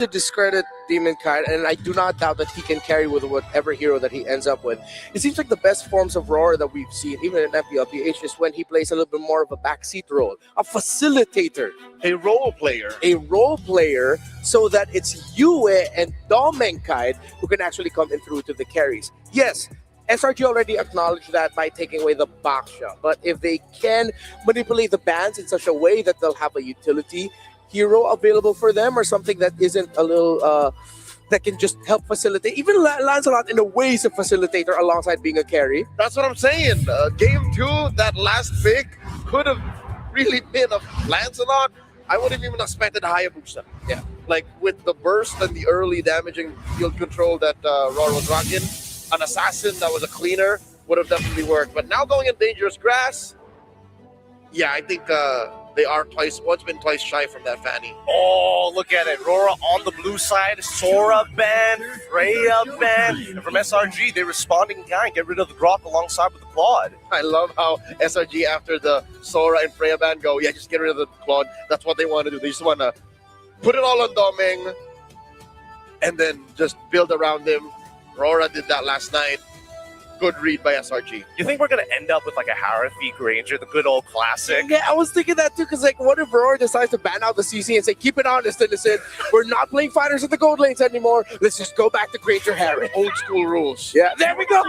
to discredit Demon Kite, and I do not doubt that he can carry with whatever hero that he ends up with. It seems like the best forms of Roar that we've seen, even in FPLPH, is when he plays a little bit more of a backseat role, a facilitator, A role player. a role player, so that it's Yue and Domenkite who can actually come in through to the carries. Yes, SRG already acknowledged that by taking away the Baksha, but if they can manipulate the bans in such a way that they'll have a utility hero available for them, or something that isn't a little that can just help facilitate. Even Lancelot in a way is a facilitator alongside being a carry. That's what I'm saying. Game 2, that last pick could have really been a Lancelot. I would have even expected Hayabusa. Yeah. Like with the burst and the early damaging field control that Roar was rocking, an assassin that was a cleaner would have definitely worked. But now going in dangerous grass, yeah, I think they are once been twice shy from that Fanny. Oh, look at it. Rora on the blue side, Sora ban, Freya ban. And from SRG, they respond in kind, get rid of the Grok alongside with the Claude. I love how SRG after the Sora and Freya ban go, yeah, just get rid of the Claude. That's what they want to do. They just want to put it all on Doming and then just build around him. Rora did that last night. Good read by SRG. You think we're going to end up with like a Harith v Granger, the good old classic? Yeah, I was thinking that too, because like, what if Roar decides to ban out the CC and say, keep it honest, innocent, we're not playing fighters in the gold lanes anymore, let's just go back to Granger Harry. Old school rules. Yeah, there we go.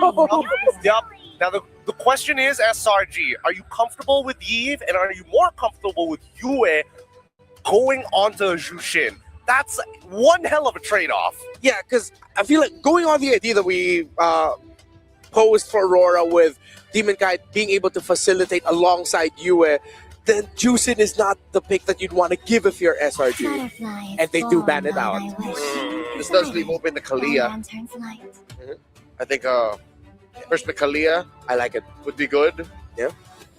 Yep. Now, the question is, SRG, are you comfortable with Yves, and are you more comfortable with Yue going onto Jushin? That's one hell of a trade-off. Yeah, because I feel like going on the idea that we posed for Aurora with Demon Kite being able to facilitate alongside Yue, then Juicin is not the pick that you'd want to give if you're SRG. And they do ban it out. This does leave open the Kalia. I think first the Kalia I like it. would be good.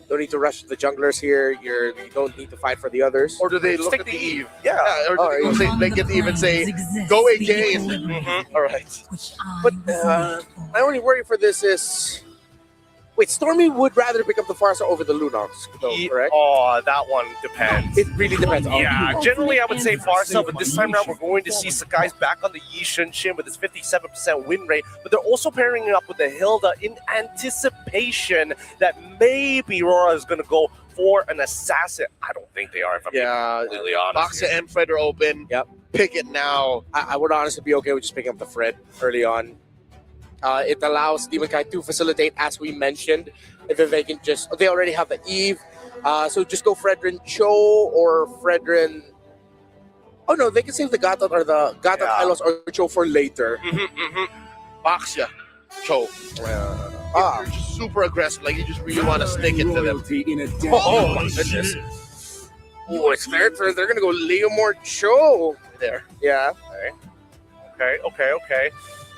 Don't need to rush the junglers here. You don't need to fight for the others. Or do they Just look take at the the Eve? Yeah. Or do they, Oh, say, they get to even say, go again. All right. But my only worry for this is... Wait, Stormy would rather pick up the Farsa over the Lunox, though, correct? Oh, that one depends. It really depends on Yeah, generally I would say Farsa, but this time around we're going to see Sakai's back on the Yi Shin with his 57% win rate, but they're also pairing it up with the Hilda in anticipation that maybe Rora is going to go for an assassin. I don't think they are, if I'm being completely honest. Baxa and Fred are open. Yep. Pick it now. I would honestly be okay with just picking up the Fred early on. It allows Demon Kite to facilitate, as we mentioned. If they can just... They already have the Eve. So just go Fredrin Cho or Fredrin... Oh no, they can save the Gatot or the Gatot Hylos or Cho for later. Baxa. Cho. You're just super aggressive. Like you just really want to stick it to them. Oh my goodness. Oh, it's their turn. They're going to go Leomord Cho. There. Yeah. Okay.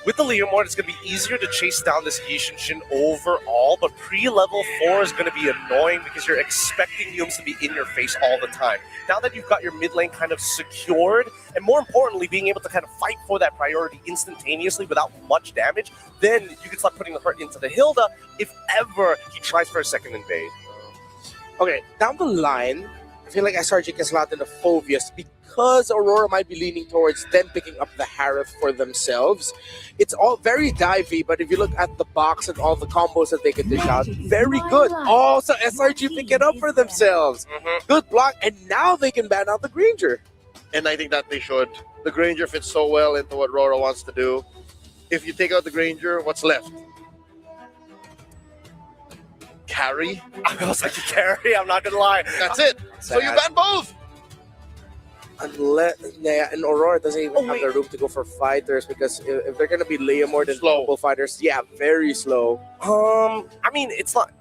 With the Leomord, it's going to be easier to chase down this Yishin overall, but pre-level 4 is going to be annoying because you're expecting Yums to be in your face all the time. Now that you've got your mid lane kind of secured, and more importantly, being able to kind of fight for that priority instantaneously without much damage, then you can start putting the hurt into the Hilda if ever he tries for a second invade. Okay, down the line, I feel like SRG can slot in the Phoveus because Aurora might be leaning towards them picking up the Harith for themselves. It's all very divey, but if you look at the box and all the combos that they can dish out, very good. Oh, so SRG pick it up for themselves. Good block, and now they can ban out the Granger. And I think that they should. The Granger fits so well into what Rora wants to do. If you take out the Granger, what's left? Carry? I was like, carry, I'm not going to lie. That's it. So you ban both. Unless, and Aurora doesn't even have the room to go for fighters because if they're going to be Leomord and global fighters, yeah, very slow. I mean, it's not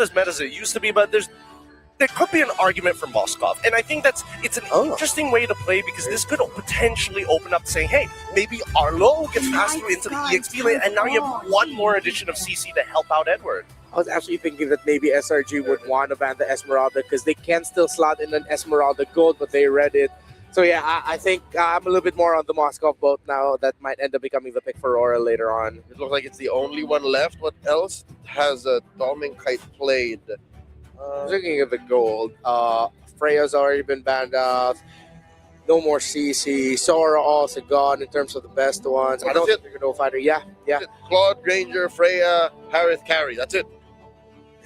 as meta as it used to be, but there could be an argument for Moskov, and I think it's an interesting way to play because this could potentially open up saying, hey, maybe Arlo gets passed through into the EXP lane, and now you have one more addition of CC to help out Edward. I was actually thinking that maybe SRG would want to ban the Esmeralda because they can still slot in an Esmeralda gold, but they read it. So yeah, I think I'm a little bit more on the Moskov boat now. That might end up becoming the pick for Aurora later on. It looks like it's the only one left. What else has Domenkite played? Looking at the gold, Freya's already been banned out. No more CC. Sora also gone in terms of the best ones. I don't think they're going to fighter. Yeah. Claude, Granger, Freya, Harith, carry. That's it.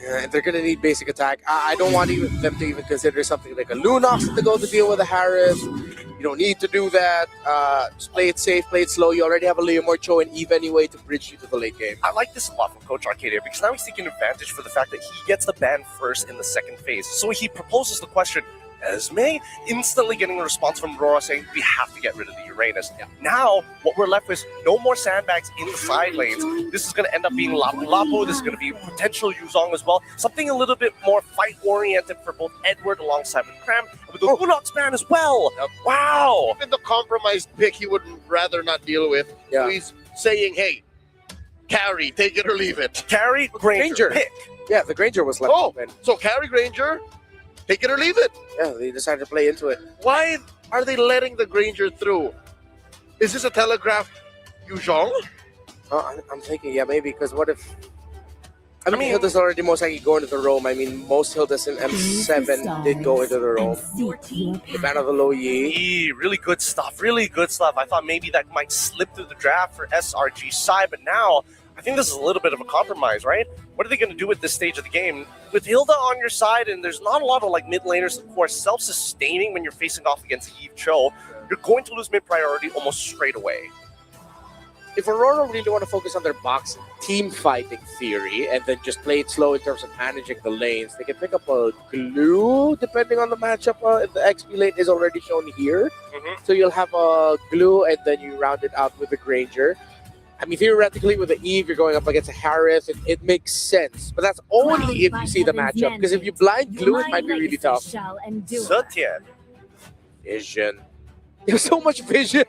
Yeah, and they're going to need basic attack. I don't want them to even consider something like a Lunox to go to deal with a Harris. You don't need to do that. Just play it safe, play it slow. You already have a Leomord, Cho, and Eve anyway to bridge you to the late game. I like this a lot from Coach Arcadia because now he's taking advantage for the fact that he gets the ban first in the second phase. So he proposes the question, Esme, instantly getting a response from Aurora saying, we have to get rid of the Uranus. Yeah. Now, what we're left with, no more sandbags in the side lanes. This is going to end up being Lapu Lapu. This is going to be potential Yuzong as well. Something a little bit more fight-oriented for both Edward alongside with Cram, and with the Lunox ban as well. Yep. Wow. Even the compromised pick he would rather not deal with. Yeah. So he's saying, hey, carry, take it or leave it. Carry, Granger, pick. Yeah, the Granger was left open. So carry Granger, take it or leave it. Yeah, they decided to play into it. Why are they letting the Granger through? Is this a telegraphed Yuzhong? I'm thinking, yeah, maybe, because what if... I mean, Hilda's already most likely going to the Rome. I mean, most Hildas in M7 did go into the Rome. The ban of the Low Yi. Really good stuff. Really good stuff. I thought maybe that might slip through the draft for SRG side, but now I think this is a little bit of a compromise, right? What are they going to do at this stage of the game? With Hilda on your side, and there's not a lot of like mid laners, of course, self-sustaining when you're facing off against Eve Cho, you're going to lose mid priority almost straight away. If Aurora really want to focus on their box team fighting theory and then just play it slow in terms of managing the lanes, they can pick up a glue depending on the matchup. If the XP lane is already shown here, so you'll have a glue and then you round it out with the Granger. I mean, theoretically, with the Eve, you're going up against a Harris. It makes sense, but that's only if you see the matchup. Because if you blind glue, it might be really tough. Zetian. Vision. There's so much vision.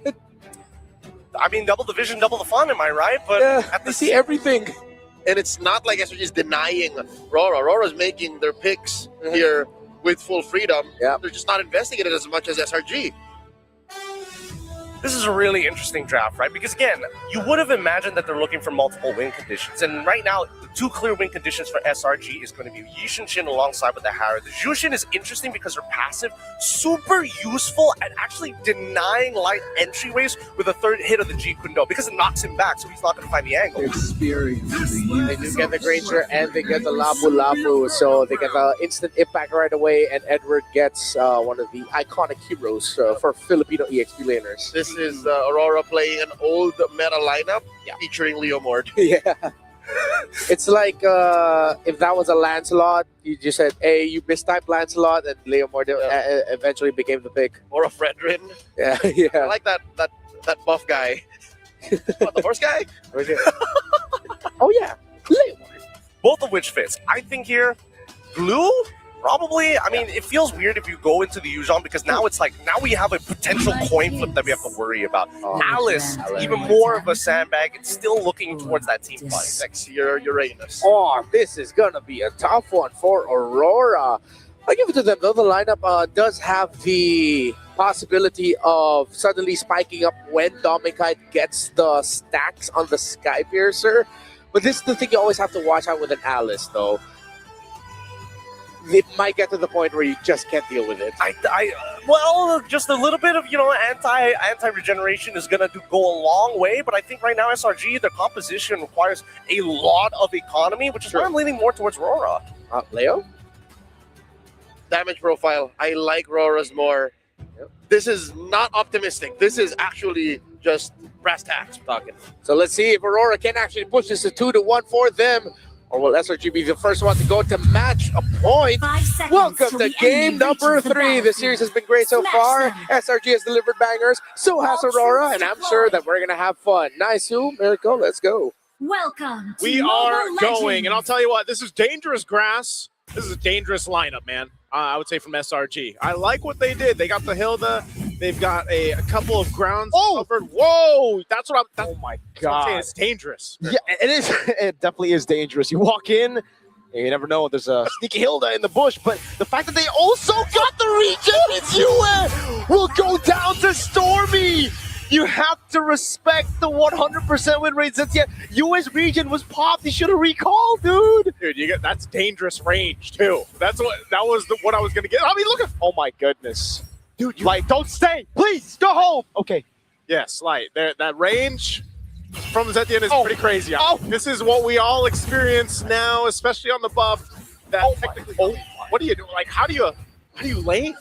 I mean, double the vision, double the fun, am I right? But yeah, they see everything. And it's not like SRG is denying Aurora. Aurora's making their picks here with full freedom. Yeah. They're just not investing in it as much as SRG. This is a really interesting draft, right? Because again, you would have imagined that they're looking for multiple win conditions. And right now, the two clear win conditions for SRG is going to be Yishin Shin alongside with the Harrow. The Jushin is interesting because they're passive, super useful at actually denying light entryways with a third hit of the G Kundo because it knocks him back, so he's not going to find the angle. They do get the Granger and they get the Lapu Lapu, so they get the instant impact right away, and Edward gets one of the iconic heroes for Filipino EXP laners. This is Aurora playing an old meta lineup featuring Leomord. Yeah. It's like if that was a Lancelot, you just said, hey, you mistyped Lancelot, and Leomord eventually became the pick. Or a Fredrin. Yeah. I like that buff guy. What, the horse guy? Oh, yeah. Leomord. Both of which fits. I think here, Glue? Probably. I mean, it feels weird if you go into the Yuzhong because now it's like, now we have a potential coin flip that we have to worry about. Alice, even more of a sandbag. It's still looking towards that team fight. Sexier Uranus. Oh, this is going to be a tough one for Aurora. I give it to them, though. The lineup does have the possibility of suddenly spiking up when Domikite gets the stacks on the Skypiercer. But this is the thing you always have to watch out with an Alice, though. It might get to the point where you just can't deal with it. Well, just a little bit of, anti-regeneration is going to go a long way, but I think right now SRG, their composition requires a lot of economy, which is why I'm leaning more towards Aurora. Leo? Damage profile. I like Aurora's more. Yep. This is not optimistic. This is actually just brass tacks talking. So let's see if Aurora can actually push this to 2-1 for them. Or will SRG be the first one to go to match a point? Welcome to game number 3. The series has been great so far. SRG has delivered bangers, so has Aurora, and I'm sure that we're going to have fun. Nice, Miracle, let's go. Welcome to We are Mobile going, Legends. and I'll tell you what, this is dangerous grass. This is a dangerous lineup, man. I would say from SRG. I like what they did. They got the Hilda. They've got a couple of grounds covered. Whoa! That's what I'm. Oh my That's what I'm saying. god! It's dangerous. Yeah, it is. It definitely is dangerous. You walk in, and you never know. There's a sneaky Hilda in the bush, but the fact that they also got the regen, it's Yue will go down to Stormy. You have to respect the 100% win rate. Since Yue's regen was popped, he should have recalled, dude. Dude, that's dangerous range too. That was what I was gonna get. I mean, look at. Oh my goodness. Dude, like, don't stay. Please, go home. Okay. Yes, Light. There, that range from Zetian is Oh. pretty crazy. Oh. This is what we all experience now, especially on the buff. That technically, what do you do? Like, how do you lane?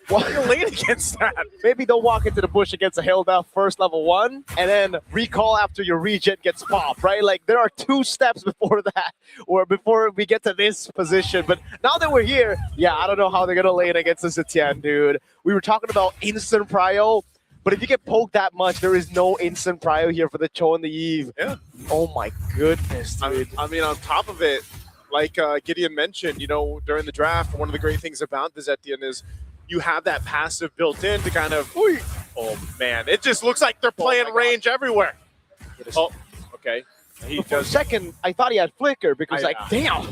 How do you lane against that? Maybe don't walk into the bush against a Hilda first level 1, and then recall after your regen gets popped, right? Like, there are 2 steps before that, or before we get to this position. But now that we're here, yeah, I don't know how they're going to lane against the Zetian, dude. We were talking about instant prio, but if you get poked that much, there is no instant prio here for the Cho and the Eve. Yeah. Oh my goodness, dude. I mean, on top of it, like Gideon mentioned, you know, during the draft, one of the great things about the Zetian is you have that passive built in to kind of, oh man, it just looks like they're playing range everywhere. Oh, okay. He For a does. second, I thought he had flicker because, I- like, damn,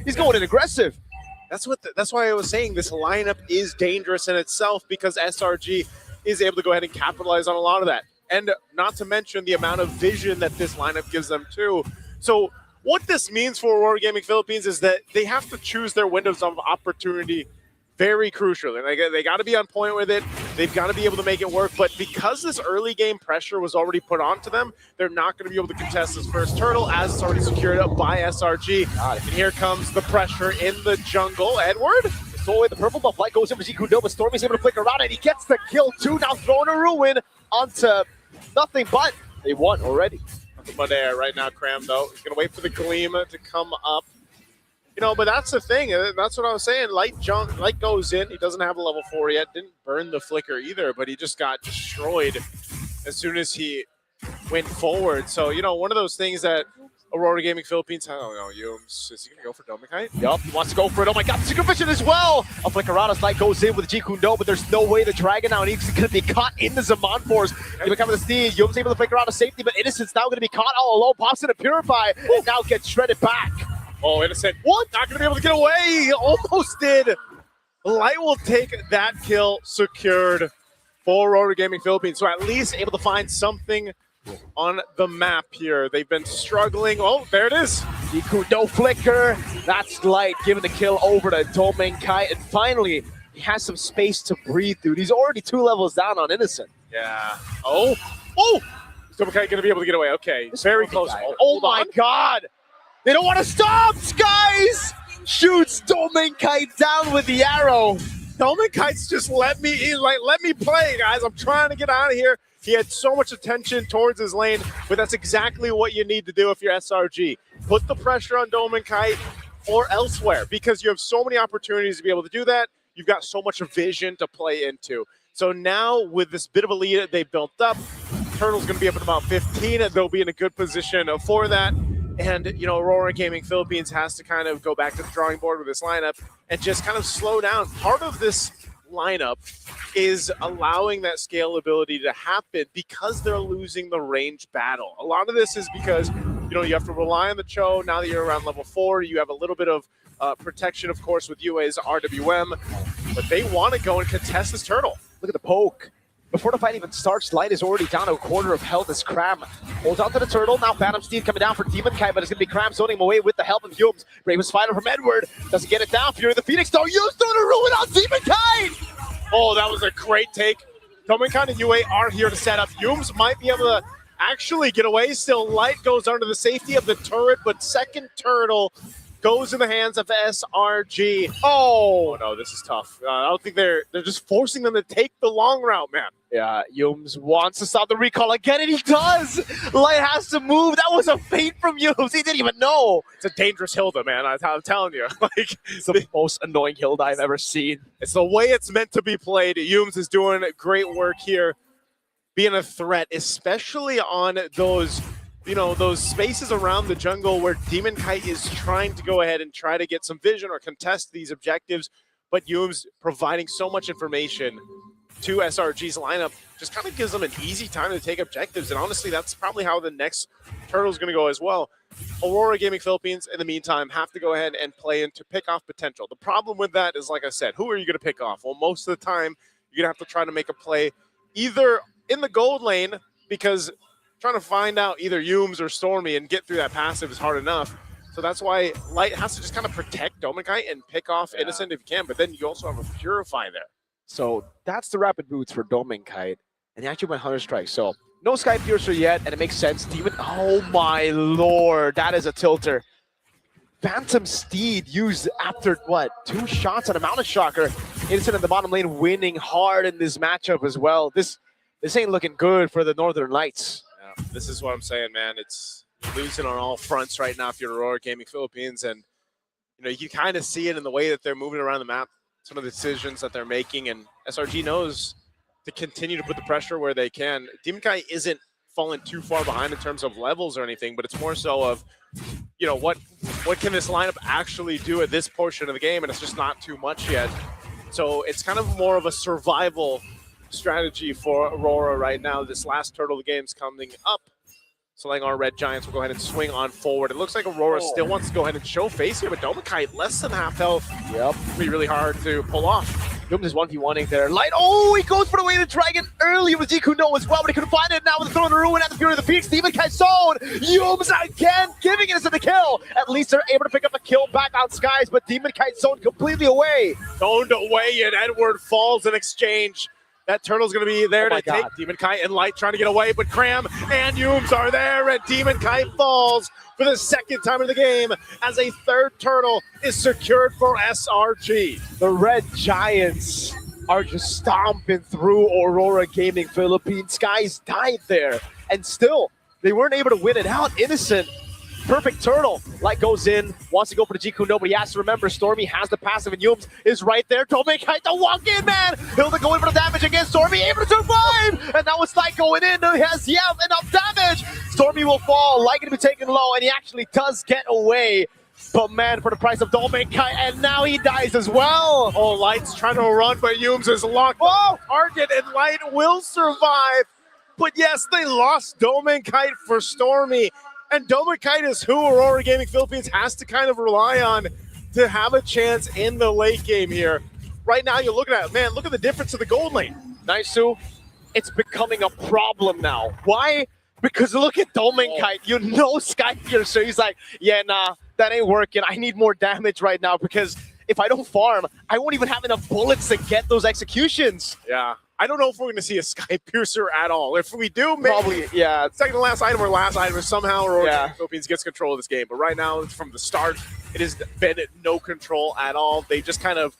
he's going in aggressive. That's why I was saying this lineup is dangerous in itself, because SRG is able to go ahead and capitalize on a lot of that. And not to mention the amount of vision that this lineup gives them too. So what this means for Aurora Gaming Philippines is that they have to choose their windows of opportunity very crucially. They got to be on point with it. They've got to be able to make it work. But because this early game pressure was already put onto them, they're not going to be able to contest this first turtle, as it's already secured up by SRG. And here comes the pressure in the jungle. Edward? So away the purple buff light goes in for Jikudo, but Stormy's able to flick around and he gets the kill too. Now throwing a ruin onto nothing but they won already. But there right now, Cram, though. He's going to wait for the Gleam to come up. You know, but that's the thing. That's what I was saying. Light goes in. He doesn't have a level 4 yet. Didn't burn the flicker either, but he just got destroyed as soon as he went forward. So, you know, one of those things that Aurora Gaming Philippines, I don't know, is he going to go for Domikite? Yup, he wants to go for it. Oh my god, Secret Vision as well! A Flickerada's light goes in with Jikudo, but there's no way the Dragon now needs to be caught in the Zaman Force. They become the steam. Yum's able to flicker out of safety, but Innocent's now going to be caught all alone. Pops in a Purify, and now gets shredded back. Oh, Innocent. What? Not going to be able to get away. He almost did. Light will take that kill secured for Aurora Gaming Philippines. So at least able to find something on the map here. They've been struggling. Oh, there it is. Jikudo flicker. That's Light giving the kill over to Domenkai. And finally, he has some space to breathe, dude. He's already 2 levels down on Innocent. Yeah. Oh. Oh. Is Domikite going to be able to get away? Okay. Very close. Oh Hold my on. god! They don't want to stop! Skies shoots Domenkai down with the arrow. Domikite's just let me play, guys. I'm trying to get out of here. He had so much attention towards his lane, but that's exactly what you need to do if you're SRG. Put the pressure on Domikite or elsewhere, because you have so many opportunities to be able to do that. You've got so much vision to play into. So now with this bit of a lead they built up, Turtle's going to be up at about 15, and they'll be in a good position for that. And, you know, Aurora Gaming Philippines has to kind of go back to the drawing board with this lineup and just kind of slow down. Part of this lineup is allowing that scalability to happen because they're losing the range battle. A lot of this is because, you know, you have to rely on the Cho. Now that you're around level 4, you have a little bit of protection, of course, with UA's RWM, but they want to go and contest this turtle. Look at the poke. Before the fight even starts, Light is already down to a quarter of health as Cram holds on to the turtle. Now Phantom Steed coming down for Demonkite, but it's going to be Cram zoning him away with the help of Yums. Bravest fighter from Edward. Doesn't get it down. Fury the Phoenix, though. Yums throwing a ruin on Demonkite! Oh, that was a great take. Domikite and UA are here to set up. Yums might be able to actually get away. Still, Light goes under the safety of the turret, but second turtle goes in the hands of SRG. Oh no, this is tough. I don't think they're just forcing them to take the long route, man. Yeah, Yums wants to stop the recall again, and he does! Light has to move. That was a feint from Yums. He didn't even know. It's a dangerous Hilda, man. I'm telling you. Like, It's the most annoying Hilda I've ever seen. it's the way it's meant to be played. Yums is doing great work here, being a threat, especially on those, you know, those spaces around the jungle where Demonkite is trying to go ahead and try to get some vision or contest these objectives, but Yums providing so much information to SRG's lineup just kind of gives them an easy time to take objectives, and honestly, that's probably how the next Turtle's going to go as well. Aurora Gaming Philippines, in the meantime, have to go ahead and play into pick off potential. The problem with that is, like I said, who are you going to pick off? Well, most of the time, you're going to have to try to make a play either in the gold lane, because trying to find out either Yums or Stormy and get through that passive is hard enough. So that's why Light has to just kind of protect Domikite and pick off Innocent if you can, but then you also have a Purify there. So that's the rapid boots for Domenkite. And he actually went Hunter Strike. So no Sky Piercer yet, and it makes sense. Demon, oh my lord, that is a tilter. Phantom Steed used after, what, 2 shots on a Mountain Shocker. Innocent in the bottom lane winning hard in this matchup as well. This ain't looking good for the Northern Lights. Yeah, this is what I'm saying, man. It's losing on all fronts right now if you're Aurora Gaming Philippines. And, you know, you can kind of see it in the way that they're moving around the map, some of the decisions that they're making. And SRG knows to continue to put the pressure where they can. Demonkite isn't falling too far behind in terms of levels or anything, but it's more so of, you know, what can this lineup actually do at this portion of the game, and it's just not too much yet. So it's kind of more of a survival strategy for Aurora right now. This last turtle of the game's coming up. So like our Red Giants will go ahead and swing on forward. It looks like Aurora still wants to go ahead and show face here, but Domenkite less than half health. Yep. Be really hard to pull off. Yums is 1v1ing there. Light, oh, he goes for the way of the dragon early with Zikuno as well, but he couldn't find it now with the throw in the ruin at the Fury of the Peaks. Demonkite zone. Yums again giving it the kill. At least they're able to pick up a kill back on Skies, but Demonkite zone completely away. Zoned away, and Edward falls in exchange. That turtle's going to be there to take Demonkite and Light trying to get away, but Cram and Yums are there, and Demonkite falls for the second time in the game as a third turtle is secured for SRG. The Red Giants are just stomping through Aurora Gaming Philippines. Skies died there, and still, they weren't able to win it out. Innocent. Perfect turtle. Light goes in, wants to go for the Jikuno, but he has to remember Stormy has the passive, and Yums is right there. Domenkite to walk in, man. Hilda going for the damage against Stormy, able to survive. And now it's Light going in. He has enough damage. Stormy will fall. Light going to be taken low, and he actually does get away. But man, for the price of Domenkite, and now he dies as well. Oh, Light's trying to run, but Yums is locked on target, and Light will survive. But yes, they lost Domenkite for Stormy. And Domenkite is who Aurora Gaming Philippines has to kind of rely on to have a chance in the late game here. Right now, you're looking at, man, look at the difference of the gold lane. Naisu, it's becoming a problem now. Why? Because look at Domenkite. You know Sky Piercer. He's like, yeah, nah, that ain't working. I need more damage right now because if I don't farm, I won't even have enough bullets to get those executions. Yeah. I don't know if we're going to see a Sky Piercer at all. If we do, maybe. Probably, yeah. Second to last item or last item, somehow Aurora Philippines gets control of this game. But right now, from the start, it has been no control at all. They just kind of,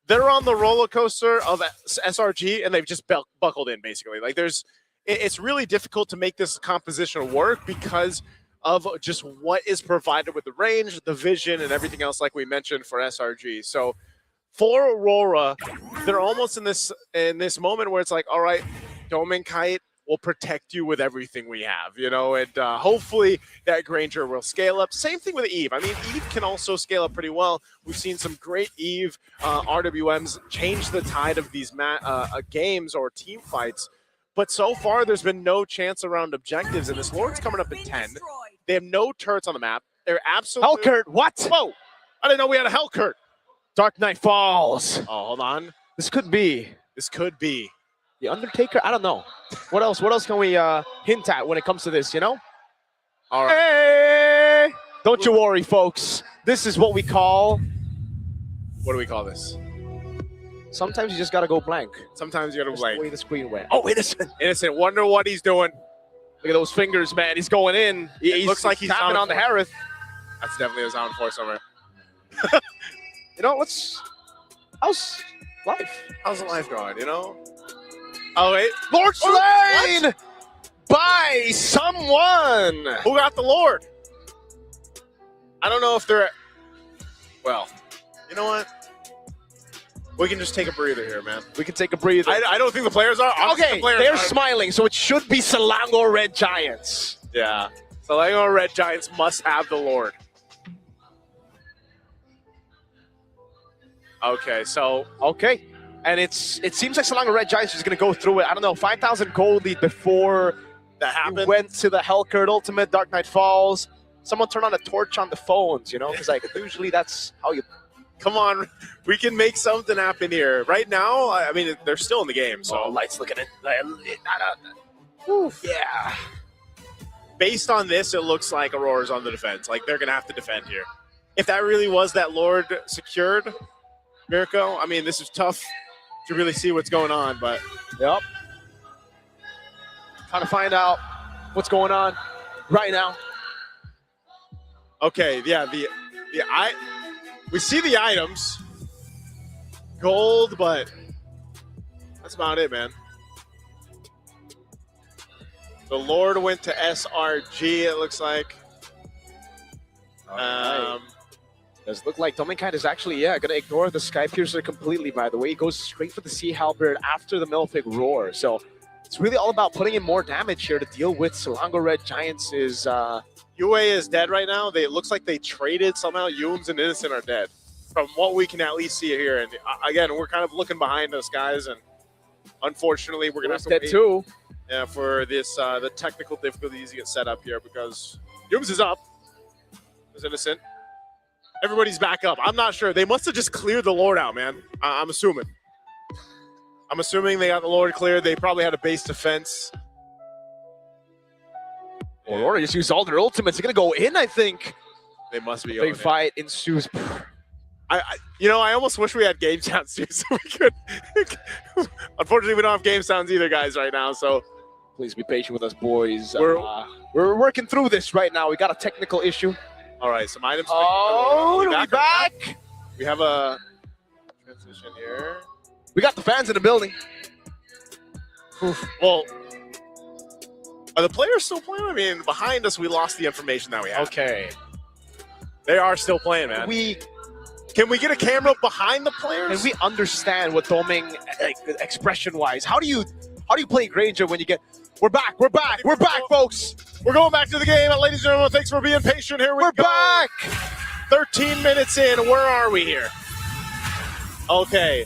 they're on the roller coaster of SRG, and they've just buckled in, basically. Like, it's really difficult to make this composition work because of just what is provided with the range, the vision, and everything else, like we mentioned for SRG. So, for Aurora, they're almost in this moment where it's like, all right, Domenkite will protect you with everything we have, you know, and hopefully that Granger will scale up. Same thing with Eve. I mean, Eve can also scale up pretty well. We've seen some great Eve RWMs change the tide of these games or team fights, but so far there's been no chance around objectives, and this Lord's coming up at 10. They have no turrets on the map. They're absolutely... Hellcurt, what? Whoa! I didn't know we had a Hellcurt. Dark Knight Falls. Oh, hold on. This could be. This could be. The Undertaker? I don't know. What else? What else can we hint at when it comes to this, you know? All right. Hey! Don't you worry, folks. This is what we call... What do we call this? Sometimes you just gotta go blank. Sometimes you gotta Just blank. the way the screen went. Oh, Innocent. Innocent. Wonder what he's doing. Look at those fingers, man. He's going in. He looks like he's tapping on the Harith. That's definitely a sound for somewhere. You know, how's life? How's the life going, you know? Oh, wait. Lord slain by someone. Who got the Lord? I don't know if they're... Well, you know what? We can just take a breather here, man. We can take a breather. I don't think the players are. Okay, they're smiling, so it should be Selangor Red Giants. Yeah. Selangor Red Giants must have the Lord. Okay, so... Okay. And it seems like Selangor Red Giants is going to go through it. I don't know, 5,000 gold lead before that happened. We went to the Hellcurt Ultimate, Dark Knight Falls. Someone turned on a torch on the phones, you know? Because like, usually that's how you... Come on, we can make something happen here. Right now, I mean, they're still in the game, so... Light's looking at it. Yeah. Based on this, it looks like Aurora's on the defense. Like, they're going to have to defend here. If that really was that Lord secured, Mirko, I mean, this is tough to really see what's going on. But Yep. Trying to find out what's going on right now. okay, yeah, we see the items, gold, but that's about it, man. The Lord went to SRG. It looks like. Does look like Dominkite is actually, going to ignore the Sky Piercer completely, by the way. He goes straight for the Sea Halberd after the Malefic Roar. So it's really all about putting in more damage here to deal with Selangor Red Giants' UA is dead right now. It looks like they traded somehow. Yums and Innocent are dead, from what we can at least see here. And again, we're kind of looking behind us, guys, and unfortunately, we're gonna have to dead wait, too. yeah, for this the technical difficulties to get set up here because Yums is up. Is Innocent. Everybody's back up. I'm not sure. They must have just cleared the Lord out, man. I'm assuming. I'm assuming they got the Lord cleared. They probably had a base defense. Aurora just used all their ultimates. They're going to go in, I think. They must be. Big fight ensues. I almost wish we had game sounds too, so we could. Unfortunately, we don't have game sounds either, guys, right now. So Please be patient with us, boys. We're working through this right now. We got a technical issue. all right, some items. Oh, we back. We have a transition here. We got the fans in the building. Well, are the players still playing? I mean, behind us, we lost the information that we had. Okay. They are still playing, man. Can we get a camera behind the players? And we understand what Doming, like, expression-wise. How do you play Granger when you get? We're back, folks. We're going back to the game, ladies and gentlemen. Thanks for being patient. Here we go. We're back. 13 minutes in. Where are we here? Okay.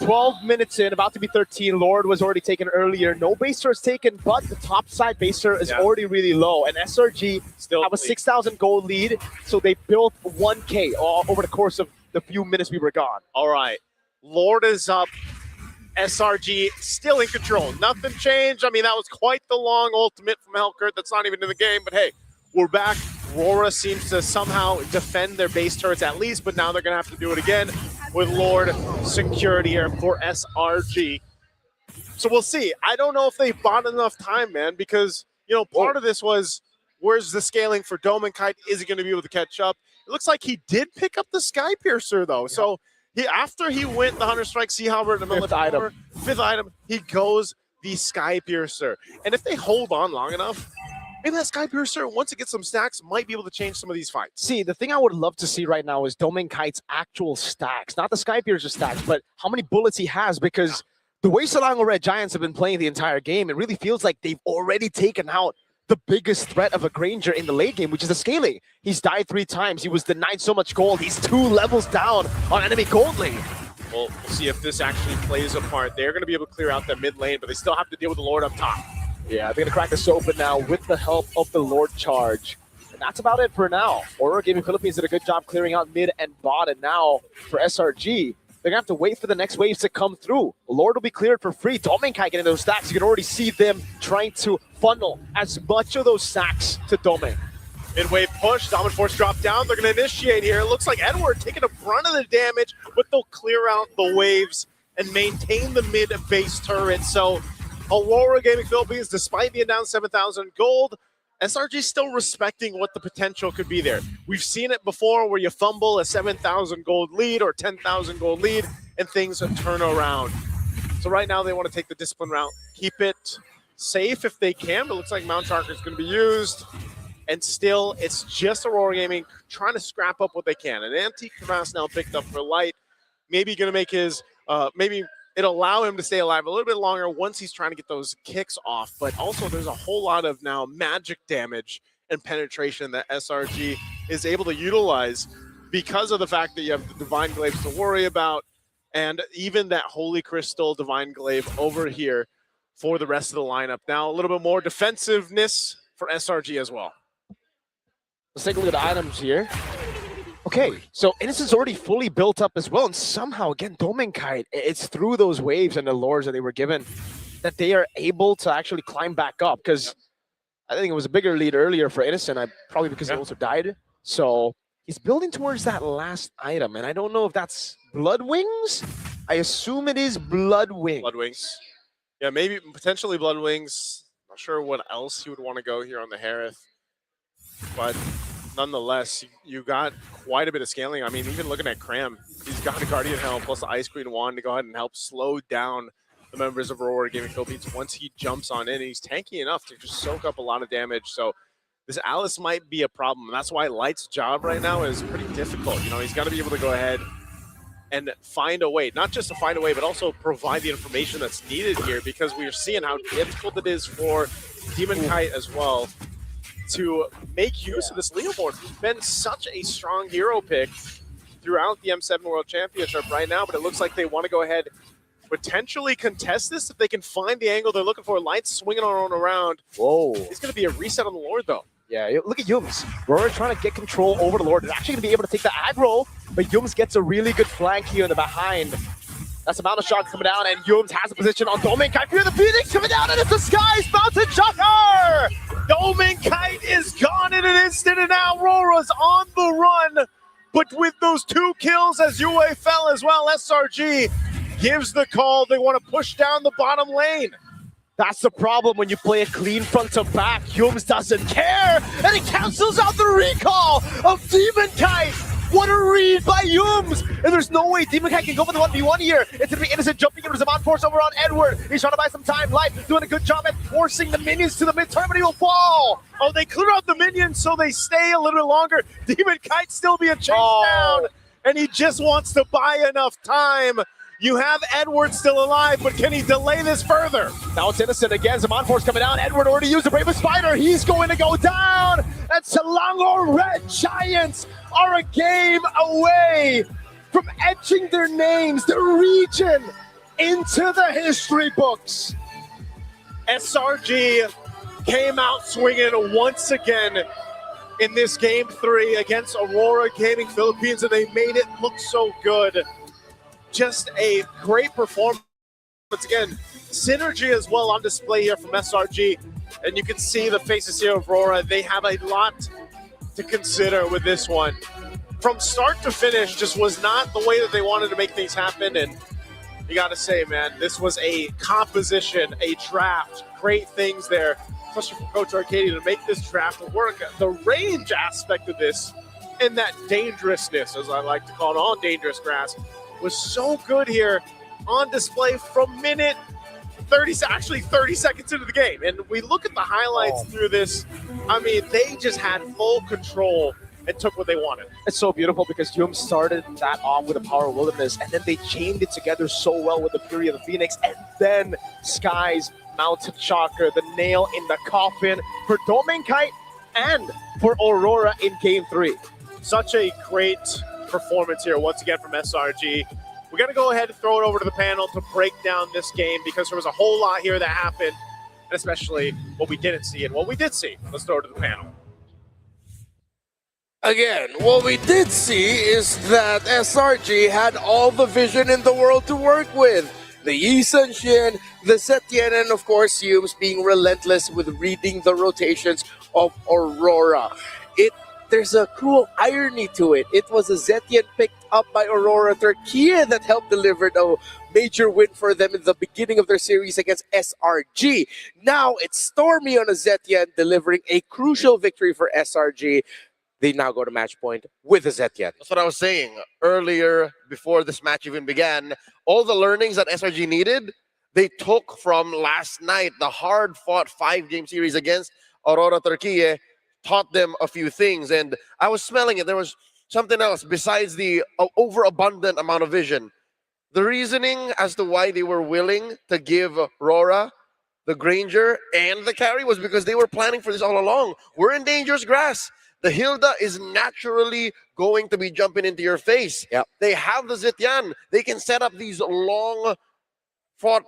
12 minutes in, about to be 13. Lord was already taken earlier. No baser is taken, but the top side baser is already really low. And SRG still have a 6,000 gold lead, so they built 1K over the course of the few minutes we were gone. All right. Lord is up. SRG still in control. Nothing changed. I mean, that was quite the long ultimate from Hellkurt. That's not even in the game, but hey, we're back. Rora seems to somehow defend their base turrets at least, but now they're going to have to do it again with Lord security here for SRG. So we'll see. I don't know if they bought enough time, man, because, you know, part of this was, where's the scaling for Dominkite? Is he going to be able to catch up? It looks like he did pick up the Sky Piercer, though. So after he went the Hunter Strike, Sea Halberd, and the fifth item, he goes the Sky Piercer. And if they hold on long enough, maybe that Sky Piercer, once it gets some stacks, might be able to change some of these fights. See, the thing I would love to see right now is Dominkite's actual stacks. Not the Sky Piercer stacks, but how many bullets he has, because the way Selangor Red Giants have been playing the entire game, it really feels like they've already taken out the biggest threat of a Granger in the late game, which is the scaling. He's died 3 times. He was denied so much gold. He's 2 levels down on enemy gold lane. Well, we'll see if this actually plays a part. They're going to be able to clear out that mid lane, but they still have to deal with the Lord up top. Yeah, they're going to crack this open now with the help of the Lord charge. And that's about it for now. Aurora Gaming Philippines did a good job clearing out mid and bot, and now for SRG, they're going to have to wait for the next waves to come through. Lord will be cleared for free. Dominkite getting those stacks. You can already see them trying to funnel as much of those stacks to Doming. Mid-wave push, Dominant Force drop down. They're going to initiate here. It looks like Edward taking the brunt of the damage, but they'll clear out the waves and maintain the mid-base turret. So Aurora Gaming Philippines, despite being down 7,000 gold, SRG still respecting what the potential could be there. We've seen it before where you fumble a 7,000 gold lead or 10,000 gold lead and things turn around. So right now they want to take the discipline route, keep it safe if they can, but it looks like Mount Sharker is going to be used. And still, it's just Aurora Gaming trying to scrap up what they can. An Antique Crevasse now picked up for Light. Maybe going to make his, maybe it'll allow him to stay alive a little bit longer once he's trying to get those kicks off. But also there's a whole lot of now magic damage and penetration that SRG is able to utilize because of the fact that you have the Divine Glaives to worry about and even that Holy Crystal Divine Glaive over here for the rest of the lineup. Now a little bit more defensiveness for SRG as well. Let's take a look at the items here. Okay, so Innocent's already fully built up as well, and somehow, again, Dominkite, it's through those waves and the lures that they were given that they are able to actually climb back up, because I think it was a bigger lead earlier for Innocent, probably because he also died. So he's building towards that last item, and I don't know if that's Blood Wings. I assume it is Bloodwing. Blood Wings. Yeah, maybe potentially Blood Wings. Not sure what else he would want to go here on the Harith. But nonetheless, you got quite a bit of scaling. I mean, even looking at Cram, he's got a Guardian Helm plus the Ice Queen wand to go ahead and help slow down the members of Aurora Gaming Philippines once he jumps on in. He's tanky enough to just soak up a lot of damage. So this Alice might be a problem. That's why Light's job right now is pretty difficult. You know, he's got to be able to go ahead and find a way, not just to find a way, but also provide the information that's needed here, because we're seeing how difficult it is for Demon Kite as well to make use of this Leoborn, who's been such a strong hero pick throughout the M7 World Championship right now, but it looks like they want to go ahead, potentially contest this if they can find the angle they're looking for. Light swinging on around. Whoa. It's going to be a reset on the Lord, though. Yeah, look at Yums. Aurora trying to get control over the Lord. They're actually going to be able to take the aggro, but Yums gets a really good flank here in the behind. That's the Mountain Shock coming down, and Yums has a position on Domenkite. Fear the Phoenix coming down, and it's the Skies Mountain Shocker! Domenkite is gone in an instant, and now Aurora's on the run. But with those 2 kills as Yue fell as well, SRG gives the call. They want to push down the bottom lane. That's the problem when you play a clean front to back. Yums doesn't care, and he cancels out the recall of Demon Kite. What a read by Yums! And there's no way Demon Kite can go for the 1v1 here. It's gonna be Innocent jumping into Zaman Force over on Edward. He's trying to buy some time. Light doing a good job at forcing the minions to the mid-turn, but he will fall. Oh, they clear out the minions so they stay a little bit longer. Demon Kite still being chased down, and he just wants to buy enough time. You have Edward still alive, but can he delay this further? Now it's Innocent again. Zaman Force coming down. Edward already used the Bravest Spider. He's going to go down. And Selangor Red Giants are a game away from etching their names, their region, into the history books. SRG came out swinging once again in this Game 3 against Aurora Gaming Philippines, and they made it look so good. Just a great performance. Again, synergy as well on display here from SRG. And you can see the faces here of Aurora. They have a lot to consider with this one. From start to finish, just was not the way that they wanted to make things happen. And you got to say, man, this was a composition, a draft. Great things there, especially from Coach Arcadia to make this draft work. The range aspect of this and that dangerousness, as I like to call it, on dangerous grass, was so good here on display from minute 30 seconds into the game. And we look at the highlights through this. I mean, they just had full control and took what they wanted. It's so beautiful because Yum started that off with the Power of Wilderness, and then they chained it together so well with the Fury of the Phoenix, and then Skies Mountain Shocker, the nail in the coffin for Domenkite and for Aurora in Game 3. Such a great performance here once again from SRG. We're going to go ahead and throw it over to the panel to break down this game because there was a whole lot here that happened, and especially what we didn't see and what we did see. Let's throw it to the panel. Again, what we did see is that SRG had all the vision in the world to work with. The Yi Sun-Shin, the Zetian, and of course Yums being relentless with reading the rotations of Aurora. There's a cruel irony to it. It was a Zetian picked up by Aurora Turquía that helped deliver a major win for them in the beginning of their series against SRG. Now it's Stormy on a Zetian delivering a crucial victory for SRG. They now go to match point with a Zetian. That's what I was saying earlier before this match even began. All the learnings that SRG needed, they took from last night. The hard-fought 5-game series against Aurora Turquía taught them a few things, and I was smelling it. There was something else besides the overabundant amount of vision. The reasoning as to why they were willing to give Aurora the Granger and the carry was because they were planning for this all along. We're in dangerous grass. The Hilda is naturally going to be jumping into your face. Yep. They have the Zetian. They can set up these long-fought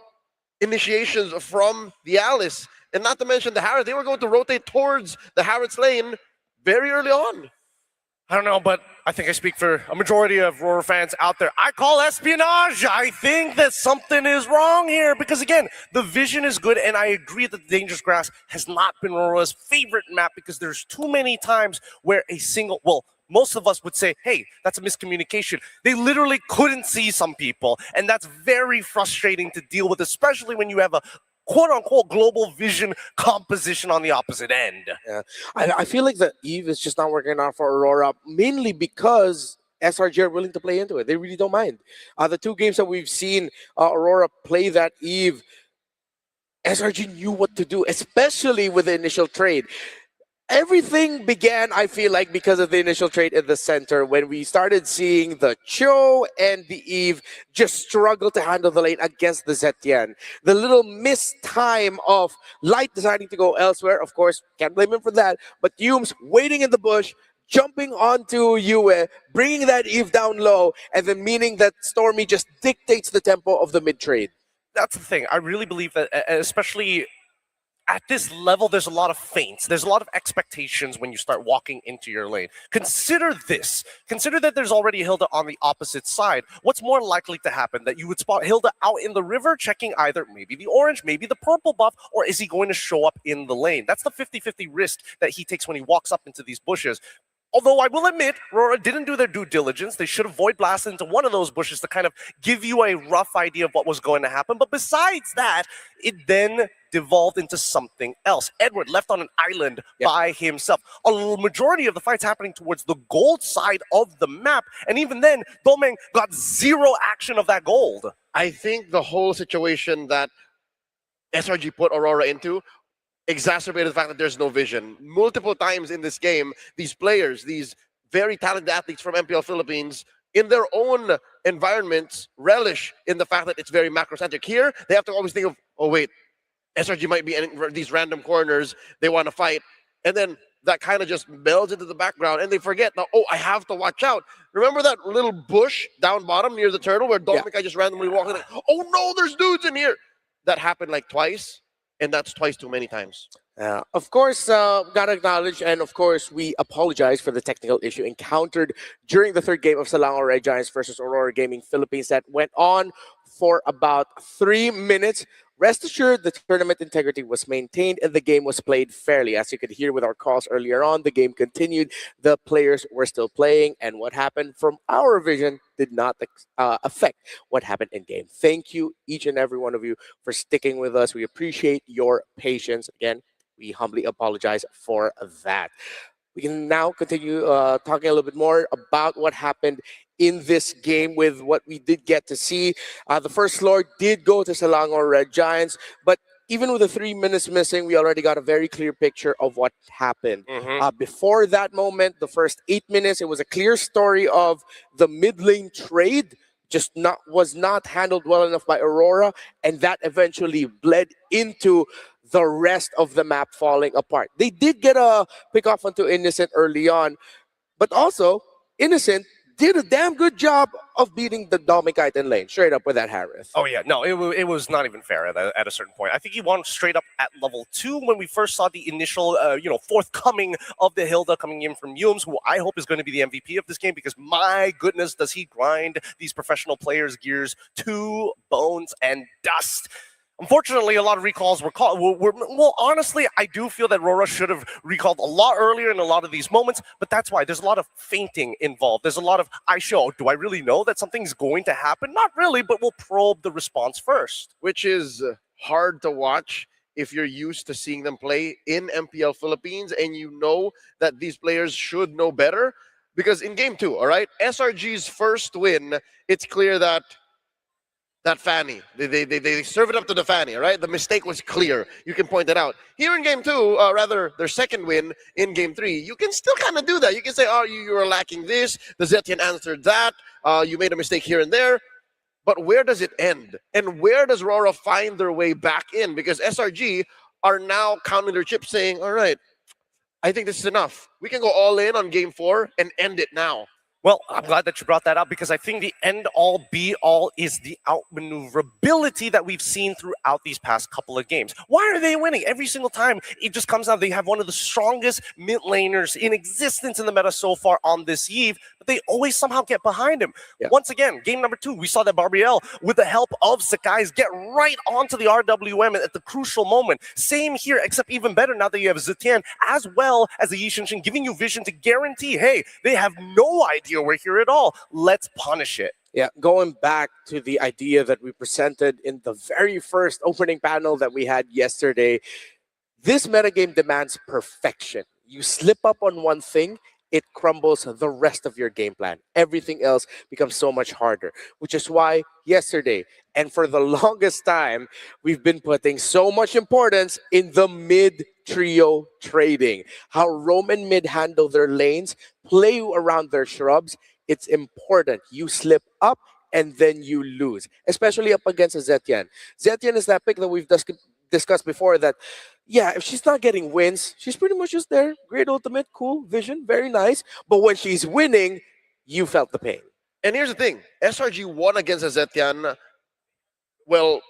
initiations from the Alice. And not to mention the Harrods. They were going to rotate towards the Harrods lane very early on. I don't know, but I think I speak for a majority of Aurora fans out there. I call espionage. I think that something is wrong here because, again, the vision is good, and I agree that the Dangerous Grass has not been Aurora's favorite map because there's too many times where a single, well, most of us would say, hey, that's a miscommunication. They literally couldn't see some people, and that's very frustrating to deal with, especially when you have a quote-unquote global vision composition on the opposite end. I feel like the Eve is just not working out for Aurora, mainly because SRG are willing to play into it. They really don't mind. The two games that we've seen Aurora play that Eve, SRG knew what to do, especially with the initial trade. Everything began, I feel like, because of the initial trade in the center when we started seeing the Cho and the Eve just struggle to handle the lane against the Zetian. The little missed time of Light deciding to go elsewhere, of course, can't blame him for that, but Yumes waiting in the bush, jumping onto Yue, bringing that Eve down low, and then meaning that Stormy just dictates the tempo of the mid-trade. That's the thing. I really believe that, especially at this level, there's a lot of feints. There's a lot of expectations when you start walking into your lane. Consider this. Consider that there's already Hilda on the opposite side. What's more likely to happen? That you would spot Hilda out in the river checking either maybe the orange, maybe the purple buff, or is he going to show up in the lane? That's the 50-50 risk that he takes when he walks up into these bushes. Although I will admit, Aurora didn't do their due diligence. They should have void blasted into one of those bushes to kind of give you a rough idea of what was going to happen. But besides that, it then devolved into something else. Edward left on an island by himself. A majority of the fights happening towards the gold side of the map. And even then, Domeng got zero action of that gold. I think the whole situation that SRG put Aurora into exacerbated the fact that there's no vision. Multiple times in this game, these players, these very talented athletes from MPL Philippines, in their own environments, relish in the fact that it's very macrocentric. Here, they have to always think of, oh wait, SRG might be in these random corners, they want to fight, and then that kind of just melds into the background, and they forget that, oh, I have to watch out. Remember that little bush down bottom near the turtle where Dominic just randomly walked in, like, oh no, there's dudes in here. That happened like twice. And that's twice too many times. Of course, gotta acknowledge, and of course, we apologize for the technical issue encountered during the third game of Selangor Red Giants versus Aurora Gaming Philippines that went on for about 3 minutes. Rest assured, the tournament integrity was maintained and the game was played fairly. As you could hear with our calls earlier on, the game continued. The players were still playing, and what happened from our vision did not affect what happened in game. Thank you, each and every one of you, for sticking with us. We appreciate your patience. Again, we humbly apologize for that. We can now continue talking a little bit more about what happened in this game with what we did get to see. The first floor did go to Selangor Red Giants, but even with the 3 minutes missing, we already got a very clear picture of what happened. Before that moment, the first 8 minutes, it was a clear story of the mid lane trade was not handled well enough by Aurora, and that eventually bled into the rest of the map falling apart. They did get a pick off onto Innocent early on, but also Innocent did a damn good job of beating the Domikite in lane, straight up with that Harith. Oh yeah, no, it was not even fair at a certain point. I think he won straight up at level 2 when we first saw the initial, forthcoming of the Hilda coming in from Yumes, who I hope is going to be the MVP of this game, because my goodness, does he grind these professional players' gears to bones and dust. Unfortunately, a lot of recalls were called. Well, honestly, I do feel that Aurora should have recalled a lot earlier in a lot of these moments, but that's why there's a lot of feinting involved. There's a lot of, do I really know that something's going to happen? Not really, but we'll probe the response first. Which is hard to watch if you're used to seeing them play in MPL Philippines and you know that these players should know better. Because in game 2, all right, SRG's first win, it's clear that Fanny, they serve it up to the Fanny, all right? The mistake was clear. You can point it out. Here in game 2, rather their second win in game 3, you can still kind of do that. You can say, oh, you were lacking this. The Zetian answered that. You made a mistake here and there. But where does it end? And where does Aurora find their way back in? Because SRG are now counting their chips saying, all right, I think this is enough. We can go all in on game 4 and end it now. Well, I'm glad that you brought that up because I think the end-all, be-all is the outmaneuverability that we've seen throughout these past couple of games. Why are they winning? Every single time it just comes out, they have one of the strongest mid laners in existence in the meta so far on this eve, but they always somehow get behind him. Yeah. Once again, game number 2, we saw that Barbiel, with the help of Sakai's, get right onto the RWM at the crucial moment. Same here, except even better now that you have Zetian as well as the Yi Shinshin giving you vision to guarantee, hey, they have no idea we're here at all. Let's punish it. Yeah, going back to the idea that we presented in the very first opening panel that we had yesterday, this metagame demands perfection. You slip up on one thing, it crumbles the rest of your game plan. Everything else becomes so much harder, which is why yesterday, and for the longest time, we've been putting so much importance in the mid-trio trading. How Roam and mid handle their lanes, play around their shrubs. It's important. You slip up and then you lose, especially up against a Zetian. Zetian is that pick that we've discussed before that, yeah, if she's not getting wins, she's pretty much just there. Great ultimate, cool, vision, very nice. But when she's winning, you felt the pain. And here's the thing, SRG won against a Zetian. Well,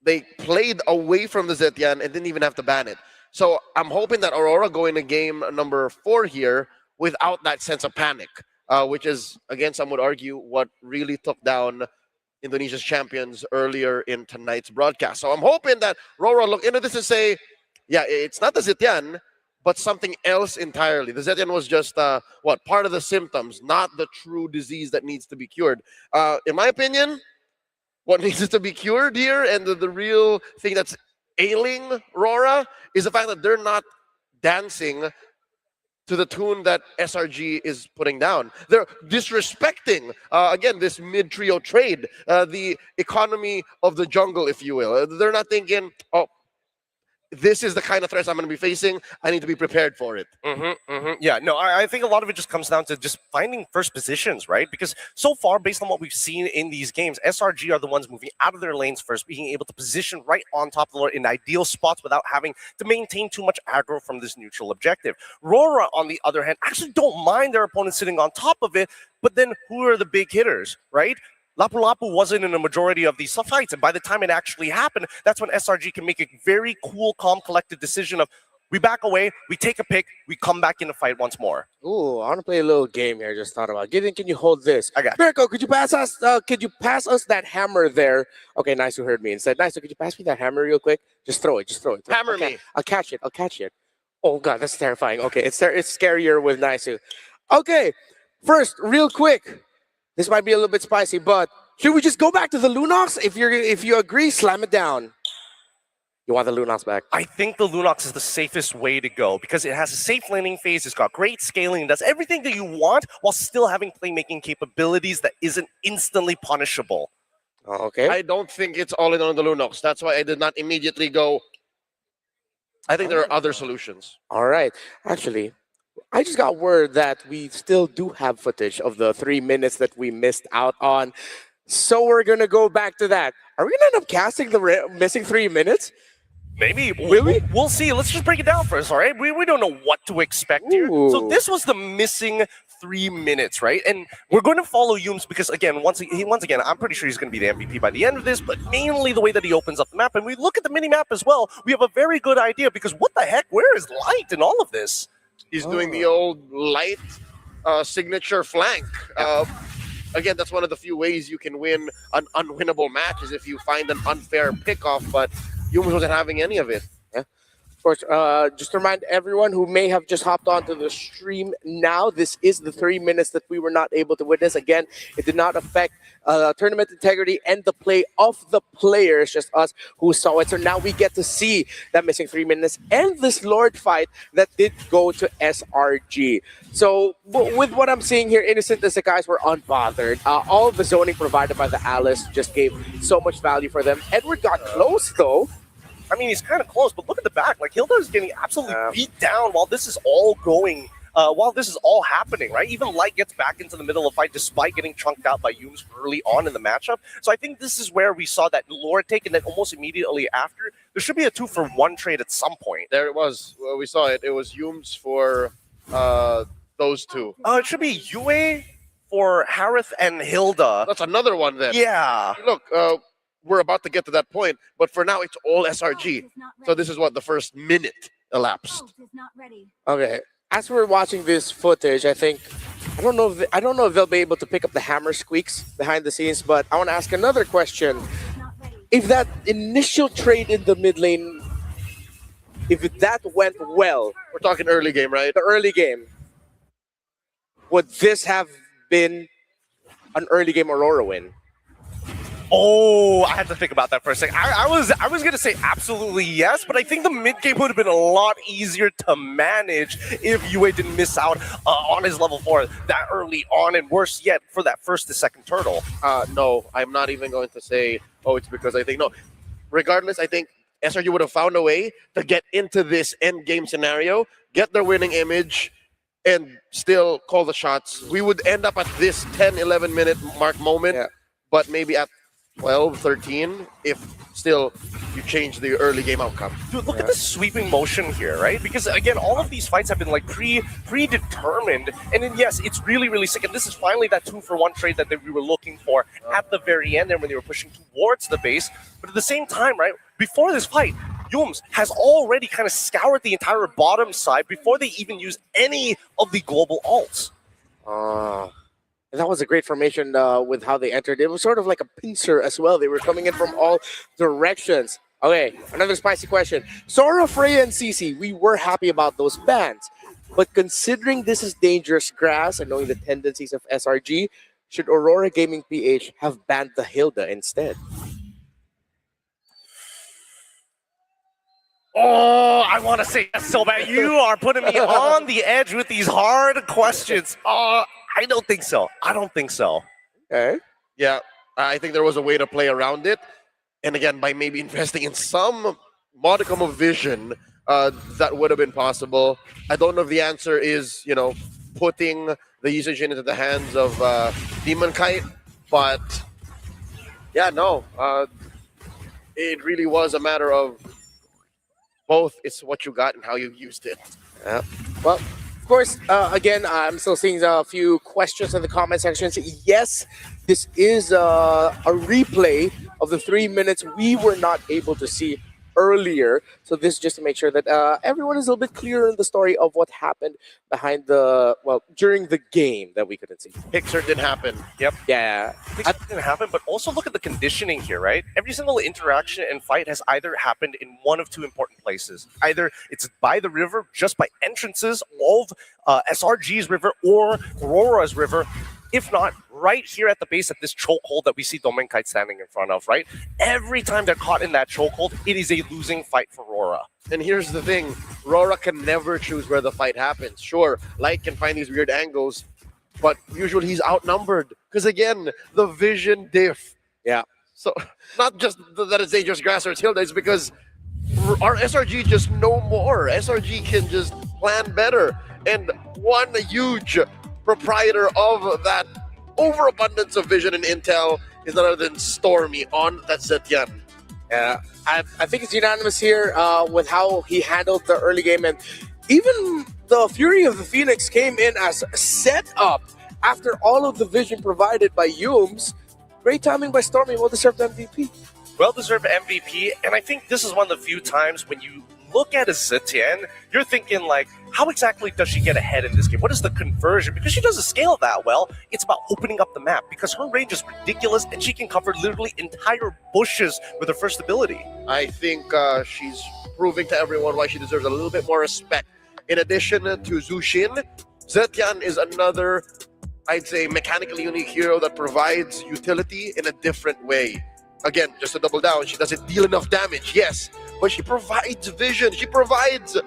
they played away from the Zetian and didn't even have to ban it. So I'm hoping that Aurora go into game number 4 here without that sense of panic, which is, again, some would argue, what really took down Indonesia's champions earlier in tonight's broadcast. So I'm hoping that Aurora look into this and say, yeah, it's not the Zetian, but something else entirely. The Zetian was just, part of the symptoms, not the true disease that needs to be cured. In my opinion, what needs to be cured here, and the real thing that's ailing Aurora, is the fact that they're not dancing to the tune that SRG is putting down. They're disrespecting, again, this mid-trio trade, the economy of the jungle, if you will. They're not thinking, oh, this is the kind of threats I'm going to be facing. I need to be prepared for it. Yeah, no, I think a lot of it just comes down to just finding first positions, right? Because so far, based on what we've seen in these games, SRG are the ones moving out of their lanes first, being able to position right on top of the Lord in ideal spots without having to maintain too much aggro from this neutral objective. Rora, on the other hand, actually don't mind their opponent sitting on top of it, but then who are the big hitters, right? Lapu Lapu wasn't in a majority of these fights, and by the time it actually happened, that's when SRG can make a very cool, calm, collected decision of, we back away, we take a pick, we come back in the fight once more. Ooh, I want to play a little game here. Just thought about. Gideon, can you hold this? I got Mirko, could you pass us? Could you pass us that hammer there? Okay, nice who heard me and said, nice. So could you pass me that hammer real quick? Just throw it. Just throw it. Hammer Okay, me. I'll catch it. I'll catch it. Oh god, that's terrifying. Okay, it's scarier with Naisu. Okay, first, real quick. This might be a little bit spicy, but should we just go back to the Lunox? If you agree, slam it down. You want the Lunox back? I think the Lunox is the safest way to go because it has a safe landing phase, it's got great scaling, it does everything that you want while still having playmaking capabilities that isn't instantly punishable. Oh, okay. I don't think it's all in on the Lunox. That's why I did not immediately go. I think there are other solutions. All right. Actually, I just got word that we still do have footage of the 3 minutes that we missed out on. So we're going to go back to that. Are we going to end up casting the missing 3 minutes? Maybe. Really? We'll see. Let's just break it down first, all right? We don't know what to expect here. So Ooh. this was the missing 3 minutes, right? And we're going to follow Yumes because, again, once again, I'm pretty sure he's going to be the MVP by the end of this, but mainly the way that he opens up the map. And we look at the mini-map as well, we have a very good idea because what the heck? Where is Light in all of this? He's doing the old light signature flank. Again, that's one of the few ways you can win an unwinnable match is if you find an unfair pickoff, but Yumes wasn't having any of it. Of course, just to remind everyone who may have just hopped onto the stream now, this is the 3 minutes that we were not able to witness. Again, it did not affect tournament integrity and the play of the players, just us who saw it. So now we get to see that missing 3 minutes and this Lord fight that did go to SRG. So with what I'm seeing here, Innocent and Sakai's were unbothered. All of the zoning provided by the Alice just gave so much value for them. Edward got close though. I mean, he's kind of close, but look at the back. Like, Hilda is getting absolutely beat down while this is all going, while this is all happening, right? Even Light gets back into the middle of the fight despite getting chunked out by Yumes early on in the matchup. So I think this is where we saw that Lord take, and then almost immediately after, there should be a 2-for-1 trade at some point. There it was. Well, we saw it. It was Yumes for those two. It should be Yue for Harith and Hilda. That's another one then. Yeah. Look, we're about to get to that point, but for now it's all SRG. So this is what the first minute elapsed. Okay. As we're watching this footage, I think I don't know if they'll be able to pick up the hammer squeaks behind the scenes, but I want to ask another question. If that initial trade in the mid lane, if that went well, We're talking early game, right? the early game, would this have been an early game Aurora win? Oh, I had to think about that for a second. I was gonna say absolutely yes, but I think the mid game would have been a lot easier to manage if Yue didn't miss out on his level 4 that early on, and worse yet, for that first to second turtle. No, I'm not even going to say, oh, it's because I think, no. Regardless, I think SRG would have found a way to get into this end game scenario, get their winning image, and still call the shots. We would end up at this 10, 11 minute mark moment, Yeah. but maybe at 12, 13, if still you change the early game outcome. Dude, look at the sweeping motion here, right? Because again, all of these fights have been like predetermined, and then yes, it's really sick. And this is finally that 2-for-1 trade that we were looking for at the very end, there when they were pushing towards the base. But at the same time, right before this fight, Yums has already kind of scoured the entire bottom side before they even use any of the global ults. That was a great formation with how they entered. It was sort of like a pincer as well. They were coming in from all directions. Okay, another spicy question. Sora, Freya, and CC, we were happy about those bans. But considering this is dangerous grass and knowing the tendencies of SRG, should Aurora Gaming PH have banned the Hilda instead? Oh, I want to say yes so bad. You are putting me on the edge with these hard questions. I don't think so. I don't think so. Okay. Yeah, I think there was a way to play around it. And again, by maybe investing in some modicum of vision, that would have been possible. I don't know if the answer is, putting the usage into the hands of Demon Kite, but yeah, no. It really was a matter of both. It's what you got and how you used it. Yeah. Well, of course, again, I'm still seeing a few questions in the comment sections. Yes, this is a replay of the 3 minutes we were not able to see earlier. So this is just to make sure that everyone is a little bit clearer in the story of what happened behind during the game that we couldn't see. Pixar didn't happen. Yep. Yeah. That didn't happen, but also look at the conditioning here, right? Every single interaction and fight has either happened in one of two important places. Either it's by the river, just by entrances of SRG's river or Aurora's river. If not, right here at the base of this chokehold that we see Domenkite standing in front of, right? Every time they're caught in that chokehold, it is a losing fight for Aurora. And here's the thing, Aurora can never choose where the fight happens. Sure, Light can find these weird angles, but usually he's outnumbered. Because again, the vision diff. Yeah. So, not just that it's dangerous grass or it's Hilda, it's because our SRG just know more. SRG can just plan better. And one huge proprietor of that overabundance of vision and intel is none other than Stormy on that Zetian. Yeah, I think it's unanimous here with how he handled the early game, and even the Fury of the Phoenix came in as set up after all of the vision provided by Yums. Great timing by Stormy, well-deserved MVP. Well-deserved MVP, and I think this is one of the few times when you look at a Zetian, you're thinking like, how exactly does she get ahead in this game? What is the conversion? Because she doesn't scale that well, it's about opening up the map because her range is ridiculous and she can cover literally entire bushes with her first ability. I think she's proving to everyone why she deserves a little bit more respect. In addition to Zushin, Zetian is another, I'd say, mechanically unique hero that provides utility in a different way. Again, just to double down, she doesn't deal enough damage, yes, but she provides vision. She provides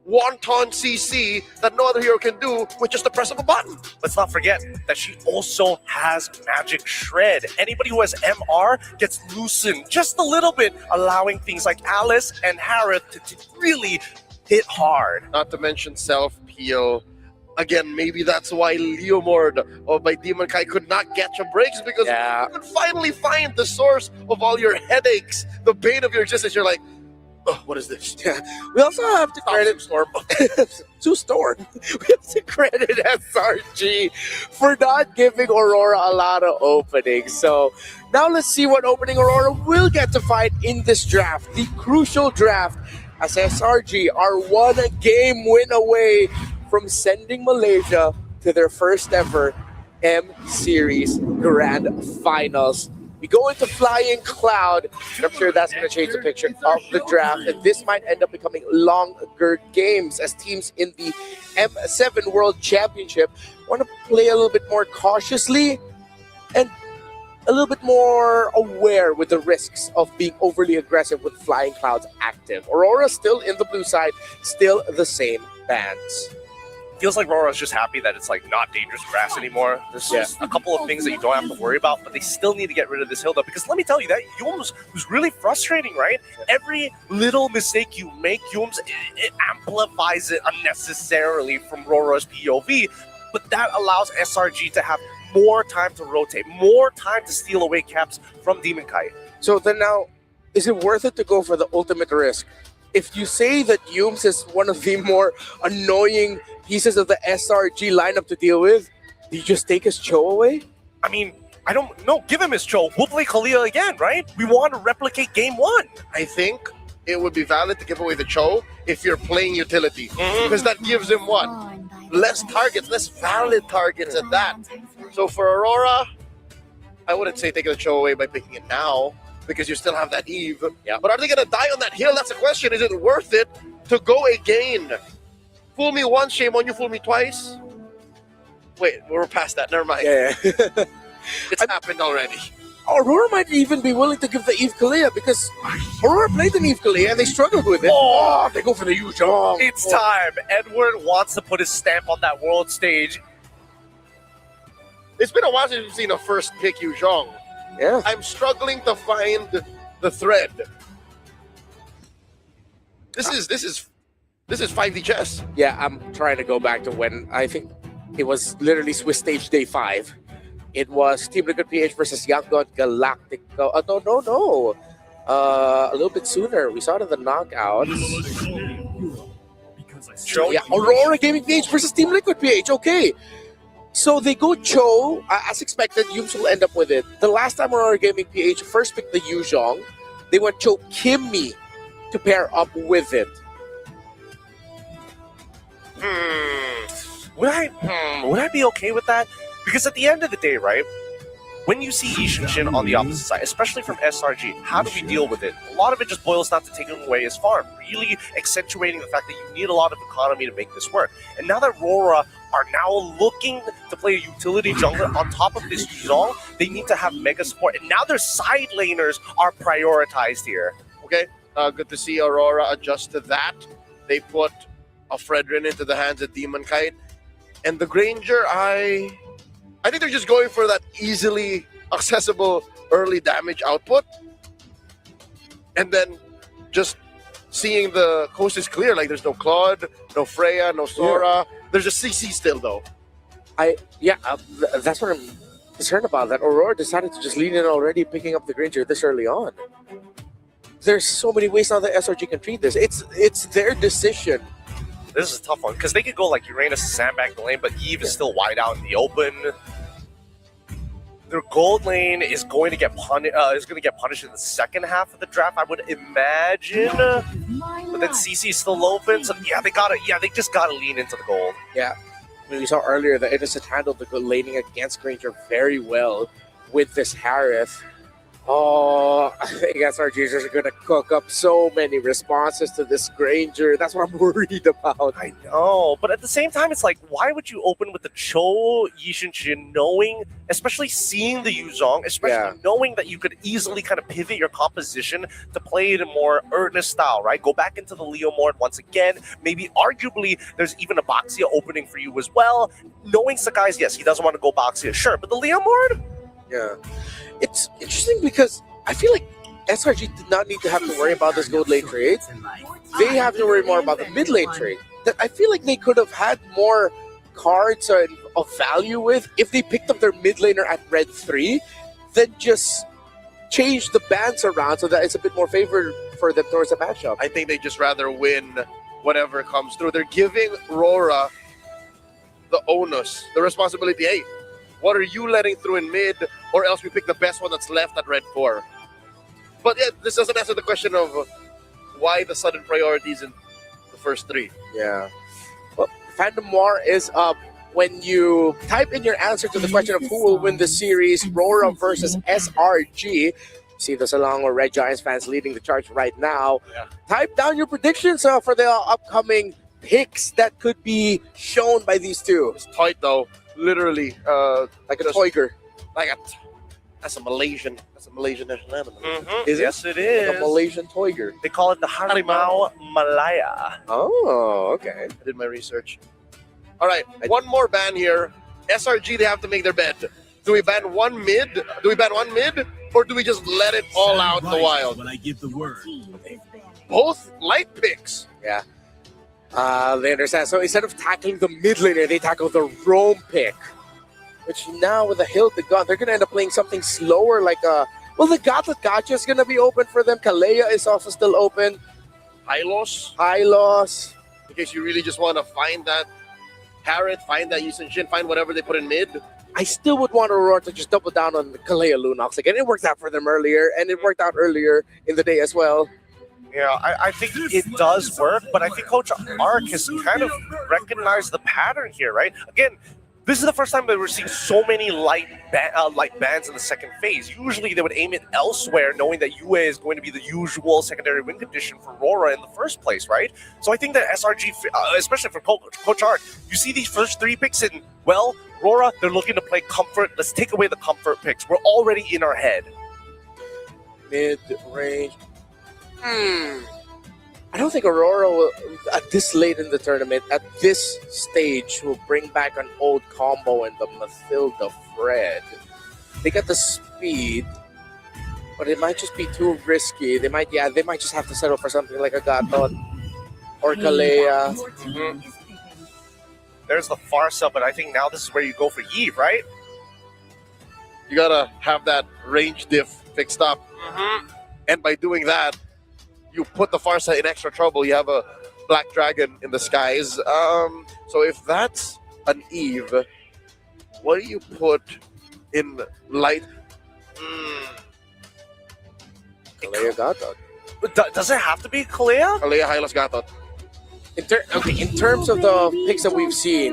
wanton CC that no other hero can do with just the press of a button. Let's not forget that she also has Magic Shred. Anybody who has MR gets loosened just a little bit, allowing things like Alice and Harith to really hit hard. Not to mention self-peel. Again, maybe that's why Leomord or by Demon Kai could not catch a breaks because you could finally find the source of all your headaches, the bane of your existence. You're like, Oh, what is this? We also have to credit Storm. Sue Storm. We have to credit SRG for not giving Aurora a lot of openings. So now let's see what opening Aurora will get to fight in this draft, the crucial draft, as SRG are 1 game win away from sending Malaysia to their first ever M Series Grand Finals. We go into Flying Cloud, and I'm sure that's going to change the picture of the draft. And this might end up becoming longer games as teams in the M7 World Championship want to play a little bit more cautiously and a little bit more aware with the risks of being overly aggressive with Flying Clouds active. Aurora still in the blue side, still the same bans. Feels like Aurora's just happy that it's like not dangerous grass anymore. There's just a couple of things that you don't have to worry about, but they still need to get rid of this Hilda, because let me tell you, that Yuums was really frustrating, right? Every little mistake you make, Yuums, it amplifies it unnecessarily from Aurora's POV, but that allows SRG to have more time to rotate, more time to steal away caps from Demon Kite. So then now, is it worth it to go for the ultimate risk? If you say that Yuums is one of the more annoying pieces of the SRG lineup to deal with, do you just take his Cho away? I mean, I don't know. Give him his Cho. We'll play Kalia again, right? We want to replicate game 1. I think it would be valid to give away the Cho if you're playing utility. Because that gives him what? Less targets, less valid targets at that. So for Aurora, I wouldn't say taking the Cho away by picking it now, because you still have that Eve. Yeah. But are they going to die on that hill? That's the question. Is it worth it to go again? Fool me once, shame on you, fool me twice. Wait, we're past that. Never mind. Yeah. It's happened already. Aurora might even be willing to give the Eve Kalia, because Aurora played an Eve Kalia and they struggled with it. Oh, they go for the Yu Zhong. it's time. Edward wants to put his stamp on that world stage. It's been a while since we've seen a first pick Yu Zhong. Yeah. I'm struggling to find the thread. This is 5D chess. Yeah, I'm trying to go back to when I think it was literally Swiss Stage Day 5. It was Team Liquid PH versus Young Gun Galactic. No. A little bit sooner. We saw it in the knockouts. Cho, Yeah, Aurora Gaming PH versus Team Liquid PH. Okay. So they go Cho. As expected, Yuums will end up with it. The last time Aurora Gaming PH first picked the Yu Zhong, they went Cho Kimmy to pair up with it. Would I be okay with that? Because at the end of the day, right, when you see Ishinshin on the opposite side, especially from SRG, how do we deal with it? A lot of it just boils down to taking away his farm, really accentuating the fact that you need a lot of economy to make this work. And now that Aurora are now looking to play a utility jungler on top of this Zhong, they need to have mega support. And now their side laners are prioritized here. Okay, good to see Aurora adjust to that. They put a Fredrin into the hands of Demon Kite. And the Granger, I think they're just going for that easily accessible early damage output. And then just seeing the coast is clear. Like, there's no Claude, no Freya, no Sora. There's just CC still, though. That's what I'm concerned about, that Aurora decided to just lean in already, picking up the Granger this early on. There's so many ways now that SRG can treat this. It's their decision. This is a tough one, because they could go like Uranus and sandbag the lane, but Eve is still wide out in the open. Their gold lane is going to get punished in the second half of the draft, I would imagine. But then CC is still open, so they just gotta lean into the gold. Yeah. I mean, we saw earlier that Innocent handled the good laning against Granger very well with this Harith. Oh, I think SRGs are going to cook up so many responses to this Granger. That's what I'm worried about. I know, but at the same time, it's like, why would you open with the Cho Yishinshin, knowing, especially seeing the Yu Zhong, especially knowing that you could easily kind of pivot your composition to play it in a more earnest style, right? Go back into the Leomord once again. Maybe arguably there's even a Boxia opening for you as well. Knowing Sakai's, yes, he doesn't want to go Boxia, sure, but the Leomord? Yeah. It's interesting because I feel like SRG did not need to have to worry about this gold lane trade. They have to worry more about the mid lane trade. That I feel like they could have had more cards of value with if they picked up their mid laner at red 3, then just change the bans around so that it's a bit more for them towards the matchup. I think they just rather win whatever comes through. They're giving Rora the onus, the responsibility. Hey, what are you letting through in mid, or else we pick the best one that's left at red 4. But yeah, this doesn't answer the question of why the sudden priorities in the first 3. Yeah. Well, Phantom War is up. When you type in your answer to the question of who will win the series, Rora versus SRG, see this along with Red Giants fans leading the charge right now. Yeah. Type down your predictions for the upcoming picks that could be shown by these two. It's tight though, literally. Like a Toiger. Like that's a Malaysian national animal. Is it? Yes, it Like is. a Malaysian Toiger. They call it the Harimau Malaya. Oh, okay. I did my research. All right, one more ban here. SRG, they have to make their bed. Do we ban one mid? Or do we just let it all out in the wild? When I give the word. Both light picks. Yeah. They understand. So instead of tackling the mid laner, they tackle the roam pick. Which now with the hilt, the gun, they're going to end up playing something slower like well, the Gauntlet Gotcha is going to be open for them. Kalea is also still open. Hylos, Hylos. in case you really just want to find that Parrot, find that Yusin Shin, find whatever they put in mid. I still would want Aurora to just double down on the Kalea Lunox again. It worked out for them earlier, and it worked out earlier in the day as well. Yeah, I think it does work, but I think Coach Arc has kind of recognized the pattern here, right? Again, this is the first time that we're seeing so many light bans in the second phase. Usually they would aim it elsewhere, knowing that UA is going to be the usual secondary win condition for Rora in the first place, right? So I think that SRG, especially for Coach Arc, you see these first 3 picks in, well, Rora, they're looking to play comfort. Let's take away the comfort picks. We're already in our head. Mid-range. I don't think Aurora will, at this late in the tournament, at this stage, will bring back an old combo in the Mathilda Fred. They got the speed, but it might just be too risky. They might just have to settle for something like a Gatot or Kalea. There's the Farsa, but I think now this is where you go for Eve, right? You gotta have that range diff fixed up. And by doing that, you put the Farsa in extra trouble. You have a Black Dragon in the skies. So if that's an Eve, what do you put in light? Kalea Gatot. But does it have to be Kalea? Kalea, Hylos, Gatot. In terms of the picks that we've seen,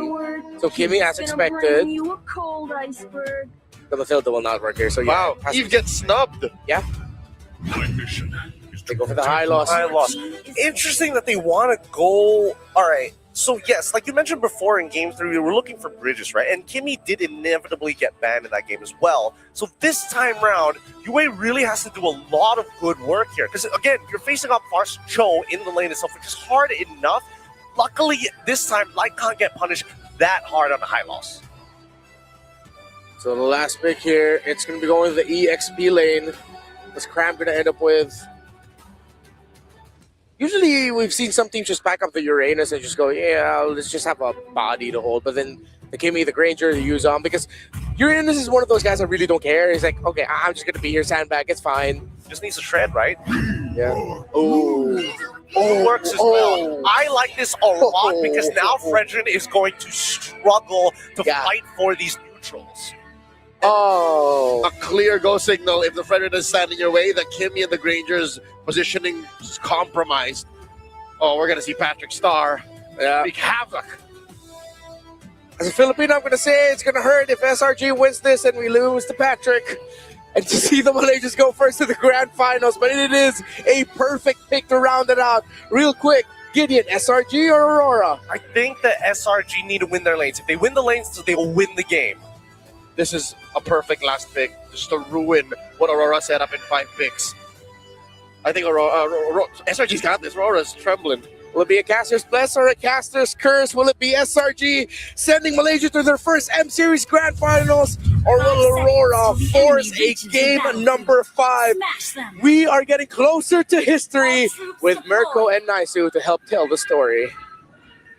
so Kimmy, as expected, the Mathilda will not work here. So yeah, Wow, Eve gets snubbed. My mission is they to go for the high loss. I lost. Interesting that they want to go. All right. So yes, like you mentioned before in Game 3, we were looking for bridges, right? And Kimmy did inevitably get banned in that game as well. So this time round, UA really has to do a lot of good work here. Because again, you're facing up Farce Cho in the lane itself, which is hard enough. Luckily, this time, Light can't get punished that hard on the high loss. So the last pick here, it's going to be going to the EXP lane. What's Cram going to end up with? Usually we've seen some teams just back up the Uranus and just go, yeah, let's just have a body to hold. But then the Kimmy, the Granger, the Yuzon, because Uranus is one of those guys that really don't care. He's like, okay, I'm just going to be here, sandbag, it's fine. Just needs to shred, right? Yeah. Oh. It works as well. I like this a lot because now Fredrin is going to struggle to fight for these neutrals. Oh. A clear go signal if the Fredrin is standing your way, the Kimmy and the Granger's positioning is compromised. Oh, we're going to see Patrick Star wreak havoc. As a Filipino, I'm going to say it's going to hurt if SRG wins this and we lose to Patrick. And to see the Malaysians go first to the grand finals. But it is a perfect pick to round it out. Real quick, Gideon, SRG or Aurora? I think that SRG need to win their lanes. If they win the lanes, they will win the game. This is a perfect last pick just to ruin what Aurora set up in 5 picks. I think SRG's got this. Aurora's trembling. Will it be a caster's bless or a caster's curse? Will it be SRG sending Malaysia to their first M Series Grand Finals? Or will Aurora force a game number 5? We are getting closer to history with Mirko and Naisu to help tell the story.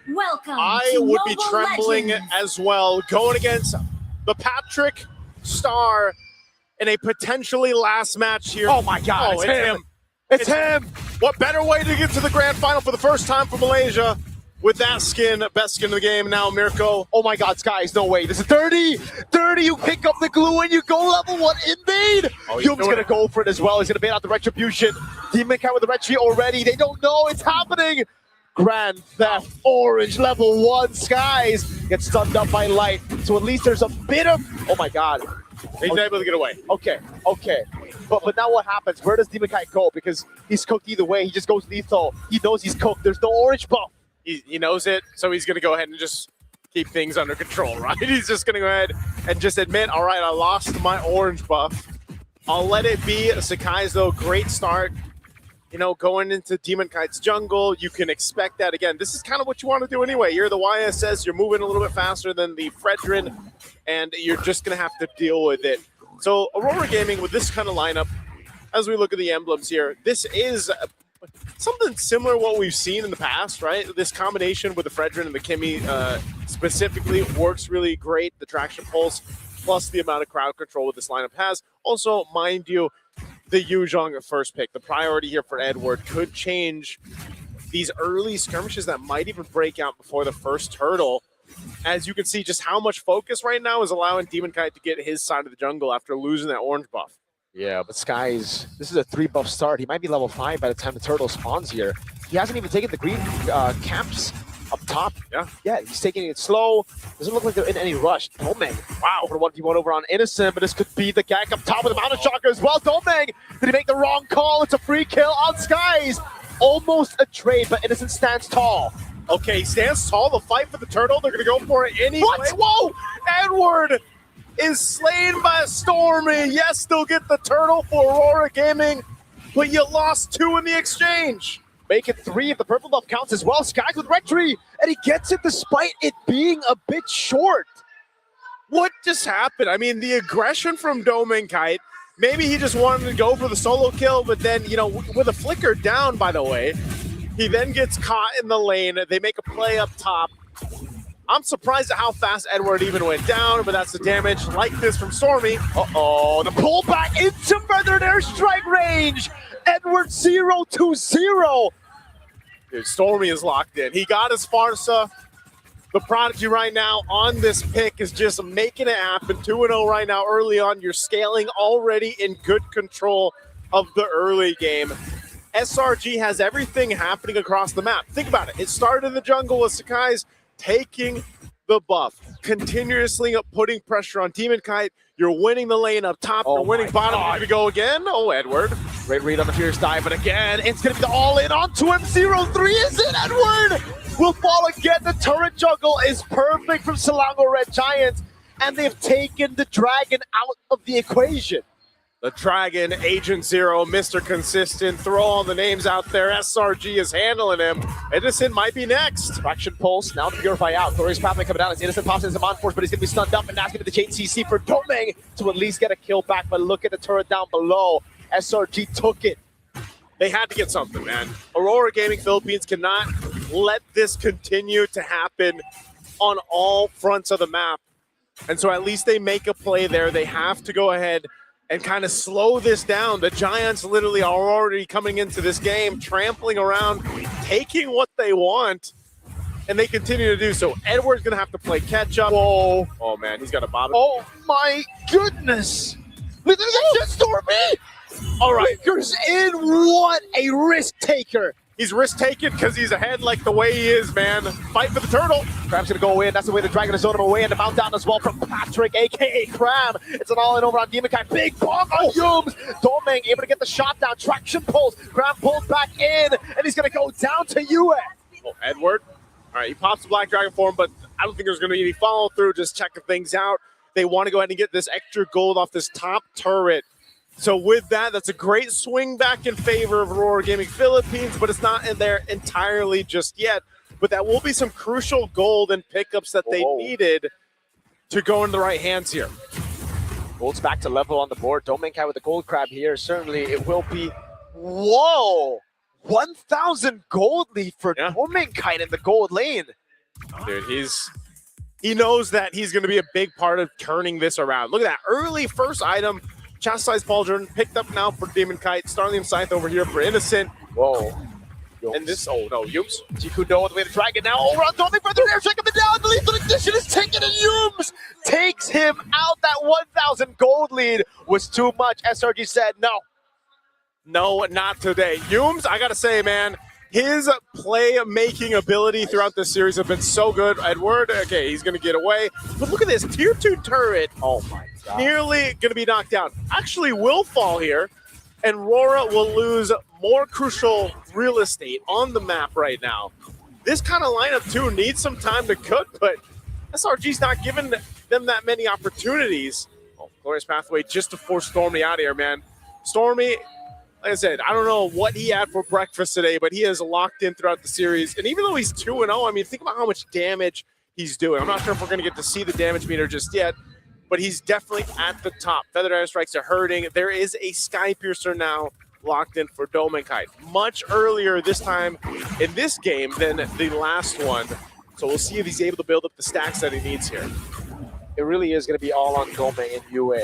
Welcome. I would be trembling as well, going against the Patrick Star in a potentially last match here. Oh my God, Oh, it's him. It's him. What better way to get to the grand final for the first time for Malaysia with that skin, best skin of the game now, Mirko. Oh my god, Skies, no way. This is 30. 30, you pick up the glue and you go level 1 invade. Oh, he's Hume's doing gonna it. go for it as well. He's gonna bait out the retribution. Demon Cat with the retri already. They don't know it's happening. Grand Theft Orange level 1. Skies gets stunned up by Light. So at least there's a bit of, oh my god. He's able to get away. Okay. But now what happens? Where does Demon Kite go? Because he's cooked either way. He just goes lethal. He knows he's cooked. There's no orange buff. He knows it, so he's going to go ahead and just keep things under control, right? He's just going to go ahead and just admit, all right, I lost my orange buff. I'll let it be. Sakai's, though, great start. You know, going into Demon Kite's jungle, you can expect that. Again, this is kind of what you want to do anyway. You're the YSS, you're moving a little bit faster than the Fredrin, and you're just going to have to deal with it. So Aurora Gaming, with this kind of lineup, as we look at the emblems here, this is something similar to what we've seen in the past, right? This combination with the Fredrin and the Kimmy specifically works really great. The traction pulse plus the amount of crowd control this lineup has. Also, mind you, the Yuzhong first pick, the priority here for Edward could change these early skirmishes that might even break out before the first turtle. As you can see, just how much focus right now is allowing Demon Kite to get his side of the jungle after losing that orange buff. Yeah, but Skies, this is a 3 buff start. He might be level 5 by the time the turtle spawns here. He hasn't even taken the green camps up top. Yeah, he's taking it slow. Doesn't look like they're in any rush. Domeng, wow, for 1v1 over on Innocent, but this could be the gank up top with the Mountain Shocker as well. Domeng, did he make the wrong call? It's a free kill on Skies. Almost a trade, but Innocent stands tall. Okay, he stands tall. The fight for the turtle, they're going to go for it anyway. What? Whoa! Edward is slain by Stormy. Yes, they'll get the turtle for Aurora Gaming, but you lost 2 in the exchange. Make it 3 if the purple buff counts as well. Skies with retry, and he gets it despite it being a bit short. What just happened? I mean, the aggression from Domeng Kite, maybe he just wanted to go for the solo kill, but then, you know, with a flicker down, by the way, he then gets caught in the lane. They make a play up top. I'm surprised at how fast Edward even went down, but that's the damage like this from Stormy. Uh-oh, the pullback into feathered airstrike range. Edward 0-0. Dude, Stormy is locked in. He got his Farsa. The Prodigy right now on this pick is just making it happen. 2-0 right now early on. You're scaling already in good control of the early game. SRG has everything happening across the map. Think about it. It started in the jungle with Sakai's taking the buff, continuously putting pressure on Demon Kite. You're winning the lane up top. Oh You're winning my bottom. God. Here we go again. Oh, Edward. Great read on the Fierce Dive, but again, it's going to be the all-in onto him. 0-3 is it, Edward? Will fall again. The turret juggle is perfect from Selangor Red Giants, and they've taken the dragon out of the equation. The Dragon, Agent Zero, Mr. Consistent, throw all the names out there. SRG is handling him. Innocent might be next. Traction pulse, now to Purify out. Glorious Pathway coming down as Innocent pops into Mon Force, but he's going to be stunned up, and that's going to be the JTC for Domeng to at least get a kill back. But look at the turret down below. SRG took it. They had to get something, man. Aurora Gaming Philippines cannot let this continue to happen on all fronts of the map. And so at least they make a play there. They have to go ahead and kind of slow this down. The Giants literally are already coming into this game, trampling around, taking what they want, and they continue to do so. Edward's going to have to play catch-up. Whoa. Oh, man, he's got a bob. Oh my goodness. Look at that Stormy. All right, Flickers in. What a risk taker. He's risk-taking because he's ahead like the way he is, man. Fight for the turtle. Crab's gonna go in. That's the way the Dragon is zoning him away, and the mount down as well from Patrick, aka Crab. It's an all-in over on Demon Kite. Big bomb on Yums. Domeng able to get the shot down. Traction pulls. Crab pulls back in, and he's gonna go down to Yue. Oh, Edward. All right, he pops the Black Dragon for him, but I don't think there's going to be any follow-through, just checking things out. They want to go ahead and get this extra gold off this top turret. So with that, that's a great swing back in favor of Aurora Gaming Philippines, but it's not in there entirely just yet. But that will be some crucial gold and pickups that they needed to go into the right hands here. Gold's back to level on the board. Domeng Kite with the gold crab here. Certainly it will be, whoa, 1,000 gold lead for Domeng Kite in the gold lane. Dude, he knows that he's going to be a big part of turning this around. Look at that early first item. Chastised Pauldron picked up now for Demon Kite. Starlium Scythe over here for Innocent. Whoa. And this, oh no, Yums. Jikudo with the way to Dragon now. Over on Doming for the air check coming down. The lethal ignition is taken and Yums takes him out. That 1,000 gold lead was too much. SRG said no. No, not today. Yums, I gotta say, man, his play-making ability throughout this series have been so good. Edward, okay, he's gonna get away. But look at this, tier 2 turret. Oh my god. Nearly gonna be knocked down. Actually will fall here, and Rora will lose more crucial real estate on the map right now. This kind of lineup too needs some time to cook, but SRG's not giving them that many opportunities. Oh, Glorious Pathway just to force Stormy out of here, man. Stormy, like I said, I don't know what he had for breakfast today, but he is locked in throughout the series. And even though he's 2-0, I mean, think about how much damage he's doing. I'm not sure if we're going to get to see the damage meter just yet, but he's definitely at the top. Feathered Airstrikes are hurting. There is a Sky Piercer now locked in for Domenkite. Much earlier this time in this game than the last one. So we'll see if he's able to build up the stacks that he needs here. It really is going to be all on Doming and UA.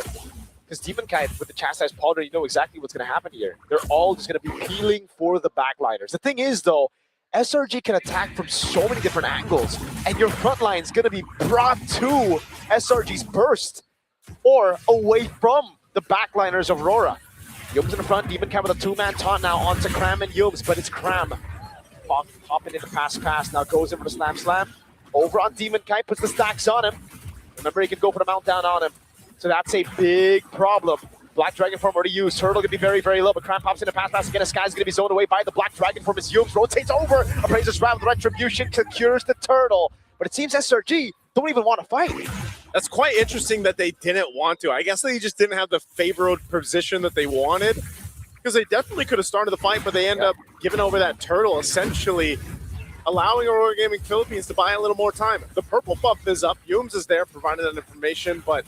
Because Demonkite with the Chastised Powder, you know exactly what's going to happen here. They're all just going to be peeling for the backliners. The thing is, though, SRG can attack from so many different angles, and your front line is going to be brought to SRG's burst or away from the backliners of Rora. Yums in the front, Demonkite with a two-man taunt now onto Cram and Yums, but it's Cram popping into pass, now goes in for the slam. Over on Demonkite, puts the stacks on him. Remember, he can go for the mount down on him. So that's a big problem. Black Dragon form already used. Turtle gonna be very, very low, but Cram pops into pass again. Sky's gonna be zoned away by the Black Dragon form as Yums rotates over. Appraiser's Wrath with Retribution secures the Turtle. But it seems SRG don't even want to fight. That's quite interesting that they didn't want to. I guess they just didn't have the favored position that they wanted, because they definitely could have started the fight, but they end up giving over that Turtle, essentially allowing Aurora Gaming Philippines to buy a little more time. The purple buff is up. Yums is there, providing that information, but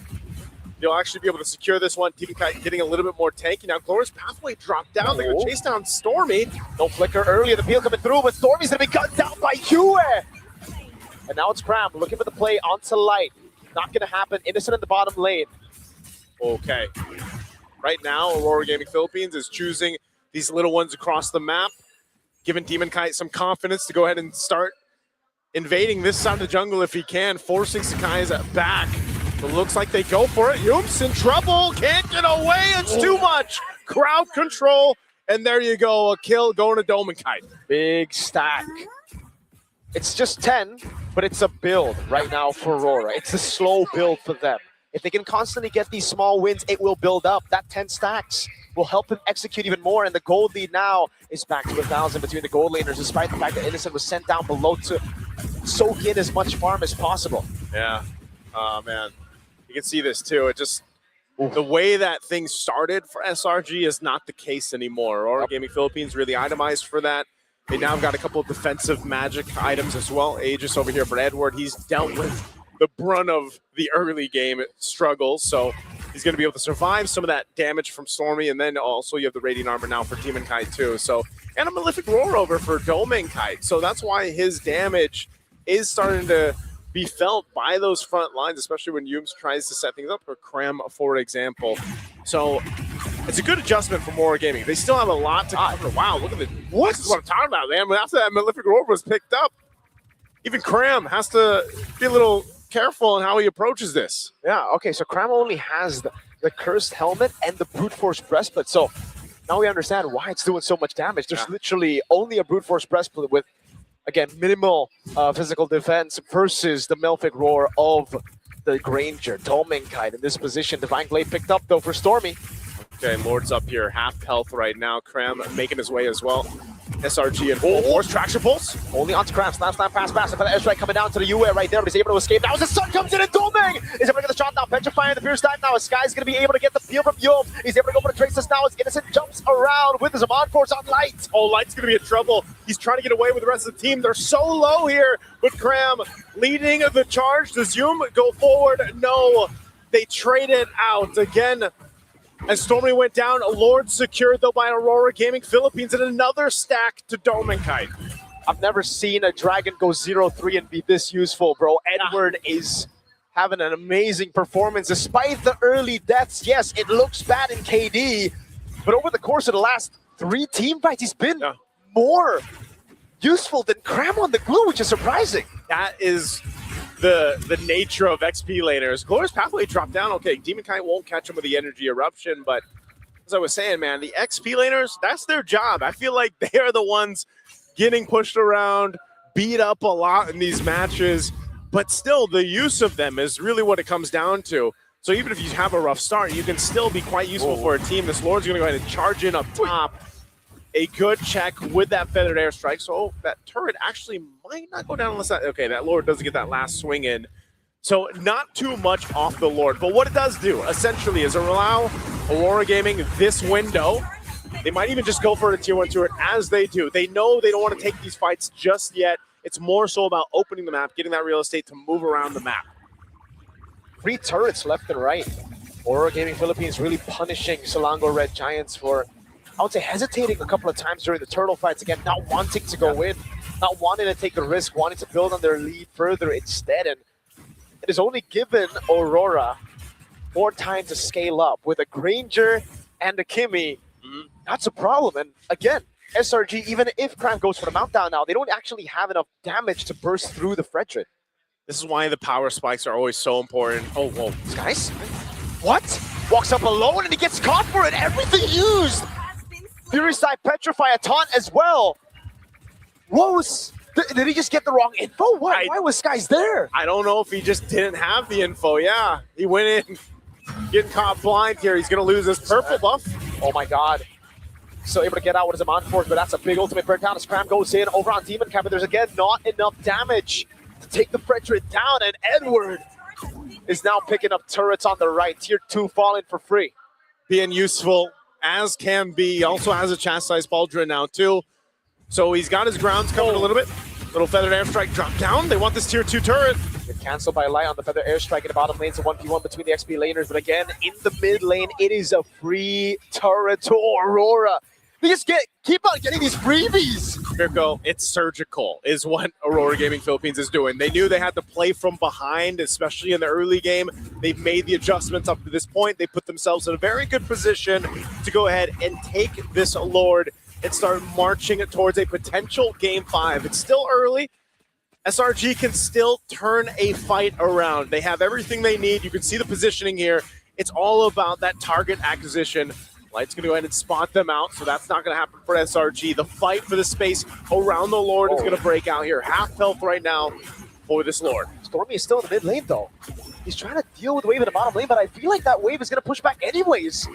you'll actually be able to secure this one. Demonkite getting a little bit more tanky. Now, Glorious Pathway dropped down. They're going to chase down Stormy. No flicker earlier. The peel coming through, but Stormy's going to be cut down by Hue. And now it's Cram looking for the play onto Light. Not going to happen. Innocent in the bottom lane. Okay. Right now, Aurora Gaming Philippines is choosing these little ones across the map, giving Demonkite some confidence to go ahead and start invading this side of the jungle if he can, forcing Sakai's back. It looks like they go for it. Yums in trouble. Can't get away. It's too much. Crowd control. And there you go. A kill going to Domenkite. Big stack. It's just 10, but it's a build right now for Aurora. It's a slow build for them. If they can constantly get these small wins, it will build up. That 10 stacks will help them execute even more. And the gold lead now is back to 1,000 between the gold laners, despite the fact that Innocent was sent down below to soak in as much farm as possible. Yeah. Oh, man. You can see this too. It just, the way that things started for SRG is not the case anymore. Aurora Gaming Philippines really itemized for that. They now have got a couple of defensive magic items as well. Aegis over here for Edward. He's dealt with the brunt of the early game struggles, so he's going to be able to survive some of that damage from Stormy, and then also you have the Radiant Armor now for Demonkite too. So, and a Malefic Roar over for Domenkite. So that's why his damage is starting to be felt by those front lines, especially when Yums tries to set things up for Cram, for example. So it's a good adjustment for Aurora Gaming. They still have a lot to cover. Wow, look at the, this is what I'm talking about, man. But after that Malefic Roar was picked up, even Cram has to be a little careful in how he approaches this. Yeah, okay, so Cram only has the Cursed Helmet and the Brute Force Breastplate. So now we understand why it's doing so much damage. There's literally only a Brute Force Breastplate with, again, minimal physical defense versus the Malefic Roar of the Granger. Domenkite in this position. Divine Blade picked up, though, for Stormy. Okay, Lord's up here, half health right now. Cram making his way as well. SRG and full force, traction pulse. Only onto Cram, slam, pass, and for the airstrike coming down to the UA right there, but he's able to escape. Now as the sun comes in and Doming is able to get the shot now. Petrifying the Pierce time now. Sky's going to be able to get the peel from Yum. He's able to go for the traces now as Innocent jumps around with his Amon Force on Light. Oh, Light's going to be in trouble. He's trying to get away with the rest of the team. They're so low here with Cram leading the charge. Does Yum go forward? No. They traded out again. As Stormy went down, Lord secured though by Aurora Gaming Philippines, and another stack to Domenkite. I've never seen a Dragon go 0-3 and be this useful, bro. Edward is having an amazing performance despite the early deaths. Yes, it looks bad in KD, but over the course of the last 3 team fights, he's been more useful than Cram on the glue, which is surprising. That is the nature of XP laners. Glorious Pathway dropped down. Okay, Demon Kite won't catch him with the Energy Eruption, but as I was saying, man, the XP laners, that's their job. I feel like they are the ones getting pushed around, beat up a lot in these matches, but still the use of them is really what it comes down to. So even if you have a rough start, you can still be quite useful for a team. This Lord's going to go ahead and charge in up top. A good check with that Feathered Airstrike. So that turret actually might not go down unless that... Okay, that Lord doesn't get that last swing in. So not too much off the Lord. But what it does do, essentially, is allow Aurora Gaming this window. They might even just go for a tier 1 turret as they do. They know they don't want to take these fights just yet. It's more so about opening the map, getting that real estate to move around the map. 3 turrets left and right. Aurora Gaming Philippines really punishing Selangor Red Giants for, I would say, hesitating a couple of times during the turtle fights. Again, not wanting to go in, not wanting to take a risk, wanting to build on their lead further instead. And it has only given Aurora more time to scale up. With a Granger and a Kimmy, that's a problem. And again, SRG, even if Cram goes for the mount down now, they don't actually have enough damage to burst through the Fredrin. This is why the power spikes are always so important. Oh, whoa. Skies? What? Walks up alone and he gets caught for it. Everything used. Fury Side Petrify a taunt as well. What was... Did he just get the wrong info? Why was Skies there? I don't know if he just didn't have the info. Yeah, he went in, getting caught blind here. He's going to lose his purple buff. Oh my god. Still able to get out with his Amon Force, but that's a big ultimate burn down as Cram goes in over on Demon Cap, but there's again not enough damage to take the Fredrin down, and Edward is now picking up turrets on the right. Tier 2 falling for free. Being useful as can be. He also has a Chastise Pauldron now too. So he's got his grounds covered a little bit. Little Feathered Airstrike drop down. They want this tier 2 turret. Get canceled by Light on the Feather Airstrike in the bottom lane. It's a 1v1 between the XP laners, but again, in the mid lane, it is a free turret to Aurora. They just keep on getting these freebies. Mirko, it's surgical is what Aurora Gaming Philippines is doing. They knew they had to play from behind, especially in the early game. They've made the adjustments up to this point. They put themselves in a very good position to go ahead and take this Lord and start marching towards a potential Game 5. It's still early. SRG can still turn a fight around. They have everything they need. You can see the positioning here. It's all about that target acquisition. Light's going to go ahead and spot them out, so that's not going to happen for SRG. The fight for the space around the Lord is going to break out here. Half health right now for this Lord. Stormy is still in the mid lane, though. He's trying to deal with the wave in the bottom lane, but I feel like that wave is going to push back anyways.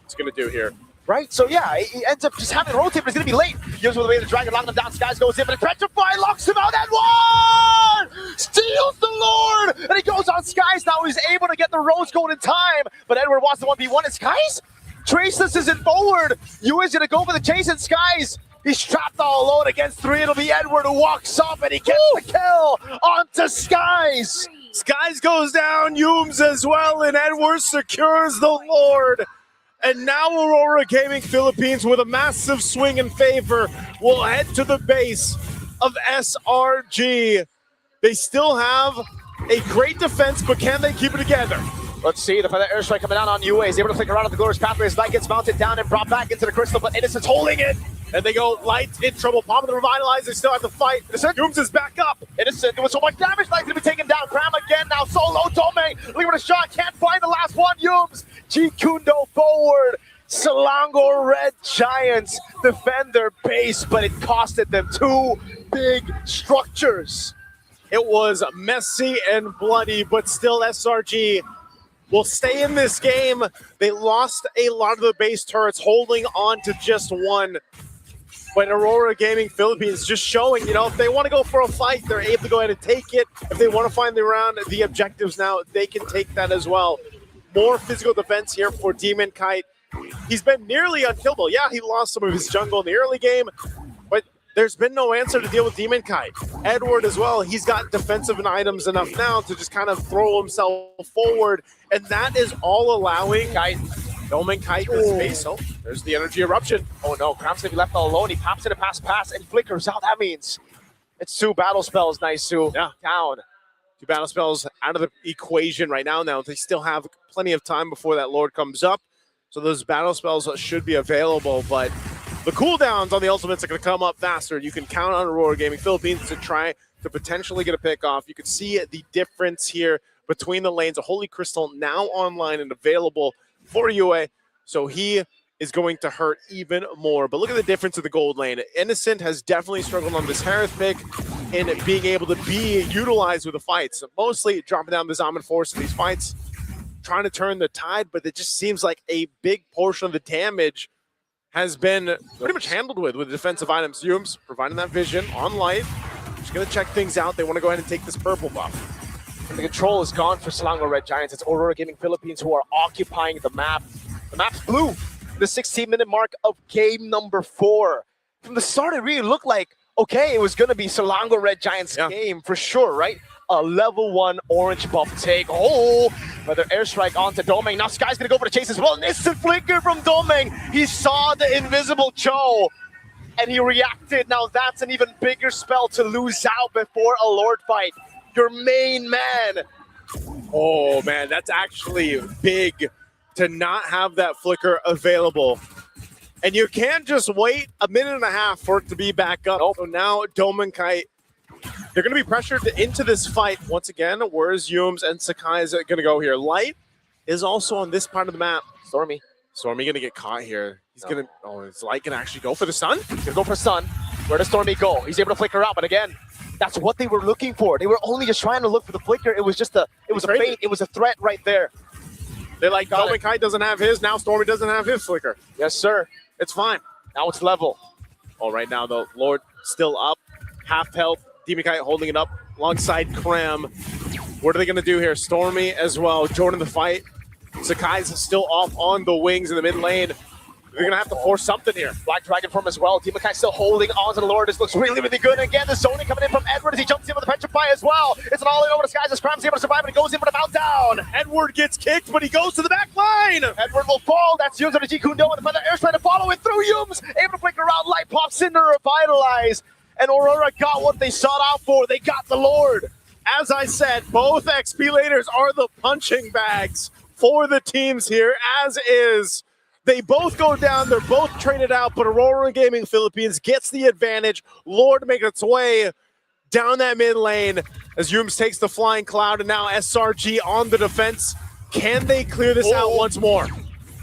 It's going to do here. Right? So yeah, he ends up just having to rotate, but it's going to be late. He goes with the way the Dragon, locking him down. Skies goes in, but Petrify locks him out and one! Steals the Lord! And he goes on Skies now. He's able to get the Rose Gold in time, but Edward wants the 1v1 and Skies? Traceless isn't forward. Yu is going to go for the chase and Skies. He's trapped all alone against 3. It'll be Edward who walks up and he gets the kill onto Skies. Skies goes down, Yooms as well, and Edward secures the Lord. And now Aurora Gaming Philippines, with a massive swing in favor, will head to the base of SRG. They still have a great defense, but can they keep it together? Let's see, the Feather Airstrike coming down on UA. He's able to flick around on the Glorious Pathway as Light gets mounted down and brought back into the Crystal, but Innocent's holding it. And they go, Light's in trouble, popping the Revitalize, they still have to fight. Yooms is back up. Innocent doing so much damage, Light's gonna be taken down. Cram again now, solo, Tome, looking for a shot, can't find the last one, Yooms. G Kundo forward. Selangor Red Giants defend their base, but it costed them 2 big structures. It was messy and bloody, but still SRG will stay in this game. They lost a lot of the base turrets, holding on to just one. But Aurora Gaming Philippines just showing, you know, if they want to go for a fight, they're able to go ahead and take it. If they want to find the round, the objectives now, they can take that as well. More physical defense here for Demon Kite. He's been nearly unkillable. Yeah, he lost some of his jungle in the early game, but there's been no answer to deal with Demon Kite. Edward as well, he's got defensive items enough now to just kind of throw himself forward, and that is all allowing Demon Kite to space. Oh, there's the energy eruption. Oh no, Cram's gonna be left all alone. He pops in a pass and flickers out. That means it's 2 battle spells, Naisu. Yeah. Down. 2 battle spells out of the equation right now. Now they still have plenty of time before that Lord comes up, so those battle spells should be available, but the cooldowns on the ultimates are going to come up faster. You can count on Aurora Gaming Philippines to try to potentially get a pick off. You can see the difference here between the lanes. A Holy Crystal now online and available for UA. So he is going to hurt even more. But look at the difference in the gold lane. Innocent has definitely struggled on this Harith pick in being able to be utilized with the fights. Mostly dropping down the Zaman Force in these fights, trying to turn the tide, but it just seems like a big portion of the damage has been pretty much handled with defensive items. Yumes providing that vision on light. Just going to check things out. They want to go ahead and take this purple buff. And the control is gone for Selangor Red Giants. It's Aurora Gaming Philippines who are occupying the map. The map's blue. The 16-minute mark of game number 4. From the start, it really looked like, okay, it was going to be Selangor Red Giants game for sure, right? A level 1 orange buff take. Oh, another airstrike onto Domeng. Now Sky's going to go for the chase as well. An instant flicker from Domeng. He saw the invisible Cho, and he reacted. Now that's an even bigger spell to lose out before a Lord fight. Your main man. Oh, man, that's actually big to not have that flicker available. And you can't just wait a minute and a half for it to be back up. So now Domeng Kite, they're going to be pressured into this fight once again. Where's Yumes and Sakai is going to go here? Light is also on this part of the map. Stormy going to get caught here. He's going to, oh, is Light going to actually go for the sun? He's going to go for Sun. Where does Stormy go? He's able to flicker out, but again, that's what they were looking for. They were only just trying to look for the flicker. It was just a feint. It was a threat right there. They're like, Domeng Kite doesn't have his. Now Stormy doesn't have his flicker. Yes, sir. It's fine. Now it's level. Oh, right now, the Lord still up. Half health. Demon Kite holding it up alongside Krem. What are they going to do here? Stormy as well. Jordan the fight. Sakai's still off on the wings in the mid lane. They're going to have to force something here. Black Dragon form as well. Demon Kai still holding on to the Lord. This looks really, really good. And again, the zoning coming in from Edward as he jumps in with the Petrify as well. It's an all-in over the skies as Cram's able to survive, and he goes in for the meltdown. Edward gets kicked, but he goes to the back line. Edward will fall. That's Yumes on the G Kundo, and the Feather Air's trying to follow it through Yumes. Able to flicker around. Light pops in to revitalize. And Aurora got what they sought out for. They got the Lord. As I said, both XP laners are the punching bags for the teams here, as is. They both go down. They're both traded out, but Aurora Gaming Philippines gets the advantage. Lord makes its way down that mid lane as Yumes takes the flying cloud, and now SRG on the defense. Can they clear this out once more?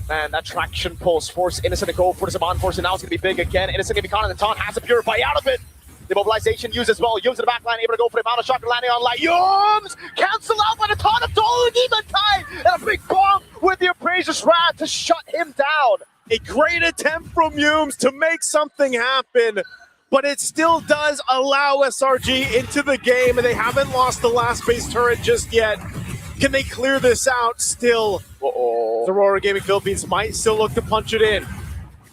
Man, that traction pulse force Innocent to go for the Saman Force, and now it's going to be big again. Innocent going to be caught in the taunt, has to purify out of it. The mobilization used as well. Yumes in the back line, able to go for the amount of shock landing on Light. Yumes cancel out by the taunt of Tolu Demon Kite, and a big bomb with the Appraiser's Wrath to shut him down. A great attempt from Yumes to make something happen, but it still does allow SRG into the game, and they haven't lost the last base turret just yet. Can they clear this out still? The Aurora Gaming Philippines might still look to punch it in.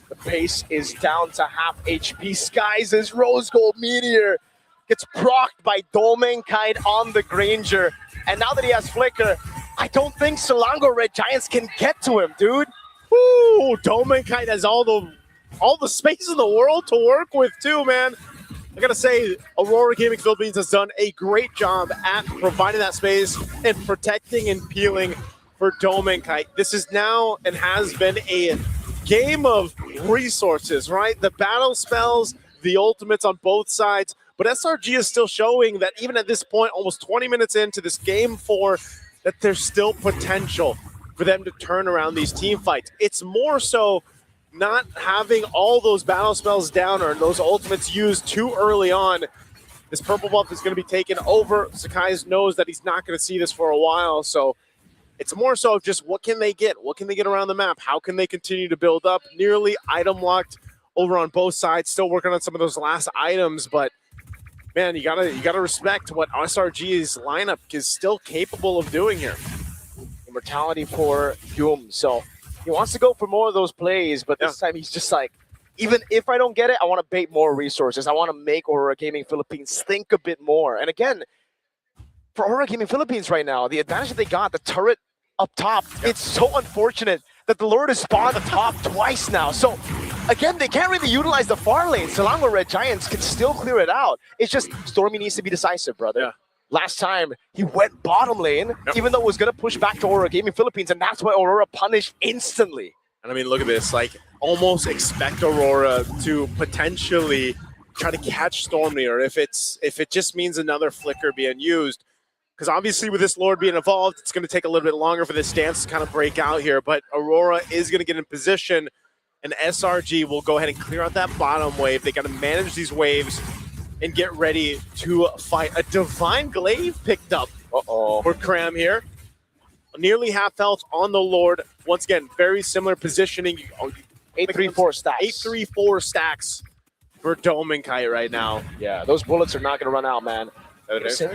The pace is down to half HP. Skies' Rose Gold Meteor gets procced by Domeng Kite on the Granger. And now that he has Flicker, I don't think Selangor Red Giants can get to him, dude. Woo! Domeng Kite has all the space in the world to work with too, man. I gotta say, Aurora Gaming Philippines has done a great job at providing that space and protecting and peeling for Domeng Kite. This is now and has been a game of resources, right? The battle spells, the ultimates on both sides, but SRG is still showing that even at this point, almost 20 minutes into this game 4, that there's still potential for them to turn around these team fights. It's more so not having all those battle spells down or those ultimates used too early on. This purple buff is going to be taken over. Sakai knows that he's not going to see this for a while, so it's more so just what can they get? What can they get around the map? How can they continue to build up? Nearly item locked over on both sides. Still working on some of those last items, but man, you gotta respect what SRG's lineup is still capable of doing here. Immortality for Yumes. So he wants to go for more of those plays, but this time he's just like, even if I don't get it, I want to bait more resources. I want to make Aurora Gaming Philippines think a bit more. And again, for Aurora Gaming Philippines right now, the advantage that they got, the turret up top, it's so unfortunate that the Lord has spawned the top twice now. So again, they can't really utilize the far lane. Selangor Red Giants can still clear it out. It's just Stormy needs to be decisive, brother. Yeah. Last time, he went bottom lane, even though it was going to push back to Aurora Gaming Philippines, and that's why Aurora punished instantly. And I mean, look at this. Like, almost expect Aurora to potentially try to catch Stormnear if it just means another flicker being used. Because obviously with this Lord being evolved, it's going to take a little bit longer for this dance to kind of break out here. But Aurora is going to get in position, and SRG will go ahead and clear out that bottom wave. They got to manage these waves and get ready to fight. A Divine Glaive picked up for Cram here. Nearly half health on the Lord. Once again, very similar positioning. 8-3-4 stacks. 8-3-4 stacks for Domenkite right now. Yeah, those bullets are not going to run out, man.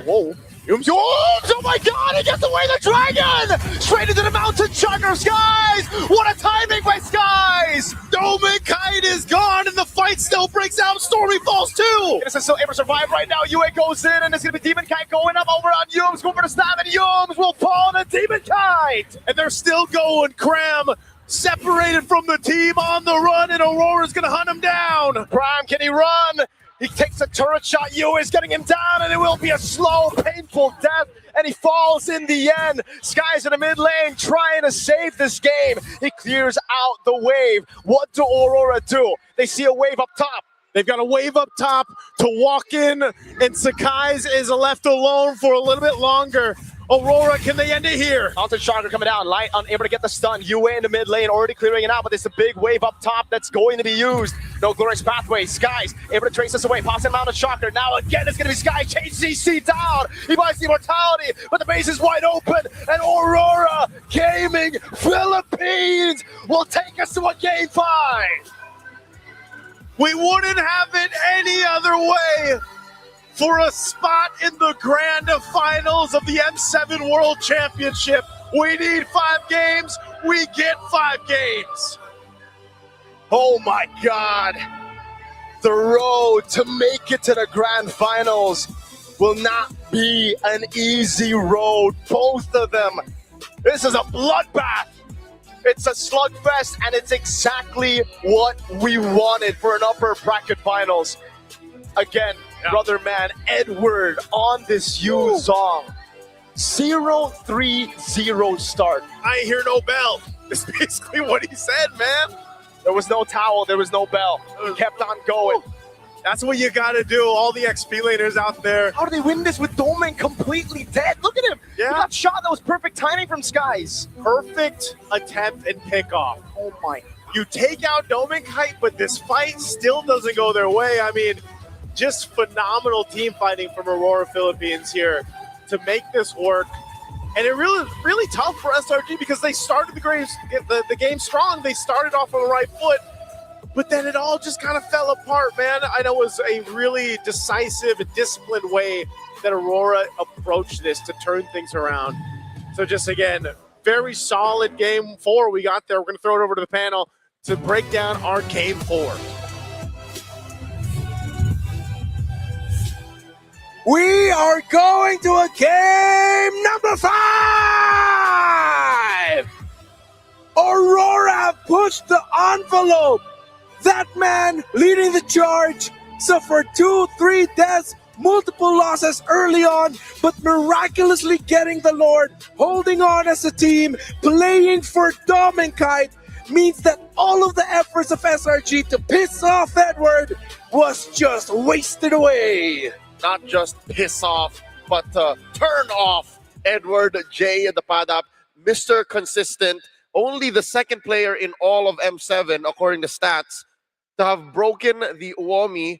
Whoa. Oh my god, he gets away the dragon! Straight into the mountain chugger, Skies! What a timing by Skies! Domenkite is gone and the fight still breaks out. Stormy falls too. This is still able to survive right now. UA goes in and it's going to be Demonkite going up over on Yums, going for the stab, and Yums will fall to Demonkite! And they're still going. Cram separated from the team on the run, and Aurora's going to hunt him down. Prime, can he run? He takes a turret shot. Yu is getting him down, and it will be a slow, painful death, and he falls in the end. Sky's in the mid lane trying to save this game. He clears out the wave. What do Aurora do? They see a wave up top. They've got a wave up top to walk in, and Sakai's is left alone for a little bit longer. Aurora, can they end it here? Mountain Shocker coming down. Light unable to get the stun. UA in the mid lane already clearing it out, but there's a big wave up top that's going to be used. No glorious pathway. Skies able to trace this away. Pops in Mountain Shocker. Now again, it's going to be Sky. Chase CC down. He buys the immortality, but the base is wide open. And Aurora Gaming Philippines will take us to a game 5. We wouldn't have it any other way. For a spot in the grand finals of the M7 World Championship. We need 5 games. We get 5 games. Oh my God. The road to make it to the grand finals will not be an easy road. Both of them. This is a bloodbath. It's a slugfest, and it's exactly what we wanted for an upper bracket finals. Again, brother man, Edward on this Yu Zhong. 0-3-0 start. I ain't hear no bell. That's basically what he said, man. There was no towel, there was no bell. He kept on going. That's what you gotta do. All the XP laners out there. How do they win this with Domen completely dead? Look at him. Yeah. He got shot. That was perfect timing from Skies. Perfect attempt and pickoff. Oh my. You take out Domenkite, but this fight still doesn't go their way. I mean, just phenomenal team fighting from Aurora Philippines here to make this work. And it really tough for SRG because they started the game strong. They started off on the right foot, but then it all just kind of fell apart, man. I know it was a really decisive and disciplined way that Aurora approached this to turn things around. So just, again, very solid game 4 we got there. We're going to throw it over to the panel to break down our game 4. We are going to a game number 5! Aurora have pushed the envelope. That man leading the charge suffered 2-3 deaths, multiple losses early on, but miraculously getting the Lord, holding on as a team, playing for Domenkite, means that all of the efforts of SRG to piss off Edward was just wasted away. Not just piss off, but turn off Edward J and the Padap. Mr. Consistent, only the second player in all of M7, according to stats, to have broken the Uomi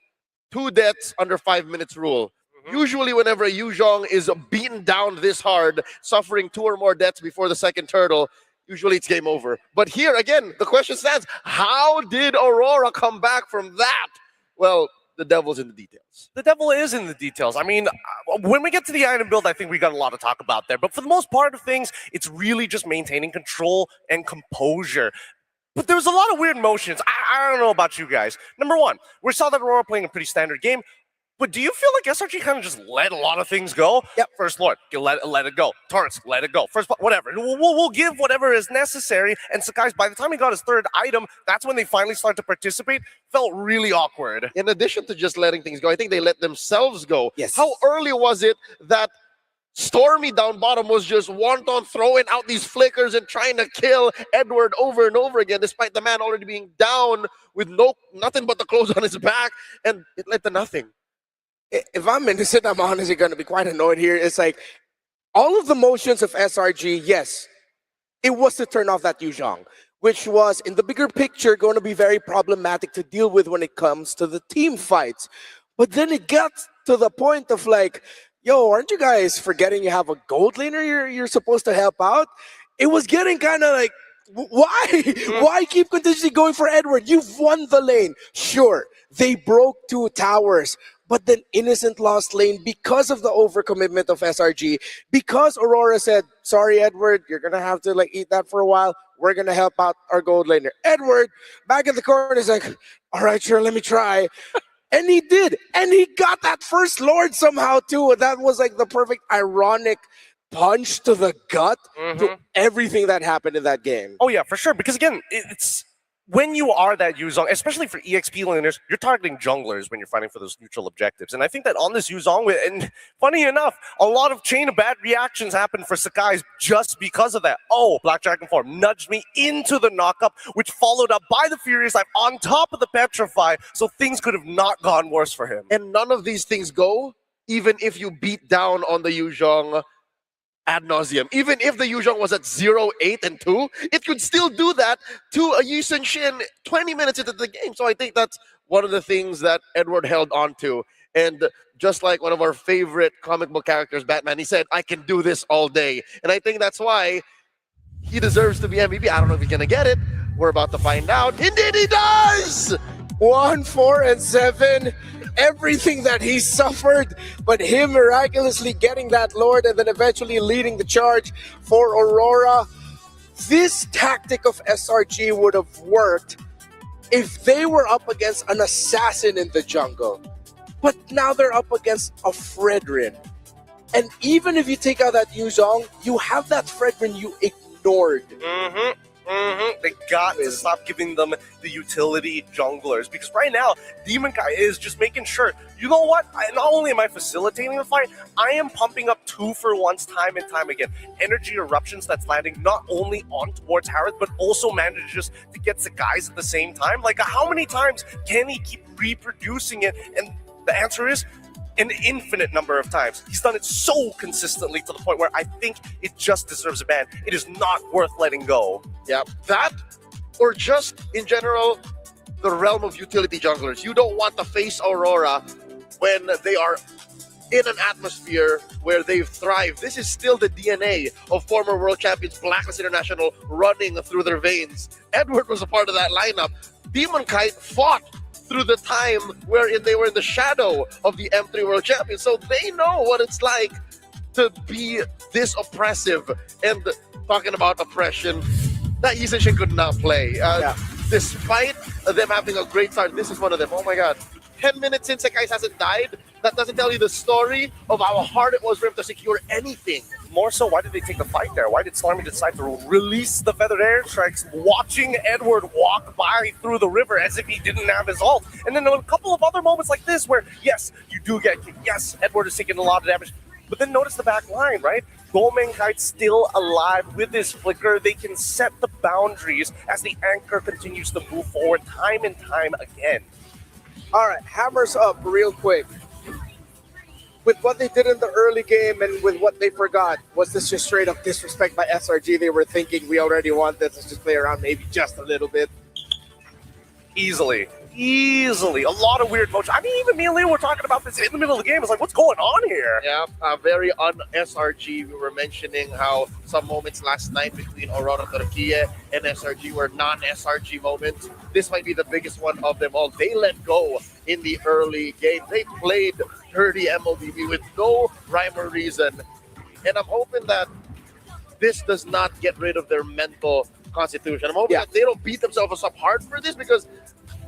2 deaths under 5 minutes rule. Usually whenever a Yu Zhong is beaten down this hard, suffering 2 or more deaths before the second turtle, usually it's game over. But here, again, the question stands, how did Aurora come back from that? Well, the devil's in the details. The devil is in the details. I mean, when we get to the item build, I think we got a lot to talk about there. But for the most part of things, it's really just maintaining control and composure. But there was a lot of weird motions. I don't know about you guys. Number one, we saw that Aurora playing a pretty standard game. But do you feel like SRG kind of just let a lot of things go? Yep. First Lord, let it go. Torrents, let it go. First, whatever. We'll give whatever is necessary. And Sakai's, by the time he got his 3rd item, that's when they finally started to participate. Felt really awkward. In addition to just letting things go, I think they let themselves go. Yes. How early was it that Stormy down bottom was just wanton throwing out these flickers and trying to kill Edward over and over again, despite the man already being down with nothing but the clothes on his back, and it led to nothing. If I'm innocent, I'm honestly going to be quite annoyed here. It's like all of the motions of SRG, yes, it was to turn off that Yu Zhang, which was in the bigger picture going to be very problematic to deal with when it comes to the team fights. But then it got to the point of like, yo, aren't you guys forgetting you have a gold laner you're supposed to help out? It was getting kind of like, why? Why keep continuously going for Edward? You've won the lane. Sure, they broke 2 towers, but then Innocent lost lane because of the overcommitment of SRG, because Aurora said, sorry, Edward, you're going to have to like eat that for a while. We're going to help out our gold laner. Edward, back in the corner, is like, all right, sure, let me try. And he did. And he got that first Lord somehow, too. And that was like the perfect ironic punch to the gut to everything that happened in that game. Oh, yeah, for sure. Because, again, it's when you are that Yu Zhang, especially for EXP laners, you're targeting junglers when you're fighting for those neutral objectives. And I think that on this Yu Zhang, and funny enough, a lot of chain of bad reactions happened for Sakai's just because of that. Oh, Black Dragon form nudged me into the knockup, which followed up by the Furious Life on top of the Petrify, so things could have not gone worse for him. And none of these things go, even if you beat down on the Yu Zhang ad nauseum. Even if the Yu Zhang was at 0, 8, and 2, it could still do that to a Yi Sun Shin 20 minutes into the game. So I think that's one of the things that Edward held on to. And just like one of our favorite comic book characters, Batman, he said, I can do this all day. And I think that's why he deserves to be MVP. I don't know if he's going to get it. We're about to find out. Indeed he does! 1, 4, and 7. Everything that he suffered, but him miraculously getting that Lord and then eventually leading the charge for Aurora. This tactic of SRG would have worked if they were up against an assassin in the jungle. But now they're up against a Fredrin. And even if you take out that Yu Zhang, you have that Fredrin you ignored. They got to stop giving them the utility junglers, because right now Demon Kai is just making sure, you know what, not only am I facilitating the fight, I am pumping up 2-for-1s time and time again. Energy eruptions that's landing not only on towards Harith, but also manages to get the guys at the same time. Like, how many times can he keep reproducing it? And the answer is an infinite number of times. He's done it so consistently to the point where I think it just deserves a ban. It is not worth letting go. Yeah, that or just in general, the realm of utility junglers. You don't want to face Aurora when they are in an atmosphere where they've thrived. This is still the DNA of former world champions Blacklist International running through their veins. Edward was a part of that lineup. Demon Kite fought through the time wherein they were in the shadow of the M3 World Champions. So they know what it's like to be this oppressive. And talking about oppression, that Yi Sun Shin could not play. Despite them having a great start, this is one of them. Oh my god. 10 minutes in, Sakai hasn't died. That doesn't tell you the story of how hard it was for him to secure anything. More so, why did they take the fight there? Why did Slarmy decide to release the feathered airstrikes, watching Edward walk by through the river as if he didn't have his ult? And then a couple of other moments like this where, yes, you do get, yes, Edward is taking a lot of damage, but then notice the back line, right? Goldmankite's still alive with his flicker. They can set the boundaries as the anchor continues to move forward time and time again. All right, hammers up real quick. With what they did in the early game and with what they forgot, was this just straight up disrespect by SRG? They were thinking, we already won this, let's just play around maybe just a little bit. Easily. A lot of weird motion. I mean, even me and Leo were talking about this in the middle of the game. It's like, what's going on here? Yeah, very un-SRG. We were mentioning how some moments last night between Aurora Turquía and SRG were non-SRG moments. This might be the biggest one of them all. They let go in the early game. They played dirty MLBB with no rhyme or reason. And I'm hoping that this does not get rid of their mental constitution. I'm hoping that they don't beat themselves up hard for this, because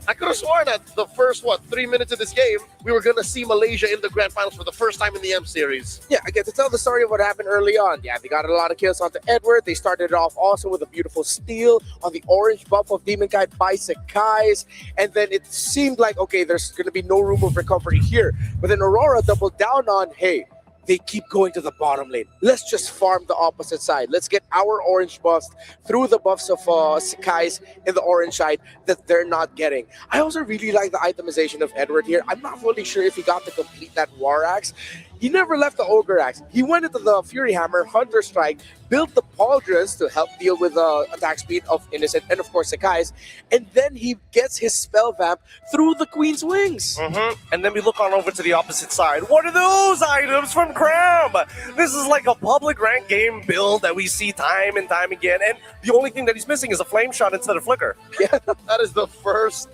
I could have sworn that the first, 3 minutes of this game, we were going to see Malaysia in the grand finals for the first time in the M Series. Yeah, I get to tell the story of what happened early on. Yeah, they got a lot of kills onto Edward. They started it off also with a beautiful steal on the orange buff of Demon Kite by Sakai's. And then it seemed like, okay, there's going to be no room of recovery here. But then Aurora doubled down on, hey, they keep going to the bottom lane. Let's just farm the opposite side. Let's get our orange buffs through the buffs of Sakai's in the orange side that they're not getting. I also really like the itemization of Edward here. I'm not fully sure if he got to complete that War Axe. He never left the Ogre Axe. He went into the Fury Hammer, Hunter Strike, built the Pauldrons to help deal with the attack speed of Innocent and of course Sakai's, and then he gets his Spell Vamp through the Queen's Wings. And then we look on over to the opposite side. What are those items from Cram? This is like a public rank game build that we see time and time again, and the only thing that he's missing is a Flame Shot instead of Flicker. That is the first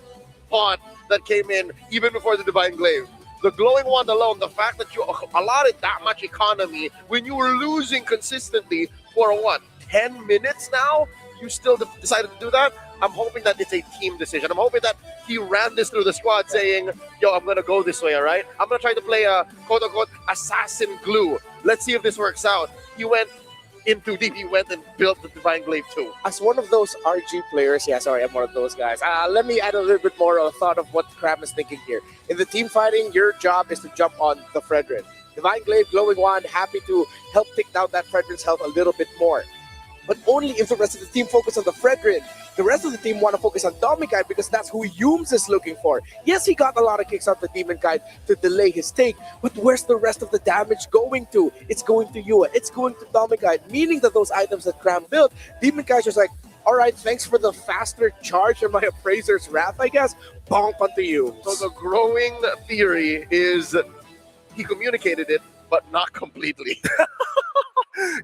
pot that came in even before the Divine Glaive. The Glowing Wand alone, the fact that you allotted that much economy when you were losing consistently for what, 10 minutes now? You still decided to do that? I'm hoping that it's a team decision. I'm hoping that he ran this through the squad saying, yo, I'm going to go this way, all right? I'm going to try to play a quote-unquote assassin glue. Let's see if this works out. He went in too deep. He went and built the Divine Glaive too. As one of those RG players, yeah, sorry, I'm one of those guys. Let me add a little bit more of a thought of what Cram is thinking here. In the team fighting, your job is to jump on the Fredrin. Divine Glaive, Glowing Wand, happy to help take down that Fredrin's health a little bit more. But only if the rest of the team focus on the Fredrin. The rest of the team want to focus on Dominkite because that's who Yumes is looking for. Yes, he got a lot of kicks off the Demon Kite to delay his take, but where's the rest of the damage going to? It's going to Yua, it's going to Dominkite, meaning that those items that Cram built, Demon Kite's just like, all right, thanks for the faster charge of my Appraiser's Wrath, I guess. Bonk onto you. So the growing theory is he communicated it, but not completely.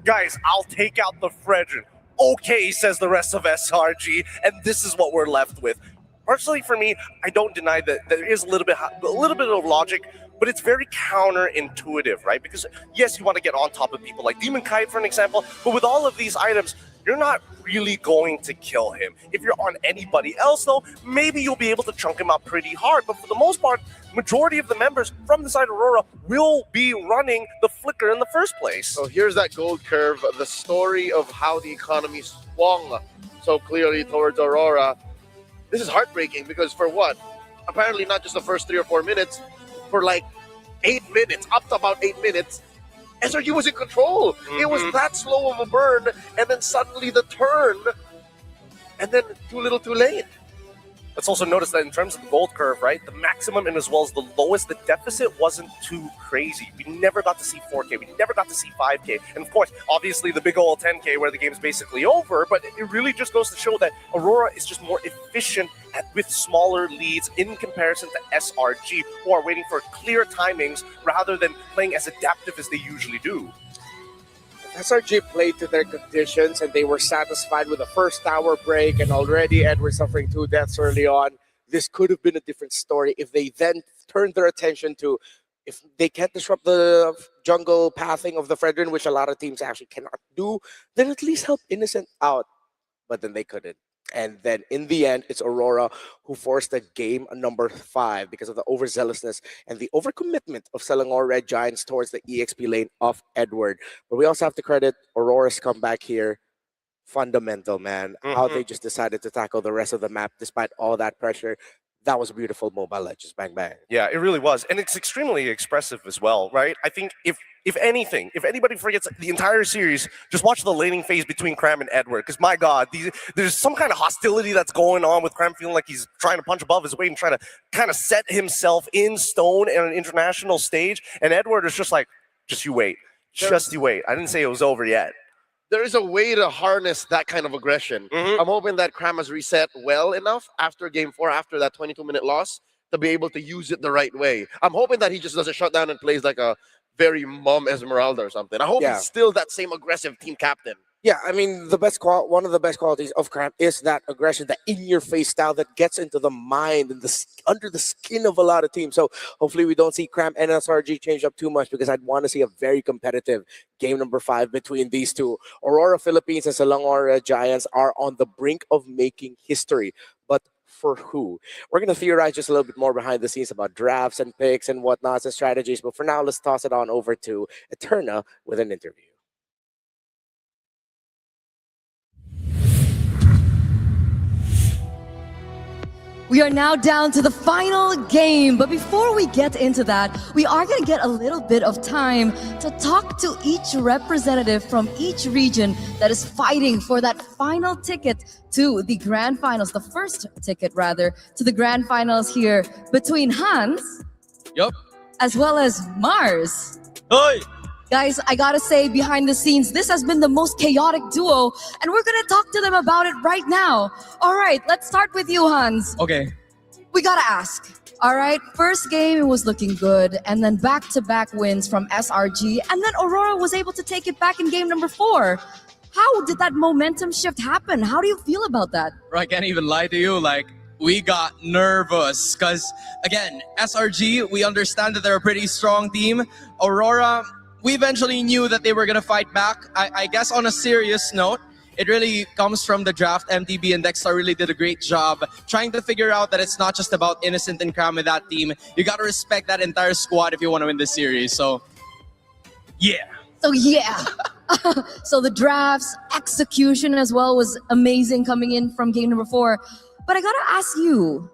Guys, I'll take out the Fredrin. Okay, says the rest of SRG, and this is what we're left with. Personally, for me, I don't deny that there is a little bit of logic, but it's very counterintuitive, right? Because yes, you want to get on top of people like Demon Kite, for an example, but with all of these items, you're not really going to kill him. If you're on anybody else, though, maybe you'll be able to chunk him out pretty hard. But for the most part, majority of the members from the side of Aurora will be running the Flicker in the first place. So here's that gold curve, the story of how the economy swung so clearly towards Aurora. This is heartbreaking because for what? Apparently not just the first 3 or 4 minutes, for like 8 minutes, up to about 8 minutes, SRG was in control. It was that slow of a burn, and then suddenly the turn, and then too little too late. Let's also notice that in terms of the gold curve, right, the maximum and as well as the lowest, the deficit wasn't too crazy. We never got to see 4K. We never got to see 5K. And of course, obviously the big old 10K where the game's basically over, but it really just goes to show that Aurora is just more efficient with smaller leads in comparison to SRG, who are waiting for clear timings rather than playing as adaptive as they usually do. SRG played to their conditions and they were satisfied with the first tower break, and already Edward suffering 2 deaths early on. This could have been a different story if they then turned their attention to, if they can't disrupt the jungle pathing of the Fredrin, which a lot of teams actually cannot do, then at least help Innocent out. But then they couldn't. And then in the end, it's Aurora who forced the game number 5 because of the overzealousness and the overcommitment of Selangor Red Giants towards the EXP lane of Edward. But we also have to credit Aurora's comeback here. Fundamental, man. How they just decided to tackle the rest of the map despite all that pressure. That was beautiful Mobile Legends. Bang, bang. Yeah, it really was. And it's extremely expressive as well, right? I think if anything, if anybody forgets the entire series, just watch the laning phase between Cram and Edward. Because my God, there's some kind of hostility that's going on with Cram feeling like he's trying to punch above his weight and trying to kind of set himself in stone at an international stage. And Edward is just like, just you wait. Just you wait. I didn't say it was over yet. There is a way to harness that kind of aggression. I'm hoping that Cram has reset well enough after game 4, after that 22-minute loss, to be able to use it the right way. I'm hoping that he just doesn't shut down and plays like a very mom Esmeralda or something. I hope he's still that same aggressive team captain. Yeah, I mean, one of the best qualities of Cram is that aggression, that in-your-face style that gets into the mind and under the skin of a lot of teams. So hopefully we don't see Cram and SRG change up too much, because I'd want to see a very competitive game number 5 between these two. Aurora Philippines and Selangor Giants are on the brink of making history. But for who? We're going to theorize just a little bit more behind the scenes about drafts and picks and whatnots and strategies. But for now, let's toss it on over to Eterna with an interview. We are now down to the final game. But before we get into that, we are going to get a little bit of time to talk to each representative from each region that is fighting for that final ticket to the grand finals, the first ticket rather, to the grand finals here between Hans Yup. as well as Mars. Hey. Guys, I gotta say, behind the scenes, this has been the most chaotic duo, and we're gonna talk to them about it right now. All right, let's start with you, Hans. Okay. We gotta ask. All right, first game it was looking good, and then back-to-back wins from SRG, and then Aurora was able to take it back in game number 4. How did that momentum shift happen? How do you feel about that? Bro, I can't even lie to you. Like, we got nervous because, again, SRG, we understand that they're a pretty strong team. Aurora, we eventually knew that they were going to fight back. I guess on a serious note, it really comes from the draft. MTB and Dexter really did a great job trying to figure out that it's not just about Innocent and Cram with that team. You got to respect that entire squad if you want to win this series. So, yeah. So yeah. So the drafts, execution as well was amazing coming in from game number 4. But I gotta ask you,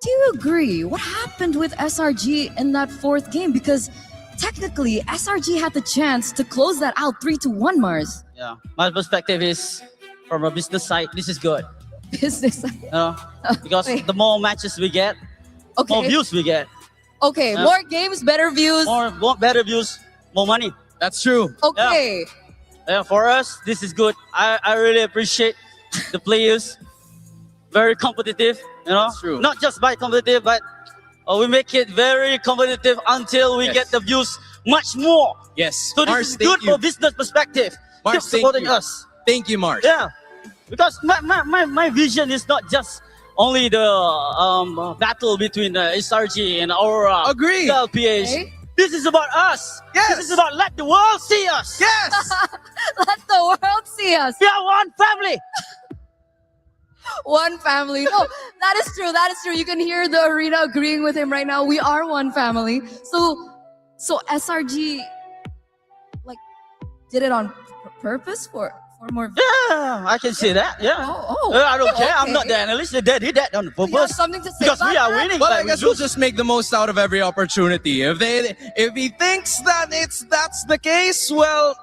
do you agree? What happened with SRG in that 4th game? Because technically, SRG had the chance to close that out 3-1, Mars. Yeah, my perspective is from a business side, this is good. Business. Because Wait. the more matches we get, more Okay. views we get. Okay, more games, better views. More better views, more money. That's true. Okay. Yeah, for us, this is good. I really appreciate the players. Very competitive, you know. That's true. Not just by competitive, but we make it very competitive until we Yes. get the views much more. Yes. So this Mars, is thank good you. for business perspective. Mars, Keep thank supporting you. us. Thank you, Mars. Yeah, because my vision is not just only the battle between SRG and Aurora. Agree. The LPH. Okay. This is about us. Yes. This is about let the world see us. Yes. Let the world see us. We are one family. One family. No, that is true. That is true. You can hear the arena agreeing with him right now. We are one family. So SRG, like, did it on purpose for more. Yeah, I can see that. Yeah. I don't care. I'm not the analyst. They did that on You have purpose something to say because about we are that? winning. Well, but I we guess we'll lose. just make the most out of every opportunity. If he thinks that that's the case, well,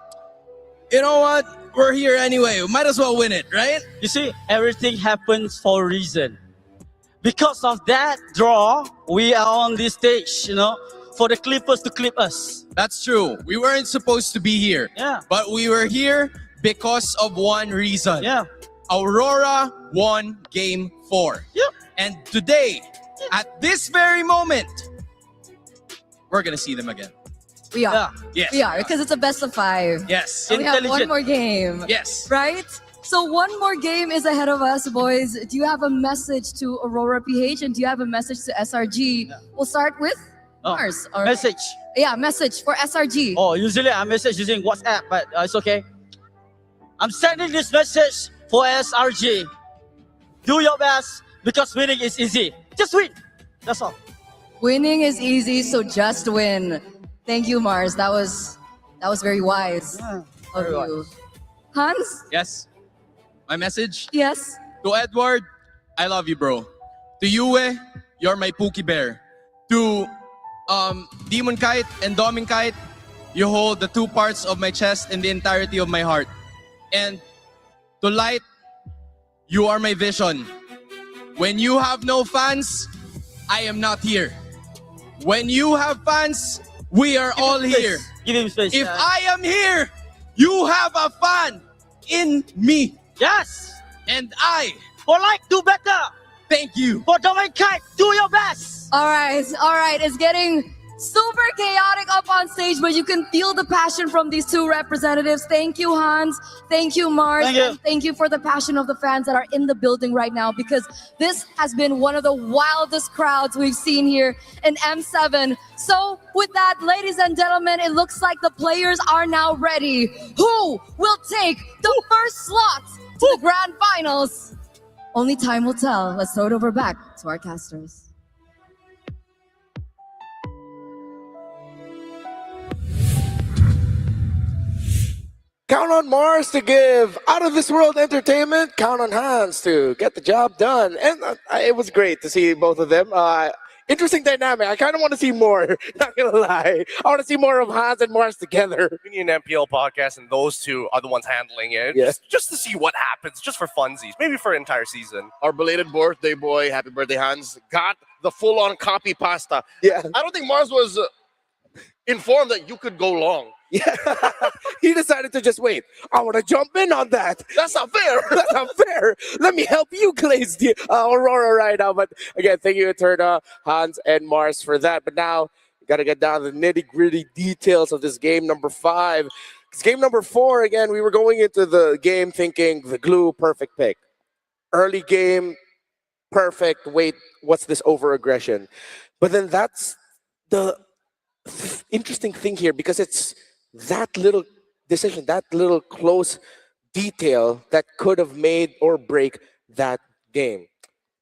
you know what? We're here anyway. We might as well win it, right? You see, everything happens for a reason. Because of that draw, we are on this stage, you know, for the Clippers to clip us. That's true. We weren't supposed to be here. Yeah. But we were here because of one reason. Yeah. Aurora won game 4. Yep. And today, at this very moment, we're gonna see them again. We are. Yeah. Yes. We are, because it's a best of 5. Yes. And we have one Intelligent. more game. Yes. Right? So one more game is ahead of us, boys. Do you have a message to Aurora PH and do you have a message to SRG? We'll start with Mars. All right. Message. Yeah, message for SRG. Oh, usually I message using WhatsApp, but it's okay. I'm sending this message for SRG. Do your best because winning is easy. Just win. That's all. Winning is easy, so just win. Thank you, Mars. That was very wise of very you. Hans? Yes. My message Yes. to Edward, I love you, bro. To Yue, you're my Pookie Bear. To Demon Kite and Domin Kite, you hold the 2 parts of my chest and the entirety of my heart. And to Light, you are my vision. When you have no fans, I am not here. When you have fans, we are all here. Give him space. If I am here, you have a fan in me. Yes. And I For Light, do better. thank you. For Domain Kite, do your best. All right. It's getting super chaotic up on stage, but you can feel the passion from these 2 representatives. Thank you, Hans. Thank you, Mars. Thank you. And thank you for the passion of the fans that are in the building right now, because this has been one of the wildest crowds we've seen here in M7. So with that, ladies and gentlemen, it looks like the players are now ready. Who will take the first slot to the grand finals? Only time will tell. Let's throw it over back to our casters. Count on Mars to give out of this world entertainment. Count on Hans to get the job done. And it was great to see both of them. Interesting dynamic. I kind of want to see more. Not gonna lie, I want to see more of Hans and Mars together. We need an MPL podcast, and those two are the ones handling it. Yeah. Just to see what happens, just for funsies, maybe for an entire season. Our belated birthday boy, happy birthday, Hans, got the full-on copy pasta. Yeah, I don't think Mars was informed that you could go long. yeah. He decided to just wait. I want to jump in on that. That's not fair. That's not fair. Let me help you glaze the Aurora right now. But again, thank you, Eterna, Hans, and Mars for that. But now we got to get down to the nitty-gritty details of this game number 5. Because game number 4, again, we were going into the game thinking the glue, perfect pick. Early game, perfect. Wait, what's this over-aggression? But then that's the interesting thing here, because it's that little decision, that little close detail that could have made or break that game.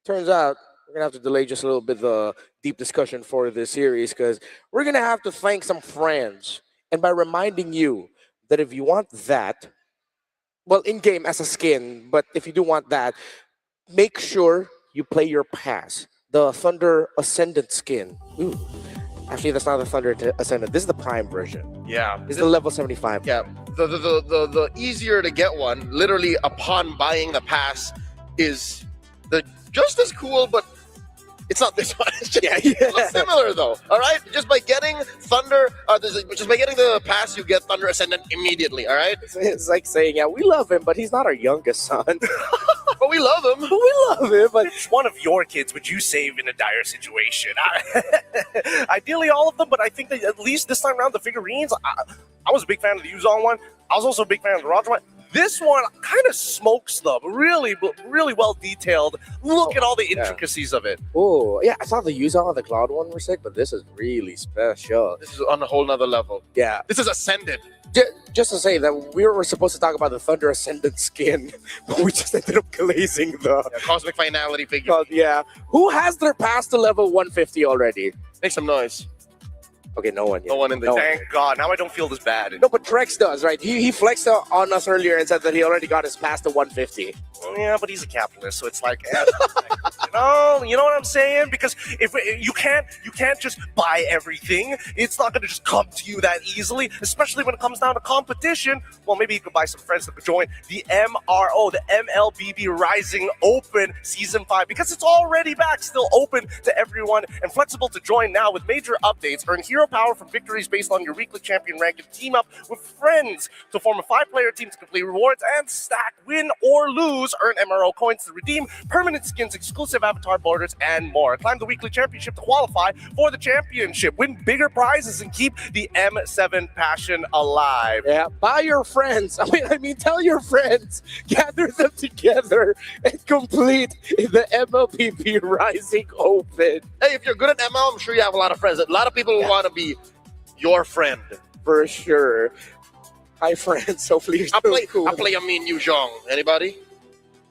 Turns out we're gonna have to delay just a little bit the deep discussion for this series, because we're gonna have to thank some friends, and by reminding you that if you want that, well, in game as a skin, but if you do want that, make sure you play your pass, the Thunder Ascendant skin. Ooh. Actually, that's not the Thunder Ascendant. This is the Prime version. Yeah. This is the level 75. Yeah. The easier to get one, literally upon buying the pass, is the just as cool, but it's not this one. It's just similar though. All right, just by getting Thunder, just by getting the pass, you get Thunder Ascendant immediately. All right. It's like saying, yeah, we love him, but he's not our youngest son. But we love him. We love him, but Which one of your kids would you save in a dire situation? Ideally, all of them, but I think that at least this time around, the figurines, I was a big fan of the Yuzong one. I was also a big fan of the Roger one. This one kind of smokes them. Really well detailed. Look at all the intricacies of it. oh yeah, I thought the Yuzong and the Cloud one were sick, but this is really special. This is on a whole nother level. Yeah, This is Ascended. just to say that we were supposed to talk about the Thunder Ascendant skin, but we just ended up glazing the. Cosmic Finality figure. Yeah, who has their pass to level 150 already? Make some noise. Okay, no one yet. No one in the Thank God. Now I don't feel this bad. No, but Trex does, right? He flexed on us earlier and said that he already got his pass to 150. Yeah, but he's a capitalist, so it's like, you know what I'm saying? Because if you can't just buy everything. It's not going to just come to you that easily, especially when it comes down to competition. Well, maybe you could buy some friends to join the MRO, the MLBB Rising Open Season 5, because it's already back, still open to everyone and flexible to join now with major updates. Earn hero power from victories based on your weekly champion rank and team up with friends to form a 5-player team to complete rewards and stack, win or lose. Earn MRO coins to redeem permanent skins, exclusive avatar borders, and more. Climb the weekly championship to qualify for the championship. Win bigger prizes and keep the M7 passion alive. Yeah, buy your friends. I mean, tell your friends, gather them together and complete the MLBB Rising Open. Hey, if you're good at ML, I'm sure you have a lot of friends. A lot of people want to be your friend. For sure. Hi, friends. Hopefully you're still cool. I play a mean Yuzong. Anybody?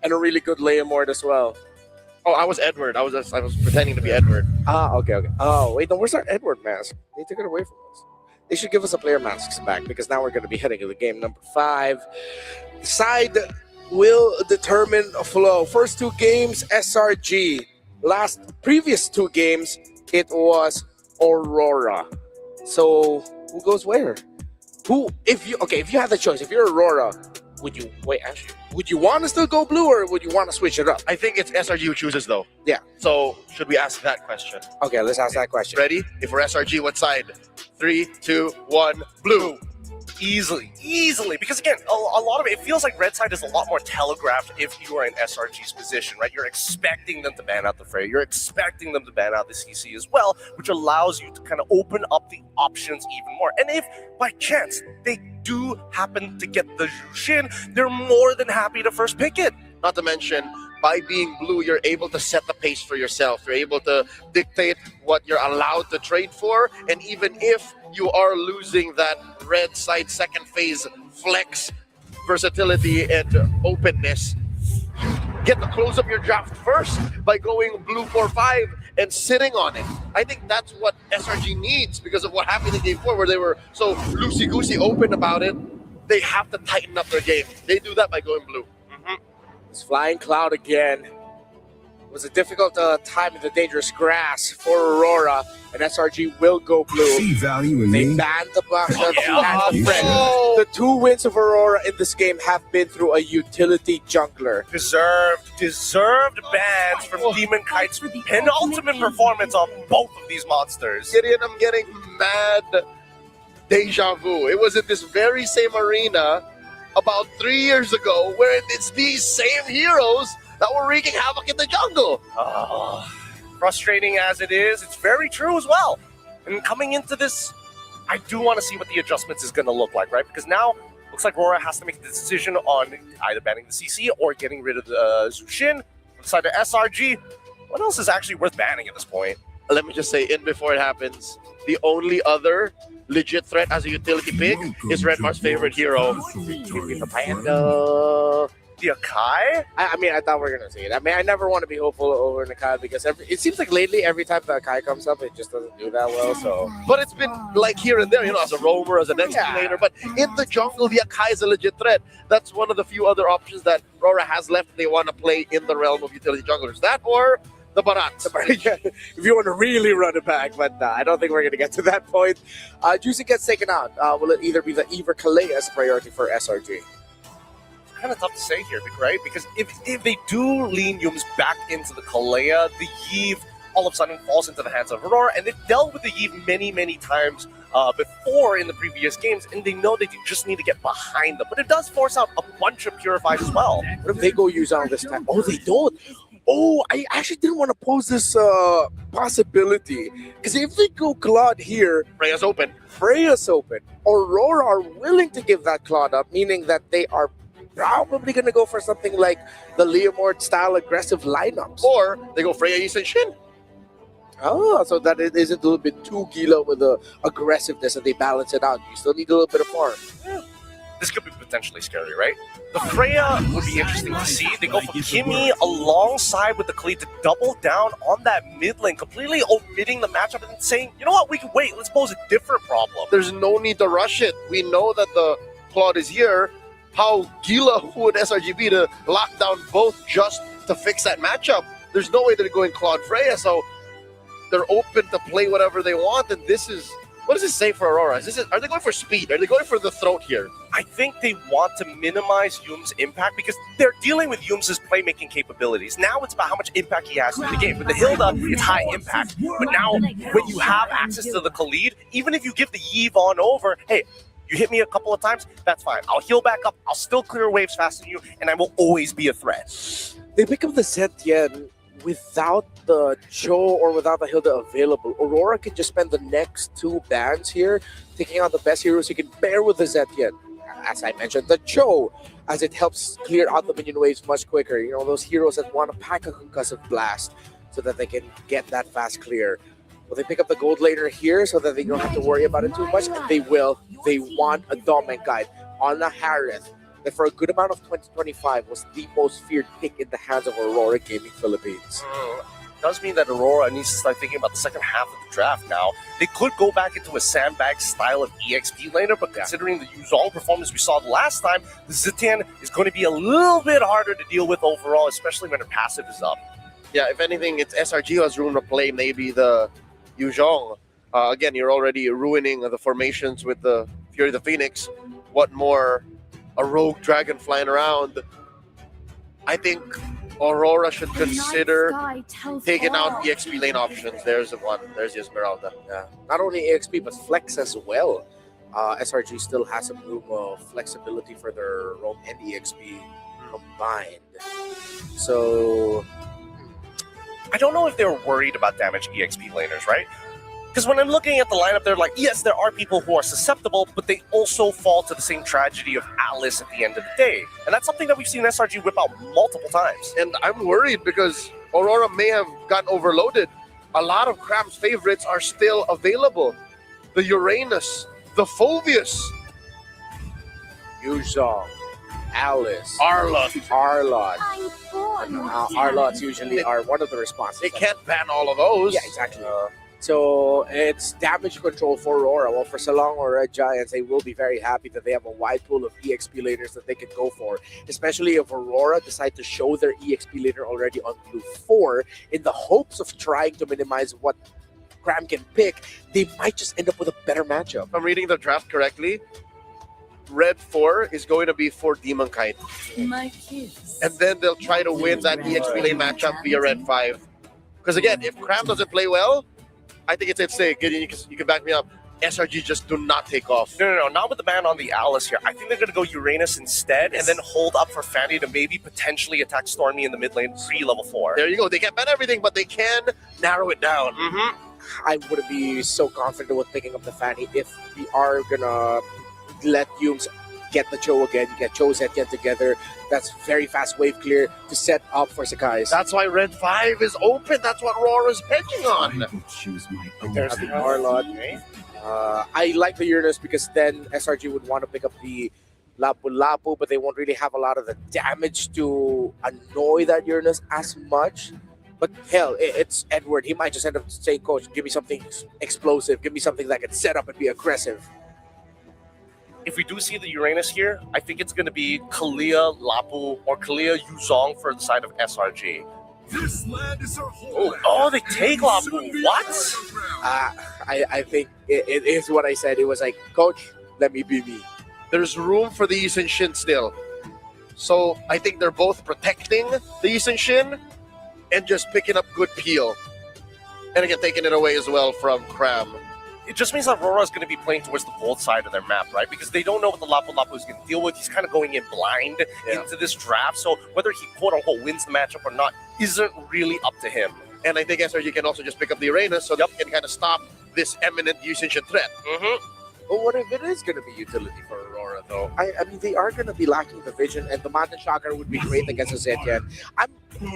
And a really good Leomord as well. Oh, I was Edward. I was pretending to be Edward. Ah, okay. Oh, wait, no, where's our Edward mask? They took it away from us. They should give us a player masks back, because now we're going to be heading to the game number 5. Side will determine a flow. First 2 games, SRG. Previous 2 games, it was Aurora. So who goes where? If you had the choice, if you're Aurora, would you want to still go blue, or would you want to switch it up? I think it's SRG who chooses, though. Yeah. So should we ask that question? Okay, let's ask that question. Ready? If we're SRG, what side? 3, 2, 1, blue. Easily, because again, a lot of it feels like red side is a lot more telegraphed if you are in SRG's position, right? You're expecting them to ban out the Frey, you're expecting them to ban out the CC as well, which allows you to kind of open up the options even more. And if by chance they do happen to get the Jushin, they're more than happy to first pick it. Not to mention, by being blue, you're able to set the pace for yourself. You're able to dictate what you're allowed to trade for. And even if you are losing that red side second phase flex, versatility, and openness, get to close up your draft first by going blue 4-5 and sitting on it. I think that's what SRG needs because of what happened in Game 4, where they were so loosey-goosey open about it. they have to tighten up their game. They do that by going blue. It's Flying Cloud again. It was a difficult time in the dangerous grass for Aurora, and SRG will go blue. See value in They me. banned the box. yeah. The 2 wins of Aurora in this game have been through a utility jungler. Deserved bans from Demon Kite's penultimate performance on both of these monsters. Gideon, I'm getting mad deja vu. It was in this very same arena about 3 years ago where it's these same heroes that were wreaking havoc in the jungle. Frustrating as it is, it's very true as well. And coming into this, I do want to see what the adjustments is going to look like, right? Because now looks like Aurora has to make the decision on either banning the CC or getting rid of the Zushin. On the side of SRG, what else is actually worth banning at this point? Let me just say, in before it happens, the only other legit threat as a utility pick is Redmar's favorite hero. Panda. The Akai? I mean, I thought we were going to say it. I mean, I never want to be hopeful over an Akai because it seems like lately, every time the Akai comes up, it just doesn't do that well. So, But it's been like here and there, as a roamer, as an XP laner. But in the jungle, the Akai is a legit threat. That's one of the few other options that Aurora has left. They want to play in the realm of utility junglers. That or the Barat. if you want to really run it back, but I don't think we're going to get to that point. Juicy gets taken out. Will it either be the Eve or Kalei as priority for SRG? Kind of tough to say here, right? Because if they do lean Yums back into the Kalea, the Eve all of a sudden falls into the hands of Aurora, and they've dealt with the Eve many times before in the previous games, and they know they just need to get behind them. But it does force out a bunch of Purifies as well. What if they go use on this time? Oh, they don't. Oh, I actually didn't want to pose this possibility. Because if they go Claude here, Freya's open. Freya's open. Aurora are willing to give that Claude up, meaning that they are probably going to go for something like the Leomord style aggressive lineups. Or they go Freya, Yi, and Shin. Oh, so that it isn't a little bit too Gila with the aggressiveness and they balance it out. You still need a little bit of farm. This could be potentially scary, right? The Freya would be interesting to see. They go for Kimmy alongside with the Khalid to double down on that mid lane, completely omitting the matchup and saying, you know what, we can wait. Let's pose a different problem. There's no need to rush it. We know that the Claude is here. How Gila would SRG be to lock down both just to fix that matchup? There's no way they're going Claude Freya, so they're open to play whatever they want. And this is, what does this say for Aurora? Are they going for speed? Are they going for the throat here? I think they want to minimize Yum's impact because they're dealing with Yum's playmaking capabilities. Now it's about how much impact he has in the game. With the Hilda, it's high impact. But now, when you have access to the Khalid, even if you give the Eve on over, hey, you hit me a couple of times, that's fine. I'll heal back up, I'll still clear waves faster than you, and I will always be a threat. They pick up the Zetian without the Cho or without the Hilda available. Aurora can just spend the next 2 bans here taking out the best heroes you can pair with the Zetian. As I mentioned, the Cho, as it helps clear out the minion waves much quicker. You know, those heroes that want to pack a concussive blast so that they can get that fast clear. Will they pick up the gold later here so that they don't have to worry about it too much? And they will. They want a Dominant Guide on the Harith that for a good amount of 2025 was the most feared pick in the hands of Aurora Gaming Philippines. Does mean that Aurora needs to start thinking about the second half of the draft now. They could go back into a sandbag style of EXP laner, but considering the Yuzong performance we saw the last time, the Zitan is going to be a little bit harder to deal with overall, especially when her passive is up. Yeah, if anything, it's SRG who has room to play maybe the Yuzhong. Again, you're already ruining the formations with the Fury of the Phoenix. What more? A rogue dragon flying around. I think Aurora should consider taking out EXP lane options. There's the one. There's the Esmeralda. Yeah. Not only EXP, but Flex as well. SRG still has some room of flexibility for their roam and EXP combined. So I don't know if they're worried about damaged EXP laners, right? Because when I'm looking at the lineup, they're like, yes, there are people who are susceptible, but they also fall to the same tragedy of Alice at the end of the day. And that's something that we've seen SRG whip out multiple times. And I'm worried because Aurora may have gotten overloaded. A lot of Cram's favorites are still available. The Uranus, the Phoveus, Yuzong, Alice, Arlott. Arlotts usually are one of the responses. They can't ban all of those. Yeah, exactly. So it's damage control for Aurora. Well, for Salong or Red Giants, they will be very happy that they have a wide pool of EXP laters that they can go for. Especially if Aurora decide to show their EXP later already on blue 4 in the hopes of trying to minimize what Cram can pick, they might just end up with a better matchup. If I'm reading the draft correctly, red 4 is going to be for Demon Kite. My kids. And then they'll try to win that EXP lane matchup via red 5. Because again, if Cram doesn't play well, I think it's at stake. Gideon, you can back me up. SRG just do not take off. No, not with the ban on the Alice here. I think they're going to go Uranus instead and then hold up for Fanny to maybe potentially attack Stormy in the mid lane pre-level 4. There you go. They can't ban everything, but they can narrow it down. I wouldn't be so confident with picking up the Fanny if we are gonna let Yumes get the Cho again, get Cho Zetien together. That's very fast wave clear to set up for Sakai's. That's why red 5 is open. That's what Rora's hedging on. I will choose my own There's the path. Arlot. I like the Uranus because then SRG would want to pick up the Lapu Lapu, but they won't really have a lot of the damage to annoy that Uranus as much. But hell, it's Edward. He might just end up saying, Coach, give me something explosive. Give me something that can set up and be aggressive. If we do see the Uranus here, I think it's going to be Kalia Lapu or Kalia Yuzong for the side of SRG. This land is our home. Oh, they take Lapu. What? I think it is what I said. It was like, Coach, let me be me. There's room for the Yisun Shin still. So I think they're both protecting the Yisun Shin and just picking up good peel. And again, taking it away as well from Cram. It just means that Aurora is going to be playing towards the gold side of their map, right? Because they don't know what the Lapu Lapu is going to deal with. He's kind of going in blind into this draft. So whether he quote-unquote wins the matchup or not isn't really up to him. And I think SRG can also just pick up the Uranus so they can kind of stop this imminent Yisun Shin threat. But what if it is going to be utility for Aurora, though? I mean, they are going to be lacking the vision, and the Mountain Shocker would be great against a Zetien.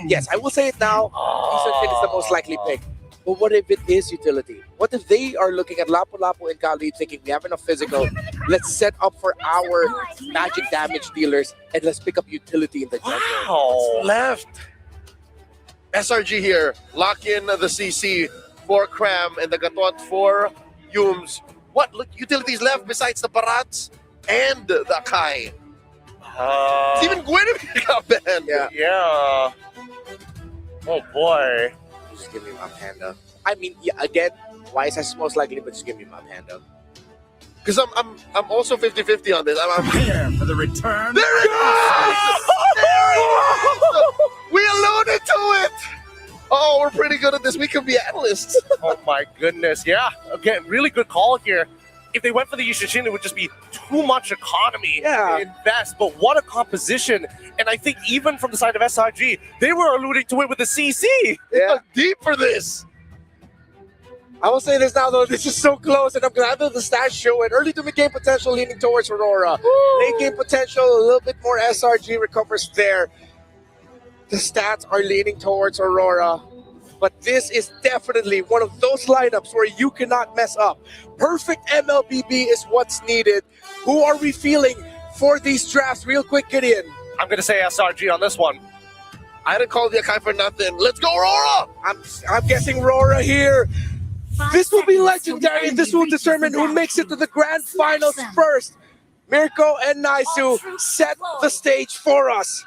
Yes, I will say it now. Yisun Shin is the most likely pick. But what if it is utility? What if they are looking at Lapu Lapu and Kali thinking, we have enough physical, let's set up for our magic damage dealers, and let's pick up utility in the jungle. Wow. Left. SRG here. Lock in the CC for Cram and the Gatot for Yumes. What utilities left besides the Barats and the Akai? Even Guinevere got banned. Yeah. Oh, boy. Just give me my Panda. I mean, yeah, again, Wise is most likely, but just give me my Panda. Because I'm also 50-50 on this. Prepare for the return. There it is! There it is! We alluded to it! Oh, we're pretty good at this. We could be analysts. Oh, my goodness. Yeah. Again, really good call here. If they went for the Yisun Shin, it would just be too much economy to invest. But what a composition. And I think even from the side of SRG, they were alluding to it with the CC. Yeah. Deep for this. I will say this now, though. This is so close, and I'm glad that the stats show it. Early to mid-game potential leaning towards Aurora. Late-game potential, a little bit more SRG recovers there. The stats are leaning towards Aurora. But this is definitely one of those lineups where you cannot mess up. Perfect MLBB is what's needed. Who are we feeling for these drafts? Real quick, Gideon. I'm going to say SRG on this one. I didn't call the Akai for nothing. Let's go, Aurora! I'm guessing Aurora here. This will be legendary. This will determine who makes it to the grand finals first. Mirko and Naisu set the stage for us.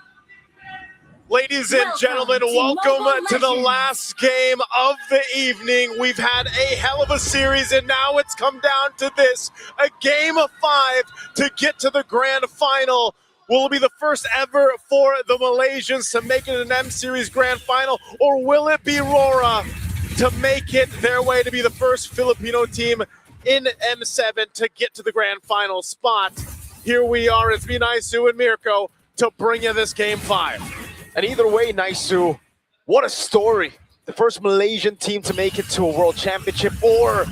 Ladies and gentlemen, welcome to the last game of the evening. We've had a hell of a series, and now it's come down to this, a game of 5 to get to the grand final. Will it be the first ever for the Malaysians to make it an M-Series grand final, or will it be Aurora to make it their way to be the first Filipino team in M7 to get to the grand final spot? Here we are, it's me, Naisu, and Mirko to bring you this game 5. And either way, Naisu, what a story. The first Malaysian team to make it to a World Championship, or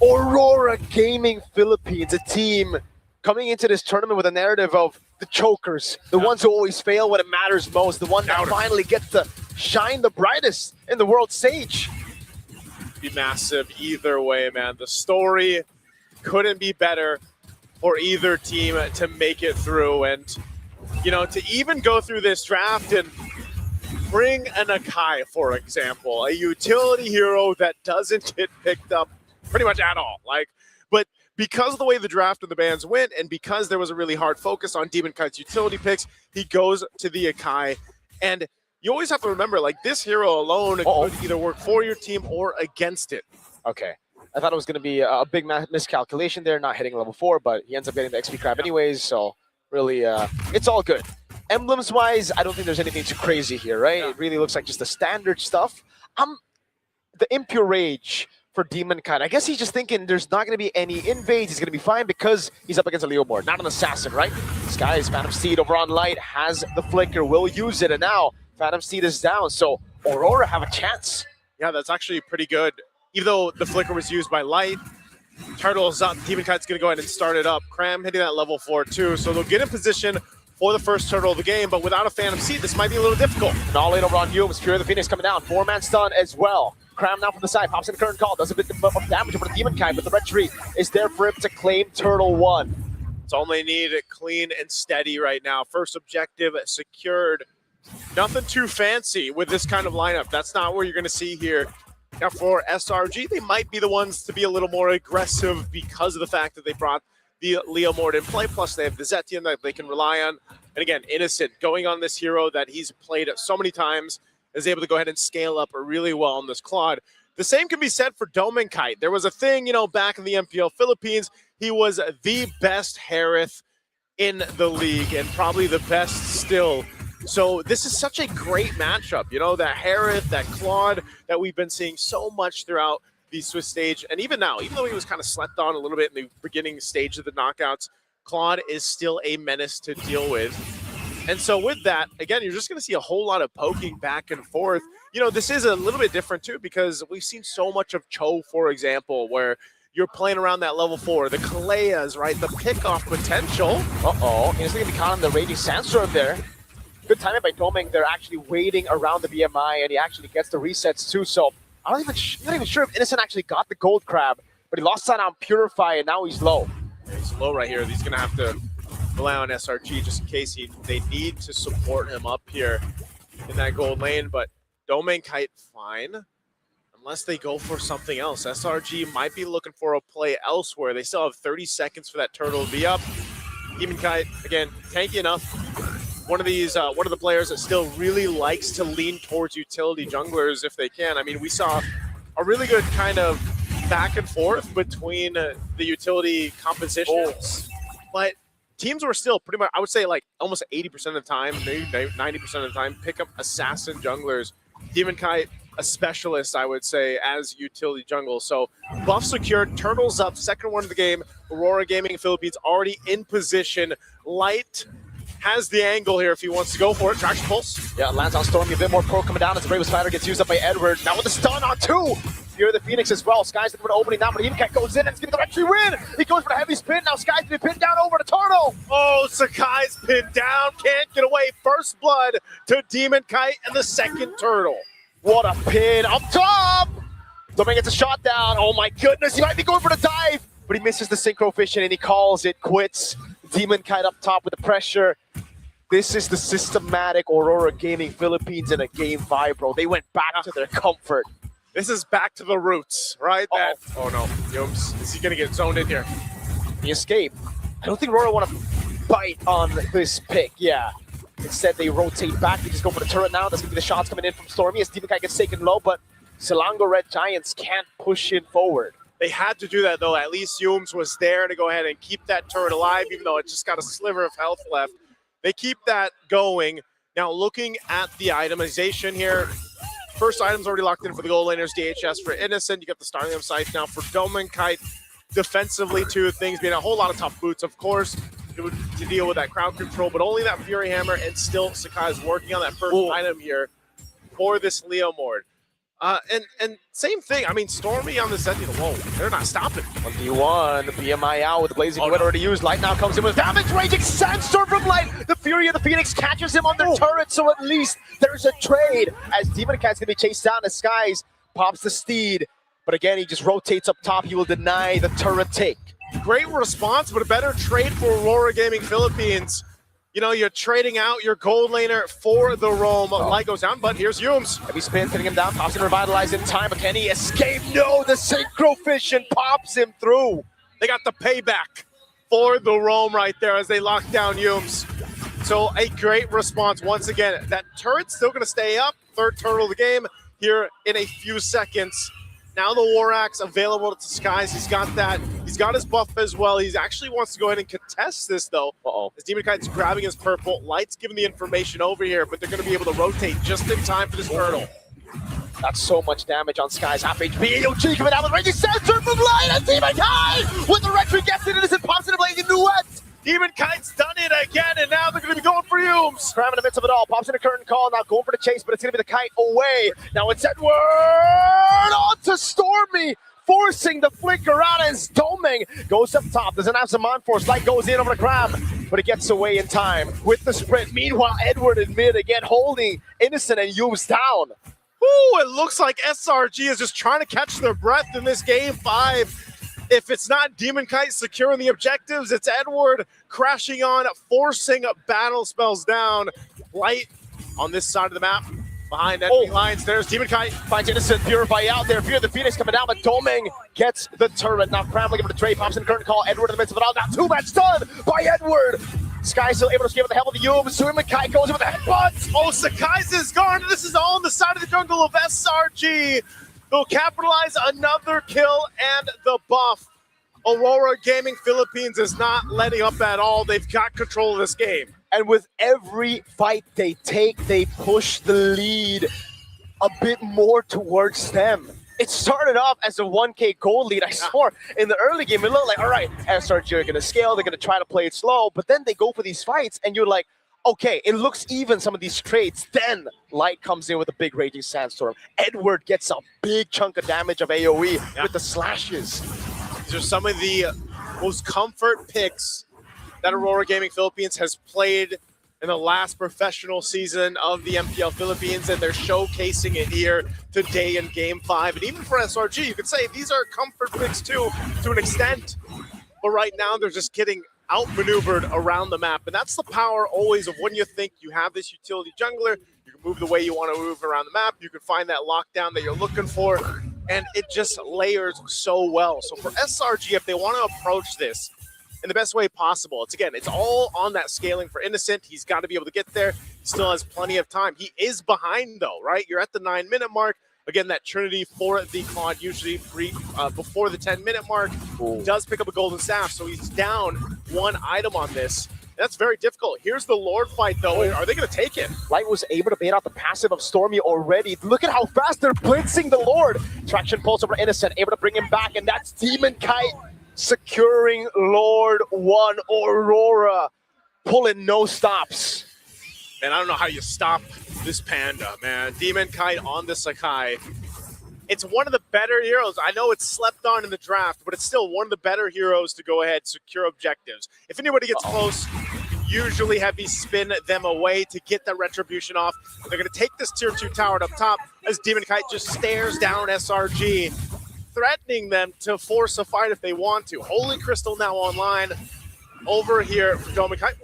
Aurora Gaming Philippines, a team coming into this tournament with a narrative of the chokers, the ones who always fail when it matters most, the one that finally gets to shine the brightest in the world stage. Be massive either way, man. The story couldn't be better for either team to make it through, and you know, to even go through this draft and bring an Akai, for example, a utility hero that doesn't get picked up pretty much at all. But because of the way the draft and the bans went, and because there was a really hard focus on Demon Kite's utility picks, he goes to the Akai. And you always have to remember, this hero alone could either work for your team or against it. Okay. I thought it was going to be a big miscalculation there, not hitting level 4, but he ends up getting the XP crab anyways, so really, it's all good. Emblems-wise, I don't think there's anything too crazy here, right? Yeah. It really looks like just the standard stuff. The Impure Rage for Demon Kite. I guess he's just thinking there's not going to be any invades. He's going to be fine because he's up against a Leomord, not an assassin, right? Skies, Phantom Steed over on Light, has the flicker, will use it, and now Phantom Steed is down, so Aurora have a chance. Yeah, that's actually pretty good. Even though the flicker was used by Light, Turtle's up. Demon Kite's going to go ahead and start it up. Cram hitting that level 4 too, so they'll get in position for the first turtle of the game, but without a Phantom Steed, this might be a little difficult. And all in over on Humes. Fury of the Phoenix coming down. 4-man stun as well. Cram now from the side. Pops in the current call. Does a bit of damage over the Demon Kite, but the red tree is there for him to claim Turtle 1. It's only needed clean and steady right now. First objective secured. Nothing too fancy with this kind of lineup. That's not what you're going to see here. Now for SRG, they might be the ones to be a little more aggressive because of the fact that they brought the Leomord in play. Plus, they have the Zetian that they can rely on. And again, Innocent going on this hero that he's played so many times is able to go ahead and scale up really well on this Claude. The same can be said for Domen Kite. There was a thing, back in the MPL Philippines, he was the best Harith in the league and probably the best still. So this is such a great matchup, that Harith, that Claude that we've been seeing so much throughout the Swiss stage. And even now, even though he was kind of slept on a little bit in the beginning stage of the knockouts, Claude is still a menace to deal with. And so with that, again, you're just going to see a whole lot of poking back and forth. This is a little bit different too, because we've seen so much of Cho, for example, where you're playing around that level 4, the Kaleas, right? The pickoff potential. He's going to be caught on the Raging Sandstorm there. Good timing by Doming. They're actually waiting around the BMI, and he actually gets the resets too. So I'm not even sure if Innocent actually got the gold crab, but he lost out on Purify, and now he's low. He's low right here. He's going to have to rely on SRG just in case they need to support him up here in that gold lane. But Domain Kite, fine. Unless they go for something else. SRG might be looking for a play elsewhere. They still have 30 seconds for that turtle to be up. Demon Kite, again, tanky enough. One of the players that still really likes to lean towards utility junglers if they can. I mean, we saw a really good kind of back and forth between the utility compositions, but teams were still pretty much, I would say, almost 80% of the time, maybe 90% of the time, pick up assassin junglers. Demon Kite, a specialist, I would say, as utility jungle. So buff secured, Turtles up, second one of the game. Aurora Gaming Philippines already in position. Light has the angle here if he wants to go for it. Traction Pulse. Yeah, lands on Stormy, a bit more pro coming down as the Bravest Fighter gets used up by Edward. Now with the stun on 2. Fury of the Phoenix as well. Sky's looking for the opening now, but Demon Kite goes in and it's going to actually win. He goes for the heavy spin. Now Sky's going to be pinned down over to Turtle. Oh, Sakai's pinned down. Can't get away. First blood to Demon Kite and the second turtle. What a pin up top. Domain gets a shot down. Oh my goodness, he might be going for the dive, but he misses the Synchro Fission and he calls it quits. Demon Kite up top with the pressure. This is the systematic Aurora Gaming Philippines in a game 5, bro. They went back to their comfort. This is back to the roots, right? Oh no, Yums, is he gonna get zoned in here? The escape. I don't think Aurora want to bite on this pick, yeah. Instead, they rotate back. They just go for the turret now. That's going to be the shots coming in from Stormy as Demon Kite gets taken low, but Silango Red Giants can't push in forward. They had to do that, though. At least Yums was there to go ahead and keep that turret alive, even though it just got a sliver of health left. They keep that going. Now, looking at the itemization here, first item's already locked in for the gold laners, DHS for Innocent. You got the Starlium Scythe now for Domen Kite. Defensively, too, things being a whole lot of tough boots, of course, to deal with that crowd control, but only that Fury Hammer, and still Sakai is working on that first item here for this Leomord. And same thing, I mean, Stormy on the Sentinel, whoa, they're not stopping. 1v1, BMI out with the Blazing Wind already used. Light now comes in with damage, Raging Sandstorm from Light. The Fury of the Phoenix catches him on their turret, so at least there's a trade as Demon Cat's gonna be chased down as Skies pops the Steed. But again, he just rotates up top. He will deny the turret take. Great response, but a better trade for Aurora Gaming Philippines. you know, you're trading out your gold laner for the roam. Light goes down, but here's Yumes. Heavy spin, hitting him down. Pops and revitalize in time, but can he escape? No, the Synchrofish pops him through. They got the payback for the roam right there as they lock down Yumes. So a great response once again. That turret's still going to stay up. Third turtle of the game here in a few seconds. Now the War Axe available to Skies. He's got that. He's got his buff as well. He actually wants to go ahead and contest this, though. As Demon Kite's grabbing his purple. Light's giving the information over here, but they're going to be able to rotate just in time for this turtle. That's so much damage on Sky's half HP. AOG coming out with Raging Sandstorm from Light, and Demon Kite with the retro gets it, and it pops into Blazing Duet. Demon Kite's done it again, and now they're going to be going for Yumes. Cram in the midst of it all. Pops in a curtain call. Now going for the chase, but it's going to be the Kite away. Now it's Edward on to Stormy, forcing the flick around as Doming goes up top. Doesn't have some on force. Light goes in over the grab, but it gets away in time with the sprint. Meanwhile, Edward in mid again, holding Innocent and Yumes down. Ooh, it looks like SRG is just trying to catch their breath in this game 5. If it's not Demon Kite securing the objectives, it's Edward crashing on, forcing battle spells down. Light on this side of the map, behind enemy lines. There's Demon Kite. Finds Innocent, Purify out there. Fear the Phoenix coming down, but Doming gets the turret. Now Cram looking for the trade. Pops in the curtain call. Edward in the midst of it all. Now 2-match done by Edward. Sky still able to escape with the help of the Yumes. Demon Kite goes in with the headbutts. Oh, Sakai's is gone. This is all on the side of the jungle of SRG. They'll capitalize another kill and the buff. Aurora Gaming Philippines is not letting up at all. They've got control of this game. And with every fight they take, they push the lead a bit more towards them. It started off as a 1K gold lead. I swore in the early game, it looked like, all right, SRG are going to scale. They're going to try to play it slow. But then they go for these fights, and you're like, okay, it looks even, some of these trades. Then Light comes in with a big Raging Sandstorm. Edward gets a big chunk of damage of AoE with the slashes. These are some of the most comfort picks that Aurora Gaming Philippines has played in the last professional season of the MPL Philippines, and they're showcasing it here today in Game 5. And even for SRG, you could say these are comfort picks too, to an extent. But right now, they're just getting outmaneuvered around the map. And that's the power always of when you think you have this utility jungler, you can move the way you want to move around the map, you can find that lockdown that you're looking for, and it just layers so well. So for SRG, if they want to approach this in the best way possible, it's all on that scaling for Innocent. He's got to be able to get there. He still has plenty of time. He is behind though, right? You're at the 9-minute mark. Again, that Trinity for the Claude usually before the 10-minute mark does pick up a golden staff, so he's down 1 item on this. That's very difficult. Here's the Lord fight, though. Are they going to take it? Light was able to bait out the passive of Stormy already. Look at how fast they're blitzing the Lord. Traction pulse over Innocent, able to bring him back, and that's Demon Kite securing Lord 1. Aurora pulling no stops. And I don't know how you stop this Panda, man. Demon Kite on the Sakai. It's one of the better heroes. I know it's slept on in the draft, but it's still one of the better heroes to go ahead secure objectives. If anybody gets close, you can usually heavy spin them away to get that retribution off. They're going to take this tier 2 tower up top as Demon Kite just stares down SRG, threatening them to force a fight if they want to. Holy Crystal now online over here for Demon Kite.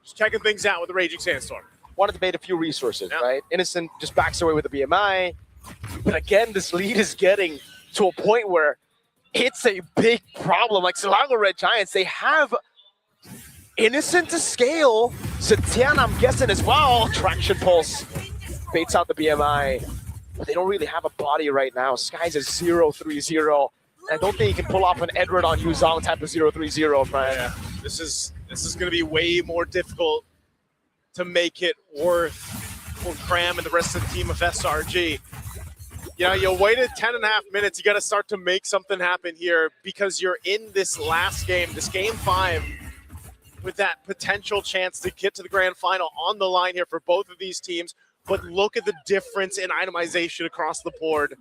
Just checking things out with the Raging Sandstorm. Wanted to bait a few resources, right? Innocent just backs away with the BMI. But again, this lead is getting to a point where it's a big problem. Like Selangor Red Giants, they have Innocent to scale. Satiana, I'm guessing as well. Traction pulse baits out the BMI. But they don't really have a body right now. Sky's a 0-3-0. And I don't think he can pull off an Edward on Yuzong type of 0-3-0, Brian. Yeah, this is going to be way more difficult to make it worth for Cram and the rest of the team of SRG. You know, you waited 10.5 minutes. You got to start to make something happen here because you're in this last game, this Game 5, with that potential chance to get to the grand final on the line here for both of these teams. But look at the difference in itemization across the board.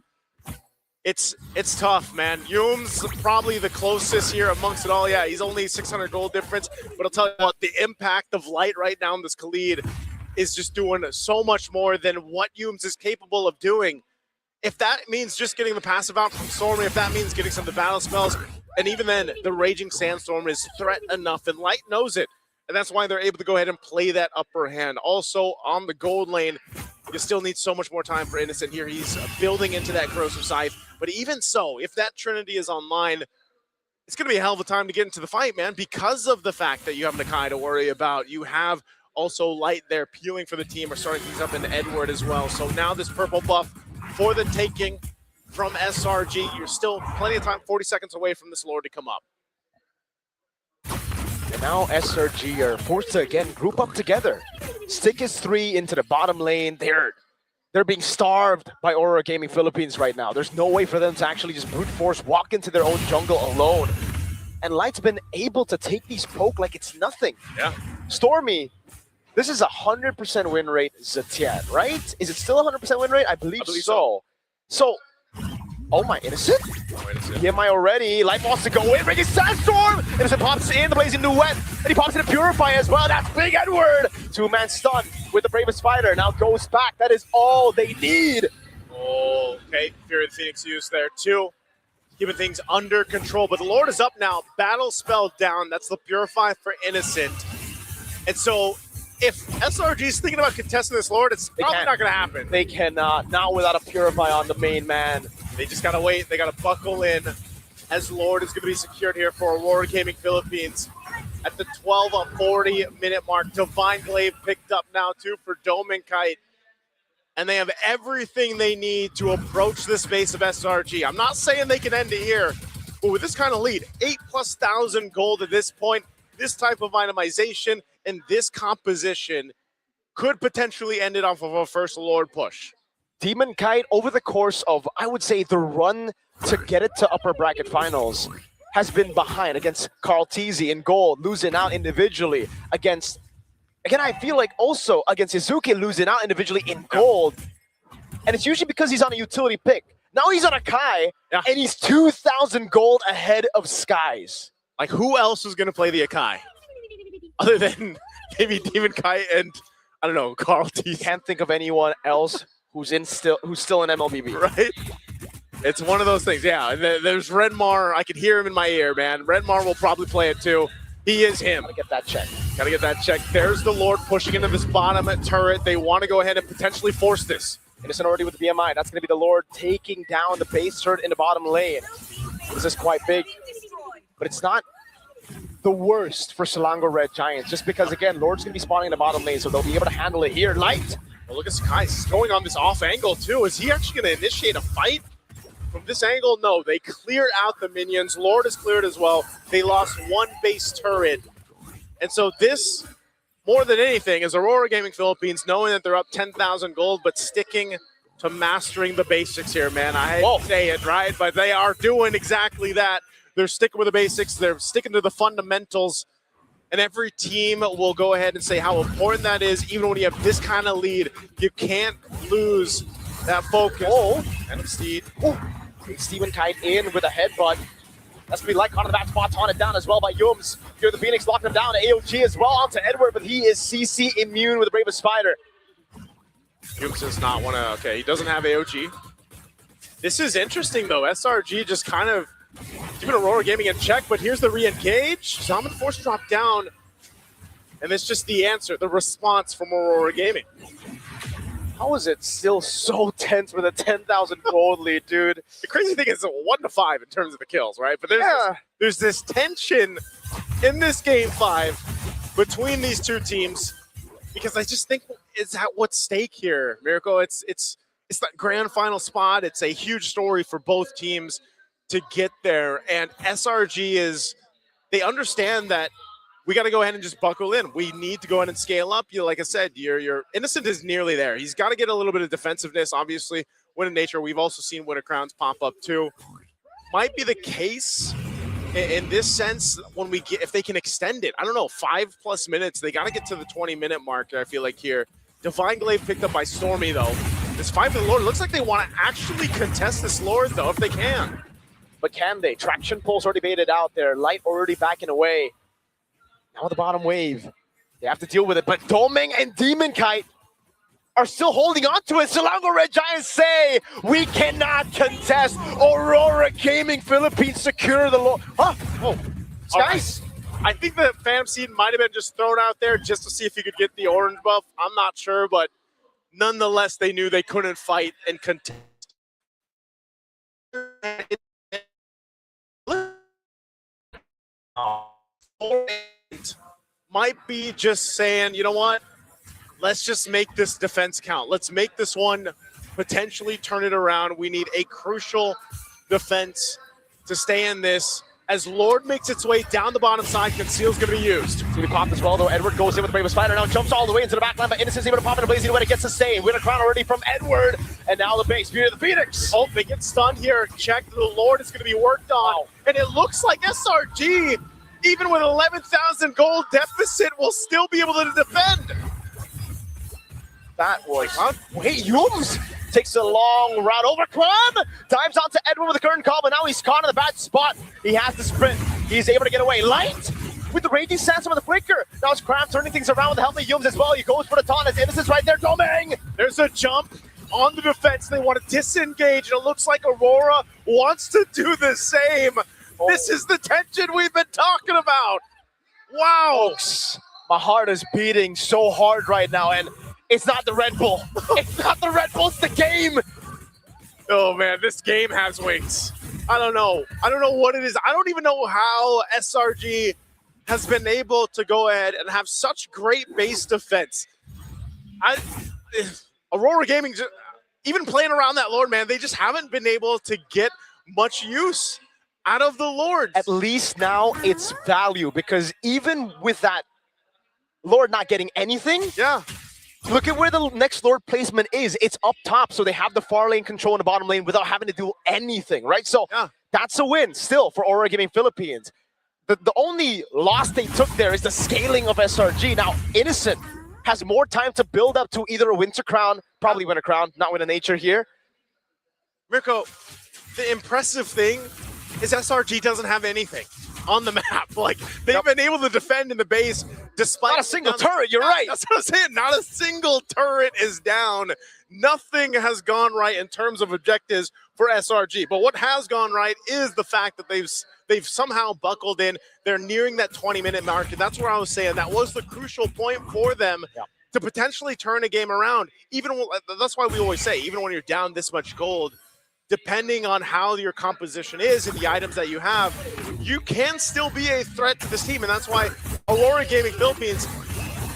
It's tough, man. Yumes probably the closest here amongst it all. Yeah, he's only 600 gold difference, but I'll tell you what, the impact of Light right now in this Khalid is just doing so much more than what Yumes is capable of doing. If that means just getting the passive out from Stormy, if that means getting some of the battle spells, and even then, the Raging Sandstorm is threat enough, and Light knows it. And that's why they're able to go ahead and play that upper hand. Also, on the gold lane, you still need so much more time for Innocent here. He's building into that Corrosive Scythe. But even so, if that Trinity is online, it's going to be a hell of a time to get into the fight, man, because of the fact that you have Nakai to worry about. You have also Light there peeling for the team, or starting things up in Edward as well. So now this purple buff for the taking from SRG. You're still plenty of time, 40 seconds away from this Lord to come up. And now SRG are forced to again group up together. Stick is 3 into the bottom lane. They're being starved by Aurora Gaming Philippines right now. There's no way for them to actually just brute force walk into their own jungle alone. And Light's been able to take these poke like it's nothing. Yeah. Stormy, this is a 100% win rate Zetian, right? Is it still a 100% win rate? I believe so. So, oh my, Innocent? PMI already. Light wants to go in. Bringing Sandstorm! Innocent pops in the Blazing Duet. And he pops in a Purify as well. That's Big Edward! 2-man stun with the Bravest Fighter. Now goes back. That is all they need. Oh, okay. Fury of the Phoenix used there too. Keeping things under control. But the Lord is up now. Battle spell down. That's the Purify for Innocent. And so, if SRG is thinking about contesting this Lord, it's probably not going to happen. They cannot. Not without a Purify on the main man. They just got to wait. They got to buckle in as Lord is going to be secured here for Aurora Gaming Philippines at the 12:40 mark. Divine Glaive picked up now too for Dome and Kite. And they have everything they need to approach this base of SRG. I'm not saying they can end it here, but with this kind of lead, 8,000+ gold at this point, this type of itemization and this composition could potentially end it off of a first Lord push. Demon Kite, over the course of, I would say, the run to get it to upper bracket finals, has been behind against Carl Teasy in gold, losing out individually against, again, I feel like also against Izuki, losing out individually in gold. And it's usually because he's on a utility pick. Now he's on a Kai, and he's 2,000 gold ahead of Skies. Like, who else is going to play the Akai? Other than maybe Demon Kite and, I don't know, Carl Teasy. Can't think of anyone else who's still in MLBB. Right? It's one of those things, yeah. There's Redmar. I can hear him in my ear, man. Redmar will probably play it too. He is him. Gotta get that check. Gotta get that check. There's the Lord pushing into this bottom turret. They want to go ahead and potentially force this. Innocent already with the BMI. That's going to be the Lord taking down the base turret in the bottom lane. This is quite big, but it's not the worst for Selangor Red Giants, just because, again, Lord's going to be spawning in the bottom lane, so they'll be able to handle it here. Light. Well, look at Sakai. He's going on this off angle, too. Is he actually going to initiate a fight? From this angle, no. They cleared out the minions. Lord is cleared as well. They lost one base turret. And so this, more than anything, is Aurora Gaming Philippines knowing that they're up 10,000 gold, but sticking to mastering the basics here, man. I hate to say it, right? But they are doing exactly that. They're sticking with the basics. They're sticking to the fundamentals. And every team will go ahead and say how important that is. Even when you have this kind of lead, you can't lose that focus. Oh, and Steed. Oh, Steven Kite in with a headbutt. That's going to be like on the back spot, taunted down as well by Yums. Here the Phoenix locking him down. AOG as well onto Edward, but he is CC immune with the Bravest Spider. Yums does not want to, okay, he doesn't have AOG. This is interesting though. SRG just kind of keeping Aurora Gaming in check, but here's the re-engage. Shaman Force dropped down, and it's just the answer, the response from Aurora Gaming. How is it still so tense with a 10,000 gold lead, dude? The crazy thing is 1-5 in terms of the kills, right? But there's this tension in this game 5 between these two teams, because I just think it's at what's stake here, Miracle. It's that grand final spot. It's a huge story for both teams to get there, and SRG they understand that we got to go ahead and just buckle in. We need to go ahead and scale up. Like I said, your Innocent is nearly there. He's got to get a little bit of defensiveness, obviously. Winter Nature, we've also seen Winter Crowns pop up too. Might be the case in this sense when if they can extend it. I don't know, 5+ minutes. They got to get to the 20-minute mark, I feel like, here. Divine Glaive picked up by Stormy, though. This fight for the Lord, it looks like they want to actually contest this Lord, though, if they can. But can they? Traction Pulse already baited out there. Light already backing away. Now the bottom wave. They have to deal with it. But Domeng and Demon Kite are still holding on to it. Selangor Red Giants say, we cannot contest. Aurora Gaming Philippines secure the Lord. Oh, Skies. I think the Phantom Seed might have been just thrown out there just to see if he could get the orange buff. I'm not sure, but nonetheless, they knew they couldn't fight and contest. Might be just saying, you know what? Let's just make this defense count. Let's make this one potentially turn it around. We need a crucial defense to stay in this. As Lord makes its way down the bottom side, Conceal's going to be used. It's going to be popped as well, though. Edward goes in with the Bravest Fighter. Now jumps all the way into the back line, but Innocent's able to pop in a blazing when it gets sustained. Win a crown already from Edward. And now the base Beauty of the Phoenix. Oh, they get stunned here. Check. The Lord is going to be worked on. Wow. And it looks like SRG, even with 11,000 gold deficit, will still be able to defend. That was... Wait, Yums takes a long route over. Cram dives onto Edward with a current call, but now he's caught in the bad spot. He has the sprint. He's able to get away. Light with the Raging Sandstorm with the flicker. Now it's Cram turning things around with the help of Yums as well. He goes for the taunt as Innocent's right there. Doming! There's a jump on the defense. They want to disengage, and it looks like Aurora wants to do the same. Oh. This is the tension we've been talking about. Wow. Folks, my heart is beating so hard right now, and it's not the Red Bull. It's not the Red Bull, it's the game. Oh man, this game has wings. I don't know what it is. I don't even know how SRG has been able to go ahead and have such great base defense. Aurora Gaming, even playing around that Lord, man, they just haven't been able to get much use out of the Lord. At least now it's value, because even with that Lord not getting anything, Yeah. look at where the next Lord placement is. It's up top, so they have the far lane control in the bottom lane without having to do anything, right? So Yeah. that's a win still for Aurora Gaming Philippines. The only loss they took there is the scaling of SRG. Now, Innocent has more time to build up to either a Winter Crown, probably win a crown, not win a nature here. Mirko, the impressive thing is SRG doesn't have anything on the map. Like, they've been able to defend in the base despite... Not a single turret, you're right. That's what I'm saying. Not a single turret is down. Nothing has gone right in terms of objectives for SRG. But what has gone right is the fact that they've somehow buckled in. They're nearing that 20-minute mark, and that's where I was saying that was the crucial point for them to potentially turn a game around. That's why we always say, even when you're down this much gold, depending on how your composition is and the items that you have, you can still be a threat to this team. And that's why Aurora Gaming Philippines,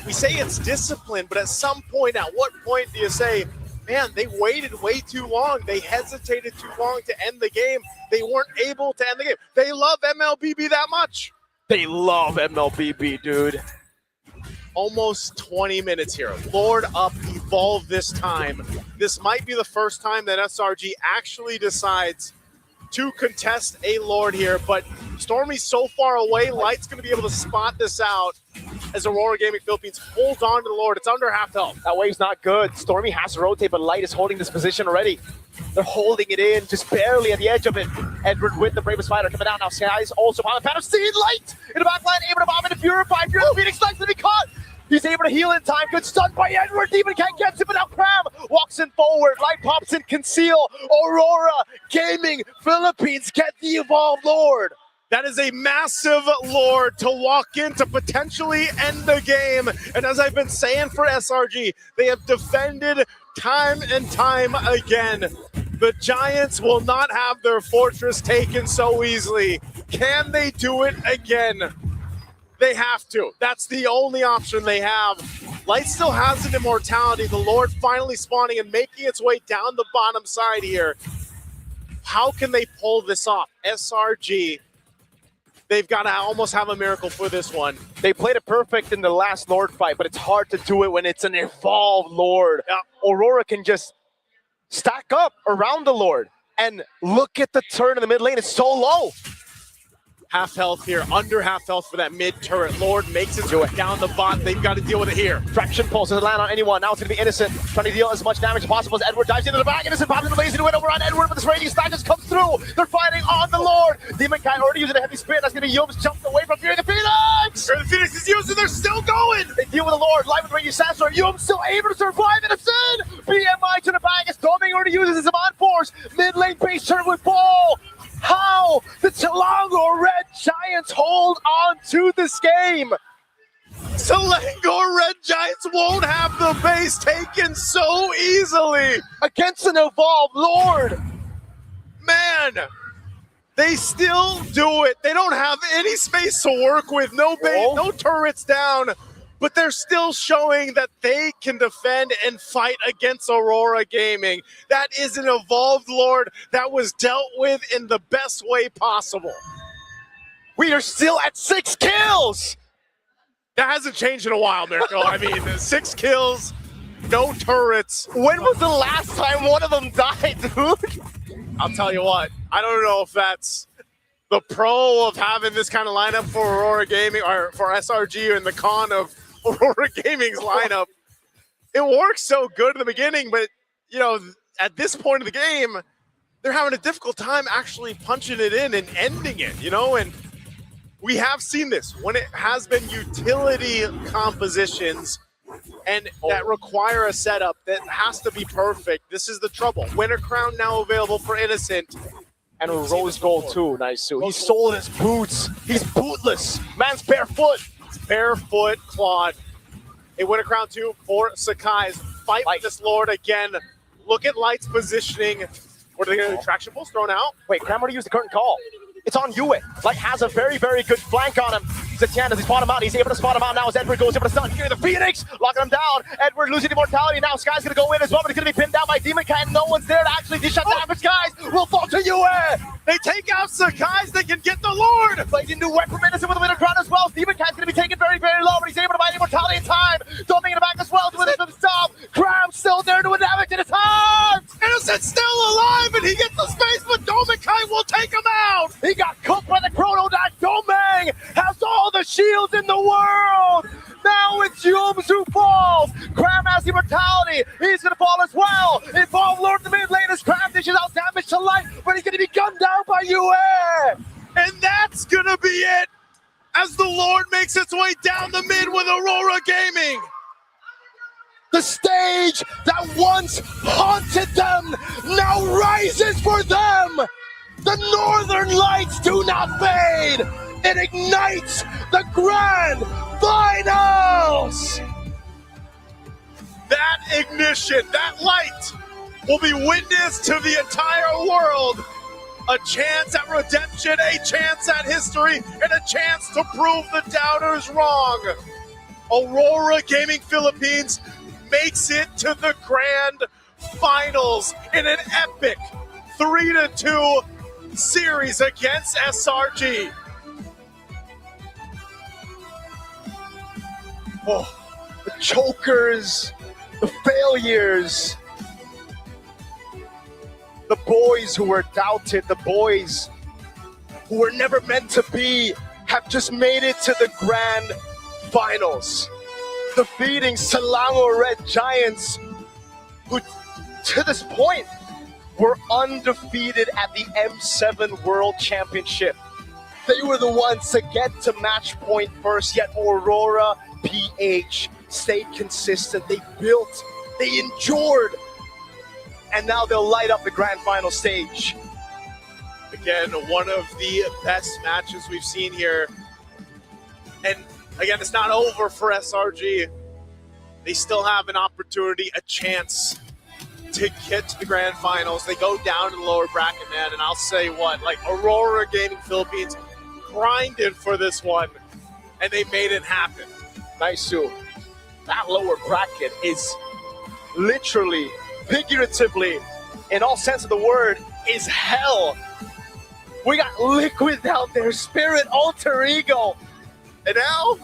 we say it's discipline, but at some point, at what point do you say, man, they waited way too long. They hesitated too long to end the game. They weren't able to end the game. They love MLBB that much. They love MLBB, dude. Almost 20 minutes here. Lord up, evolve this time. This might be the first time that SRG actually decides to contest a Lord here, but Stormy's so far away, Light's going to be able to spot this out as Aurora Gaming Philippines holds on to the Lord. It's under half health. That wave's not good. Stormy has to rotate, but Light is holding this position already. They're holding it in, just barely at the edge of it. Edward with the Bravest Fighter coming down now. Sky's also on the Phantom Seed. Light in the back line, able to bomb into Purify. Purify Phoenix likes to be caught. He's able to heal in time. Good stun by Edward. Demon can't get to, but now Cram walks in forward. Light pops in, Conceal. Aurora Gaming Philippines get the evolved Lord. That is a massive Lord to walk in to potentially end the game. And as I've been saying for SRG, they have defended time and time again. The Giants will not have their fortress taken so easily. Can they do it again? They have to. That's the only option they have. Light still has an immortality. The Lord finally spawning and making its way down the bottom side here. How can they pull this off? SRG, they've got to almost have a miracle for this one. They played it perfect in the last Lord fight, but it's hard to do it when it's an evolved Lord. Yeah. Aurora can just stack up around the Lord. And look at the turn in the mid lane. It's so low. Half health here, under half health for that mid turret. Lord makes it down the bot. They've got to deal with it here. Fraction pulse doesn't land on anyone. Now it's going to be Innocent, trying to deal as much damage as possible as Edward dives into the back. Innocent pops in the lazy to win over on Edward, but this radius stack just comes through. They're fighting on the Lord. Demon Kite already using a heavy spin. That's going to be Yums jumped away from Fury the Phoenix. The Phoenix is used and they're still going. They deal with the Lord. Live with radius Sandstorm. Yums still able to survive. Innocent. BMI to the back as Doming already uses his Amon Force. Mid lane base turn with ball. how the Selangor Red Giants hold on to this game. Selangor Red Giants won't have the base taken so easily. Against an Evolved Lord. Man, they still do it. They don't have any space to work with, no base, no turrets down, but they're still showing that they can defend and fight against Aurora Gaming. That is an Evolved Lord that was dealt with in the best way possible. We are still at 6 kills. That hasn't changed in a while, Mirko. I mean, 6 kills, no turrets. When was the last time one of them died, dude? I'll tell you what, I don't know if that's the pro of having this kind of lineup for Aurora Gaming or for SRG and the con of Aurora Gaming's lineup. It works so good in the beginning, but, you know, at this point of the game, they're having a difficult time actually punching it in and ending it, you know, and we have seen this when it has been utility compositions and that require a setup that has to be perfect. This is the trouble. Winter Crown now available for Innocent. And a rose gold too, Naisu. He sold his boots. He's bootless. Man's barefoot. Barefoot Claude. A Winter Crown 2 for Sakai's fight with this Lord again. Look at Light's positioning. What are they going to do? Traction pulls thrown out? Wait, Cram already used the curtain call. It's on Yue. Light has a very, very good flank on him. Zetian, does he spot him out? He's able to spot him out now as Edward goes over to stun. Here, the Phoenix, locking him down. Edward losing immortality. Now Sky's going to go in as well, but he's going to be pinned down by Demon Cat. No one's there to actually dish out damage. Skies will fall to Yue. They take out Sakai's, they can get the Lord. But he can do weapon medicine with the Winter Crown as well. Demon Cat's going to be taken very, very low, but he's able to buy immortality in time. Doming in the back as well, doing it himself. Cram still there to damage in his time. Innocent's still alive, and he gets the space, but Domikai will take him out. He got cooked by the Chrono Dash. Domang has all the shields in the world. Now it's Yums who falls. Cram has immortality. He's going to fall as well. Evolved Lord in the mid lane as Cram dishes out damage to Light, but he's going to be gunned down by Yue. And that's going to be it as the Lord makes its way down the mid with Aurora Gaming. The stage that once haunted them now rises for them. The Northern Lights do not fade. It ignites the grand finals. That ignition, that light will be witness to the entire world. A chance at redemption, a chance at history, and a chance to prove the doubters wrong. Aurora Gaming Philippines makes it to the grand finals in an epic 3-2 series against SRG. Oh, the chokers, the failures, the boys who were doubted, the boys who were never meant to be, have just made it to the grand finals. Defeating Selangor Red Giants, who to this point were undefeated at the M7 World Championship. They were the ones to get to match point first, yet Aurora PH stayed consistent. They built, they endured, and now they'll light up the grand final stage. Again, one of the best matches we've seen here. And again, it's not over for SRG. They still have an opportunity, a chance to get to the grand finals. They go down in the lower bracket, man, and I'll say what, like Aurora Gaming Philippines grinded for this one, and they made it happen. Naisu, that lower bracket is literally, figuratively, in all sense of the word, is hell. We got Liquid down there, Spirit, Alter Ego, and now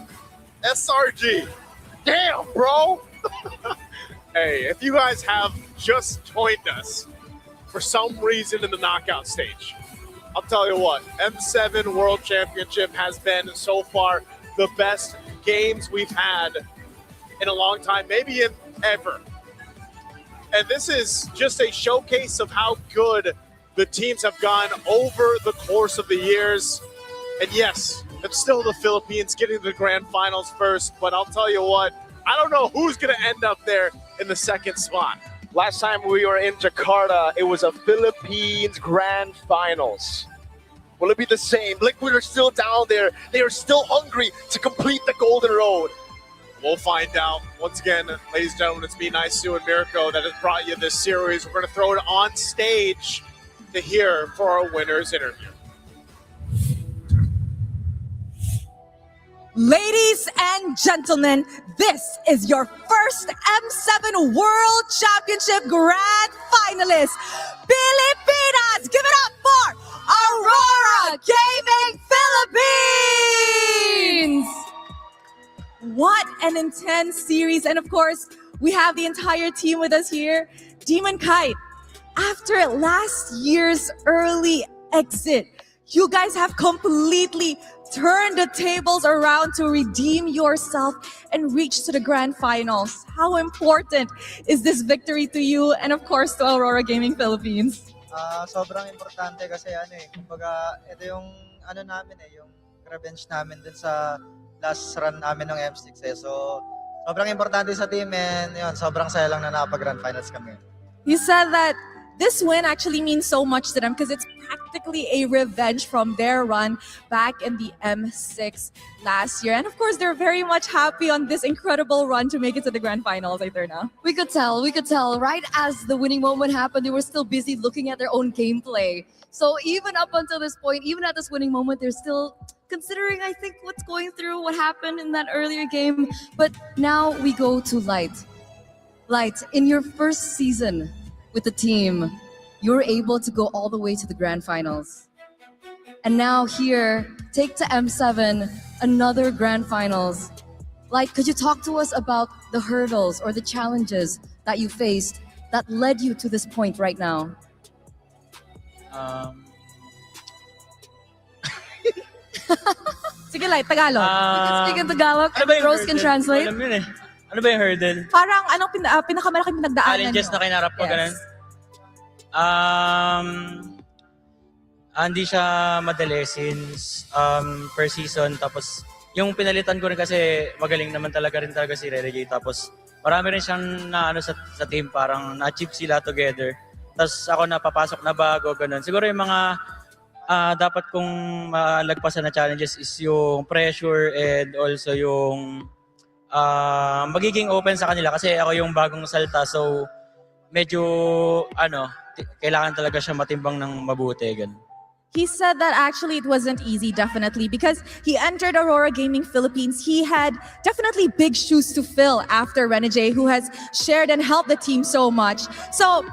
SRG. Damn, bro. Hey, if you guys have just joined us for some reason in the knockout stage, I'll tell you what, M7 World Championship has been so far the best games we've had in a long time, maybe in ever. And this is just a showcase of how good the teams have gone over the course of the years. And yes, it's still the Philippines getting to the grand finals first, but I'll tell you what, I don't know who's going to end up there in the second spot. Last time we were in Jakarta, it was a Philippines grand finals. Will it be the same? Liquid are still down there. They are still hungry to complete the Golden Road. We'll find out. Once again, ladies and gentlemen, it's me, Naisu, and Mirko that has brought you this series. We're going to throw it on stage to hear for our winner's interview. Ladies and gentlemen, this is your first M7 World Championship Grand Finalist, Pilipinas! Give it up for Aurora Gaming Philippines! What an intense series. And of course, we have the entire team with us here. Demon Kite, after last year's early exit, you guys have completely turned the tables around to redeem yourself and reach to the grand finals. How important is this victory to you and of course to Aurora Gaming Philippines? Sobrang importante kasi kumbaga ito yung namin yung revenge namin dun sa last run namin ng M6 So sobrang importante sa team and yun, sobrang saya lang na nakapag-grand finals kami. You said that this win actually means so much to them because it's practically a revenge from their run back in the M6 last year. And of course, they're very much happy on this incredible run to make it to the grand finals, Eterna. We could tell. Right as the winning moment happened, they were still busy looking at their own gameplay. So even up until this point, even at this winning moment, they're still considering, I think, what's going through, what happened in that earlier game. But now we go to Light. Light, in your first season with the team, you were able to go all the way to the grand finals. And now here, take to M7, another grand finals. Like, could you talk to us about the hurdles or the challenges that you faced that led you to this point right now? Sige, Light, Tagalog. You can speak in Tagalog and Rose can translate. Alam yun eh. Ano ba yung hurdle? Parang anong pinakamalaking pinagdaanan Challenges na kinarap ko, ganun? Hindi siya madali since per season. Tapos yung pinalitan ko rin kasi magaling naman talaga si Renegade. Tapos marami rin siyang sa team, parang na-achieve sila together. Tapos ako napapasok na bago, ganun. Siguro yung mga dapat kong malagpasan na challenges is yung pressure and also yung magiging open sa kanila kasi ako yung bagong salta, so medyo kailangan talaga siya matimbang ng mabuti. Ganun. He said that actually it wasn't easy, definitely, because he entered Aurora Gaming Philippines. He had definitely big shoes to fill after Renegade, who has shared and helped the team so much. So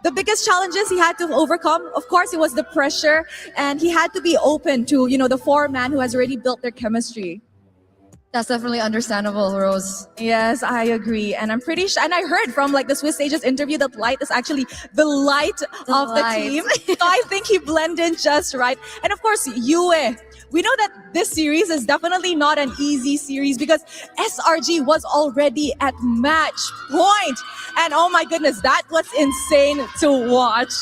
the biggest challenges he had to overcome, of course, it was the pressure, and he had to be open to, the four-man who has already built their chemistry. That's definitely understandable, Rose. Yes, I agree. And I'm pretty sure, and I heard from the Swiss Stages interview that Light is actually the light of the team. So I think he blended in just right. And of course, Yue. We know that this series is definitely not an easy series because SRG was already at match point. And oh my goodness, that was insane to watch.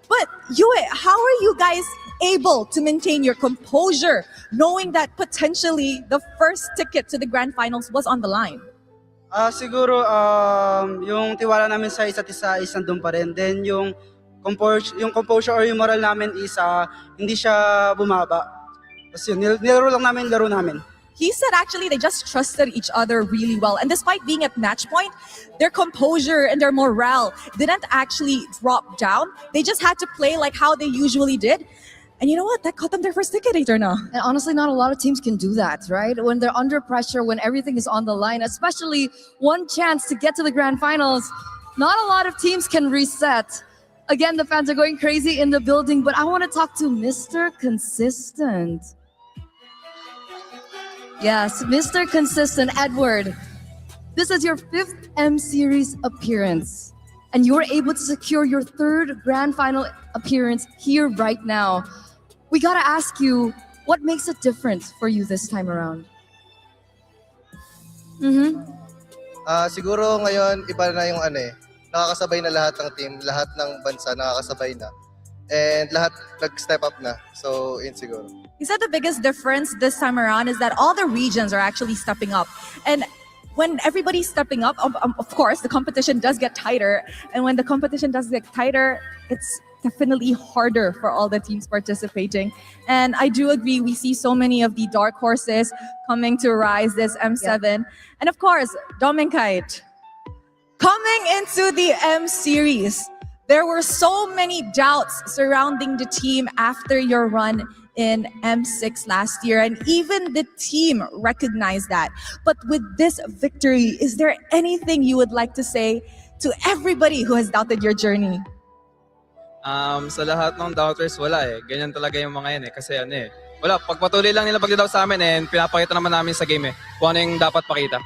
But Yue, how are you guys able to maintain your composure knowing that potentially the first ticket to the grand finals was on the line? Siguro yung tiwala namin sa isa't isa is nandun pa rin. Then yung composure or yung moral namin is hindi siya bumaba. Kasi nilaro lang namin, laro namin. He said actually they just trusted each other really well. And despite being at match point, their composure and their morale didn't actually drop down. They just had to play like how they usually did. And you know what? That got them their first ticket, Eterna. And honestly, not a lot of teams can do that, right? When they're under pressure, when everything is on the line, especially one chance to get to the grand finals, not a lot of teams can reset. Again, the fans are going crazy in the building, but I want to talk to Mr. Consistent. Yes, Mr. Consistent, Edward. This is your 5th M Series appearance, and you were able to secure your 3rd grand final appearance here right now. We gotta ask you, what makes it different for you this time around? Siguro ngayon, iba na yung nakakasabay na lahat ng team, lahat ng bansa nakakasabay na. And lahat nag-step up na. So, yun siguro. He said the biggest difference this time around is that all the regions are actually stepping up. And when everybody's stepping up, of course, the competition does get tighter. And when the competition does get tighter, it's definitely harder for all the teams participating. And I do agree, we see so many of the dark horses coming to rise this M7. And of course, Domenkite. Coming into the M series, there were so many doubts surrounding the team after your run in M6 last year, and even the team recognized that. But with this victory, is there anything you would like to say to everybody who has doubted your journey? Sa lahat ng doubters, wala eh. Ganyan talaga yung mga yan eh. Kasi ano eh. Wala, pagpatuloy lang nila pagdadaw sa amin and pinapakita naman namin sa game eh. Kung ano yung dapat pakita.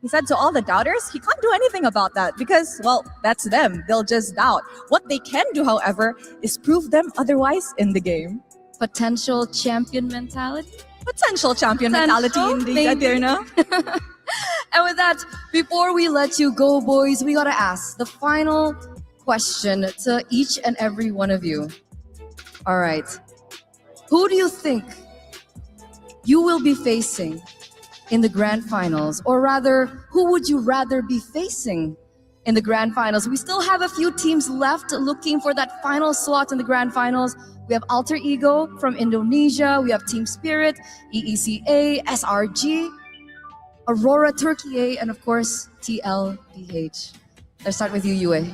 He said to all the doubters, he can't do anything about that because, well, that's them. They'll just doubt. What they can do, however, is prove them otherwise in the game. Potential champion mentality? Potential champion mentality indeed, Adirna. And with that, before we let you go, boys, we gotta ask the final question to each and every one of you. All right. Who do you think you will be facing in the grand finals? Or rather, who would you rather be facing in the grand finals? We still have a few teams left looking for that final slot in the grand finals. We have Alter Ego from Indonesia. We have Team Spirit, EECA, SRG, Aurora Turkey A, and of course, TLPH. Let's start with you, Yue.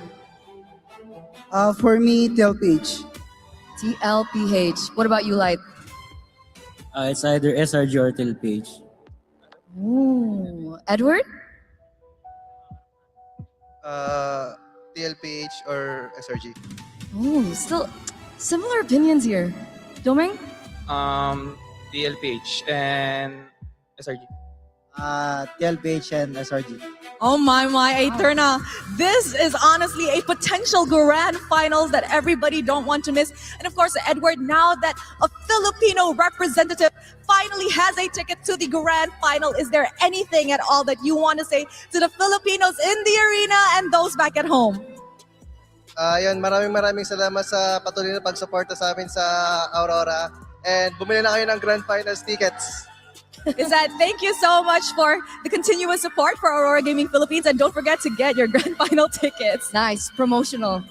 For me, TLPH. TLPH. What about you, Light? It's either SRG or TLPH. Ooh. Edward? TLPH or SRG. Ooh, still similar opinions here. Domeng? DLPH and SRG. TLPH and SRG. Oh my, Eterna. This is honestly a potential grand finals that everybody don't want to miss. And of course, Edward, now that a Filipino representative finally has a ticket to the grand final, is there anything at all that you want to say to the Filipinos in the arena and those back at home? Yun, maraming salamat sa patuloy na pagsuporta sa amin sa Aurora. And bumili na kayo ng grand finals tickets. Is that thank you so much for the continuous support for Aurora Gaming Philippines, and don't forget to get your grand final tickets. Nice, promotional.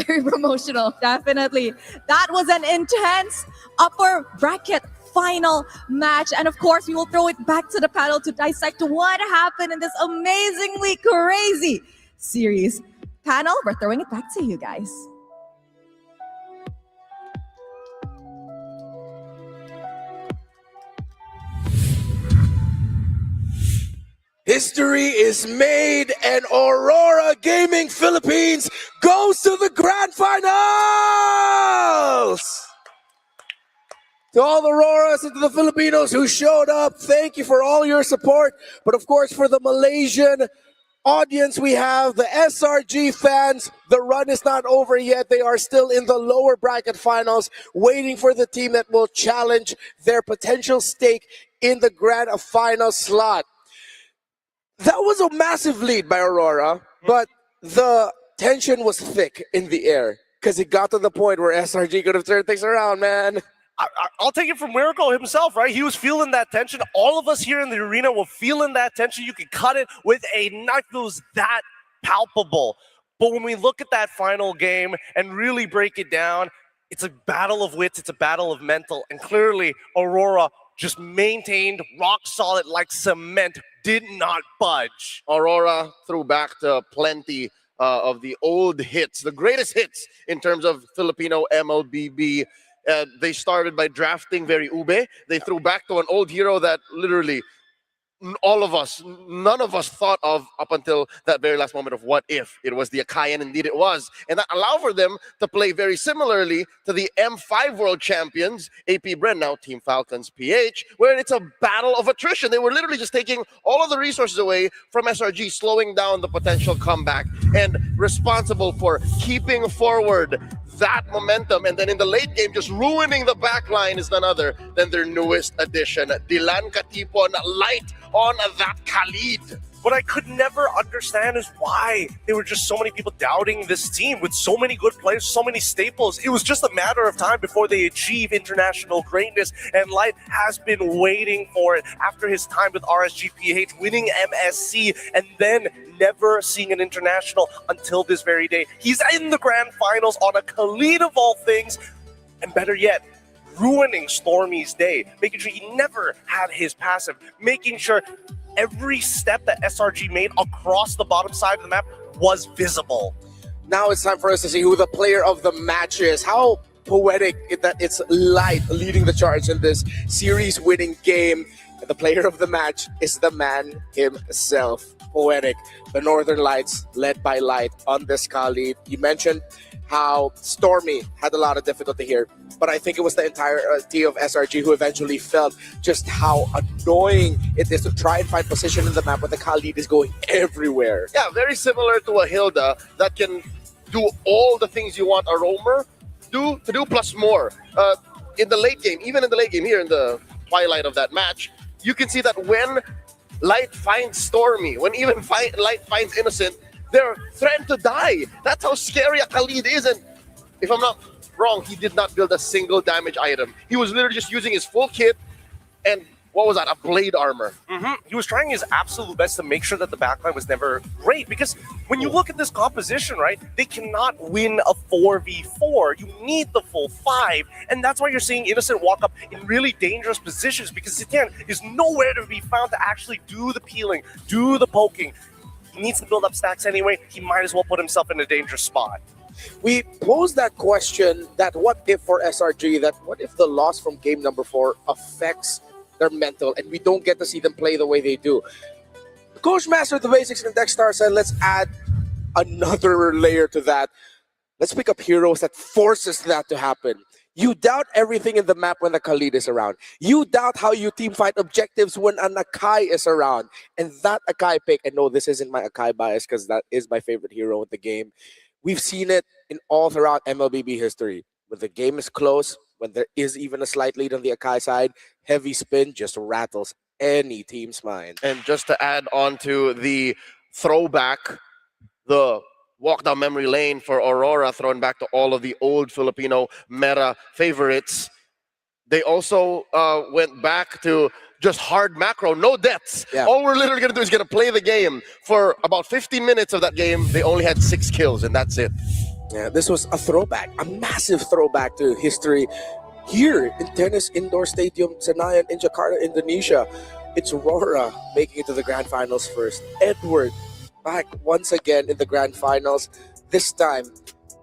Very promotional. Definitely. That was an intense upper bracket final match, and of course we will throw it back to the panel to dissect what happened in this amazingly crazy series. Panel, we're throwing it back to you guys. History is made and Aurora Gaming Philippines goes to the grand finals! To all the Auroras and to the Filipinos who showed up, thank you for all your support. But of course, for the Malaysian audience, we have the SRG fans. The run is not over yet. They are still in the lower bracket finals, waiting for the team that will challenge their potential stake in the grand final slot. That was a massive lead by Aurora, but the tension was thick in the air because it got to the point where SRG could have turned things around, man. I'll take it from Miracle himself, right? He was feeling that tension. All of us here in the arena were feeling that tension. You could cut it with a knife that was that palpable. But when we look at that final game and really break it down, it's a battle of wits, it's a battle of mental. And clearly, Aurora just maintained rock solid like cement, did not budge. Aurora threw back to plenty of the old hits, the greatest hits in terms of Filipino MLBB. They started by drafting very ube. They threw back to an old hero that literally all of us, none of us thought of up until that very last moment of what if. It was the Akayan, indeed it was. And that allowed for them to play very similarly to the M5 World Champions, AP Bren, now Team Falcons PH, where it's a battle of attrition. They were literally just taking all of the resources away from SRG, slowing down the potential comeback, and responsible for keeping forward that momentum. And then in the late game, just ruining the back line is none other than their newest addition, Dylan Katipon, light on that Khalid. What I could never understand is why there were just so many people doubting this team with so many good players, so many staples. It was just a matter of time before they achieve international greatness, and Light has been waiting for it after his time with RSGPH, winning MSC, and then never seeing an international until this very day. He's in the grand finals on a Khalid of all things, and better yet, ruining Stormy's day, making sure he never had his passive, making sure every step that SRG made across the bottom side of the map was visible. Now it's time for us to see who the player of the match is. How poetic that it's Light leading the charge in this series-winning game. And the player of the match is the man himself. Poetic. The Northern Lights led by Light on this Khalid. You mentioned how Stormy had a lot of difficulty here, but I think it was the entirety of SRG who eventually felt just how annoying it is to try and find position in the map when the Khalid is going everywhere. Yeah, very similar to a Hilda that can do all the things you want a roamer to do plus more. In the late game, even in the late game here in the twilight of that match, you can see that when Light finds Stormy, when even Light finds Innocent, they're threatened to die. That's how scary a Khalid is. And if I'm not wrong, he did not build a single damage item. He was literally just using his full kit and what was that? A blade armor. He was trying his absolute best to make sure that the backline was never great, because when you look at this composition, right, they cannot win a 4v4. You need the full 5, and that's why you're seeing Innocent walk up in really dangerous positions, because again, is nowhere to be found to actually do the peeling, do the poking. He needs to build up stacks anyway. He might as well put himself in a dangerous spot. We posed that question, that what if for SRG, that what if the loss from game number 4 affects their mental and we don't get to see them play the way they do. Coach Master of the Basics and Dexstar said, let's add another layer to that. Let's pick up heroes that forces that to happen. You doubt everything in the map when the Khalid is around. You doubt how you team fight objectives when an Akai is around. And that Akai pick, and no, this isn't my Akai bias because that is my favorite hero in the game. We've seen it in all throughout MLBB history. When the game is close, when there is even a slight lead on the Akai side, heavy spin just rattles any team's mind. And just to add on to the throwback, the walk down memory lane for Aurora, thrown back to all of the old Filipino meta favorites. They also went back to just hard macro, no deaths. Yeah. All we're literally going to do is going to play the game. For about 50 minutes of that game, they only had 6 kills, and that's it. Yeah, this was a throwback, a massive throwback to history here in Tennis Indoor Stadium, Senayan in Jakarta, Indonesia. It's Aurora making it to the grand finals first. Edward back once again in the grand finals. This time,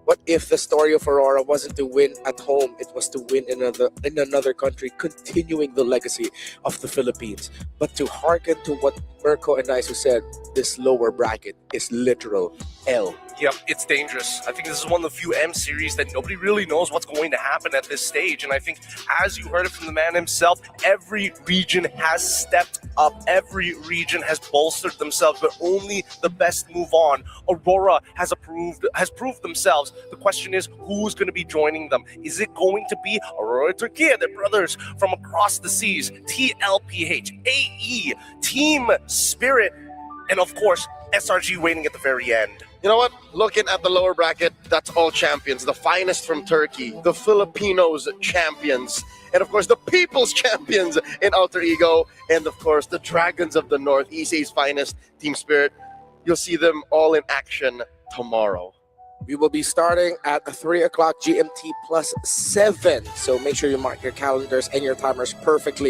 what if the story of Aurora wasn't to win at home, it was to win in another country, continuing the legacy of the Philippines. But to hearken to what Mirko and Isu said, this lower bracket is literal L. Yep, it's dangerous. I think this is one of the few M series that nobody really knows what's going to happen at this stage. And I think, as you heard it from the man himself, every region has stepped up. Every region has bolstered themselves, but only the best move on. Aurora has proved themselves. The question is, who's going to be joining them? Is it going to be Aurora Turkey, their brothers from across the seas, TLPH, AE, Team Spirit, and of course, SRG waiting at the very end? You know what? Looking at the lower bracket, that's all champions. The finest from Turkey, the Filipinos champions, and of course the people's champions in Alter Ego, and of course the Dragons of the North, ECA's finest, Team Spirit. You'll see them all in action tomorrow. We will be starting at 3 o'clock GMT plus 7. So make sure you mark your calendars and your timers perfectly.